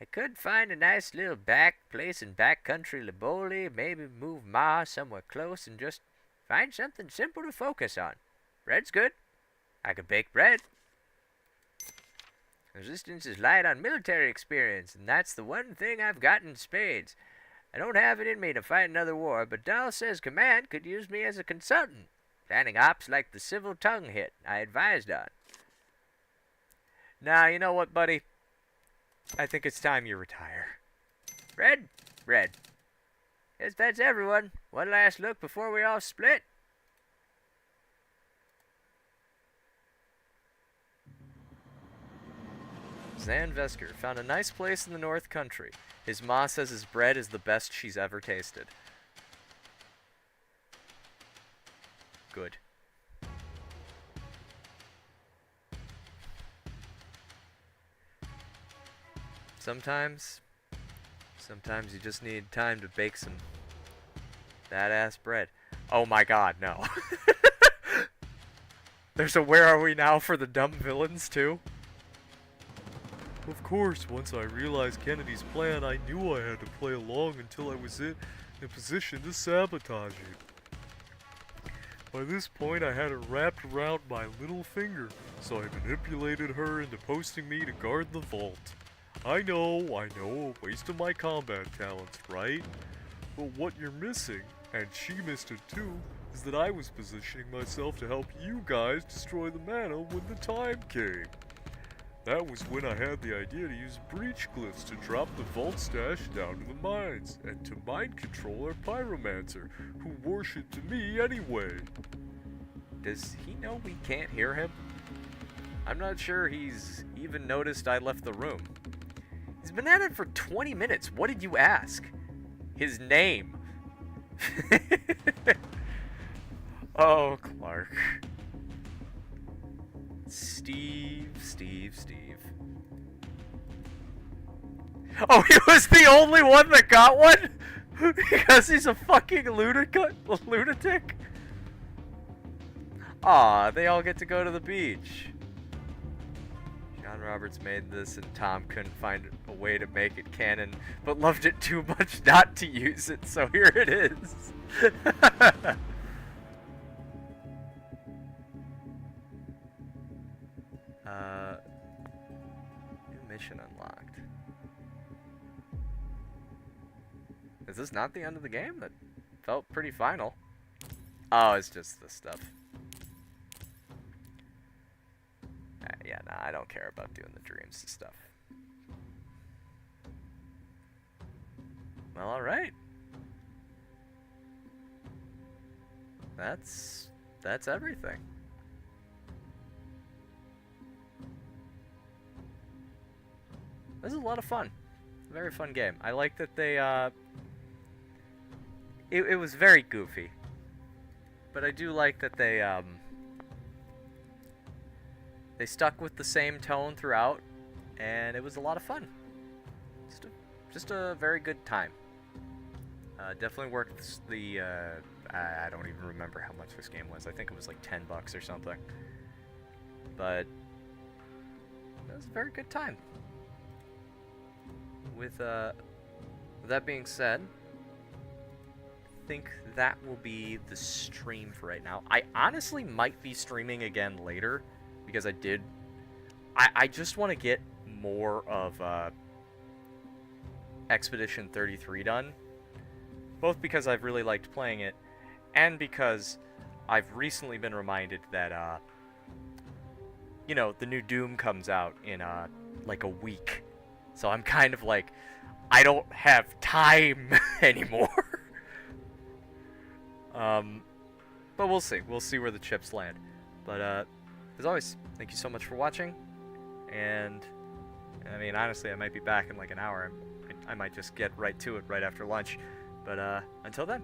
I could find a nice little back place in backcountry Liboli, maybe move Ma somewhere close and just find something simple to focus on. Bread's good. I could bake bread. Resistance is light on military experience, and that's the one thing I've got in spades. I don't have it in me to fight another war, but Dahl says Command could use me as a consultant, planning ops like the civil tongue hit I advised on. Nah, you know what, buddy? I think it's time you retire. Red? Red. Guess that's everyone. One last look before we all split. Zan Vesker found a nice place in the North Country. His ma says his bread is the best she's ever tasted. Good. Sometimes you just need time to bake some badass bread. Oh my god, no. There's a where are we now for the dumb villains, too? Of course, once I realized Kennedy's plan, I knew I had to play along until I was in a position to sabotage it. By this point, I had her wrapped around my little finger, so I manipulated her into posting me to guard the vault. I know, a waste of my combat talents, right? But what you're missing, and she missed it too, is that I was positioning myself to help you guys destroy the mana when the time came. That was when I had the idea to use breach glyphs to drop the vault stash down to the mines, and to mind control our pyromancer, who worshipped me anyway. Does he know we can't hear him? I'm not sure he's even noticed I left the room. He's been at it for 20 minutes. What did you ask? His name. Oh, Clark. Steve. Oh, he was the only one that got one? Because he's a fucking lunatic? Aw, they all get to go to the beach. John Roberts made this and Tom couldn't find a way to make it canon, but loved it too much not to use it, so here it is. New mission unlocked. Is this not the end of the game? That felt pretty final. Oh, it's just this stuff. Yeah, nah, I don't care about doing the dreams and stuff. Well, alright. That's everything. This is a lot of fun. Very fun game. I like that they, it was very goofy. But I do like that they stuck with the same tone throughout, and it was a lot of fun. Just a very good time. Definitely worth the, I don't even remember how much this game was. I think it was like $10 or something. But it was a very good time. With that being said, I think that will be the stream for right now. I honestly might be streaming again later, because I just want to get more of Expedition 33 done. Both because I've really liked playing it, and because I've recently been reminded that, you know, the new Doom comes out in, like a week. So I'm kind of like, I don't have time anymore. But we'll see. We'll see where the chips land. But, as always, thank you so much for watching. And, I mean, honestly, I might be back in like an hour. I might just get right to it right after lunch. But, until then.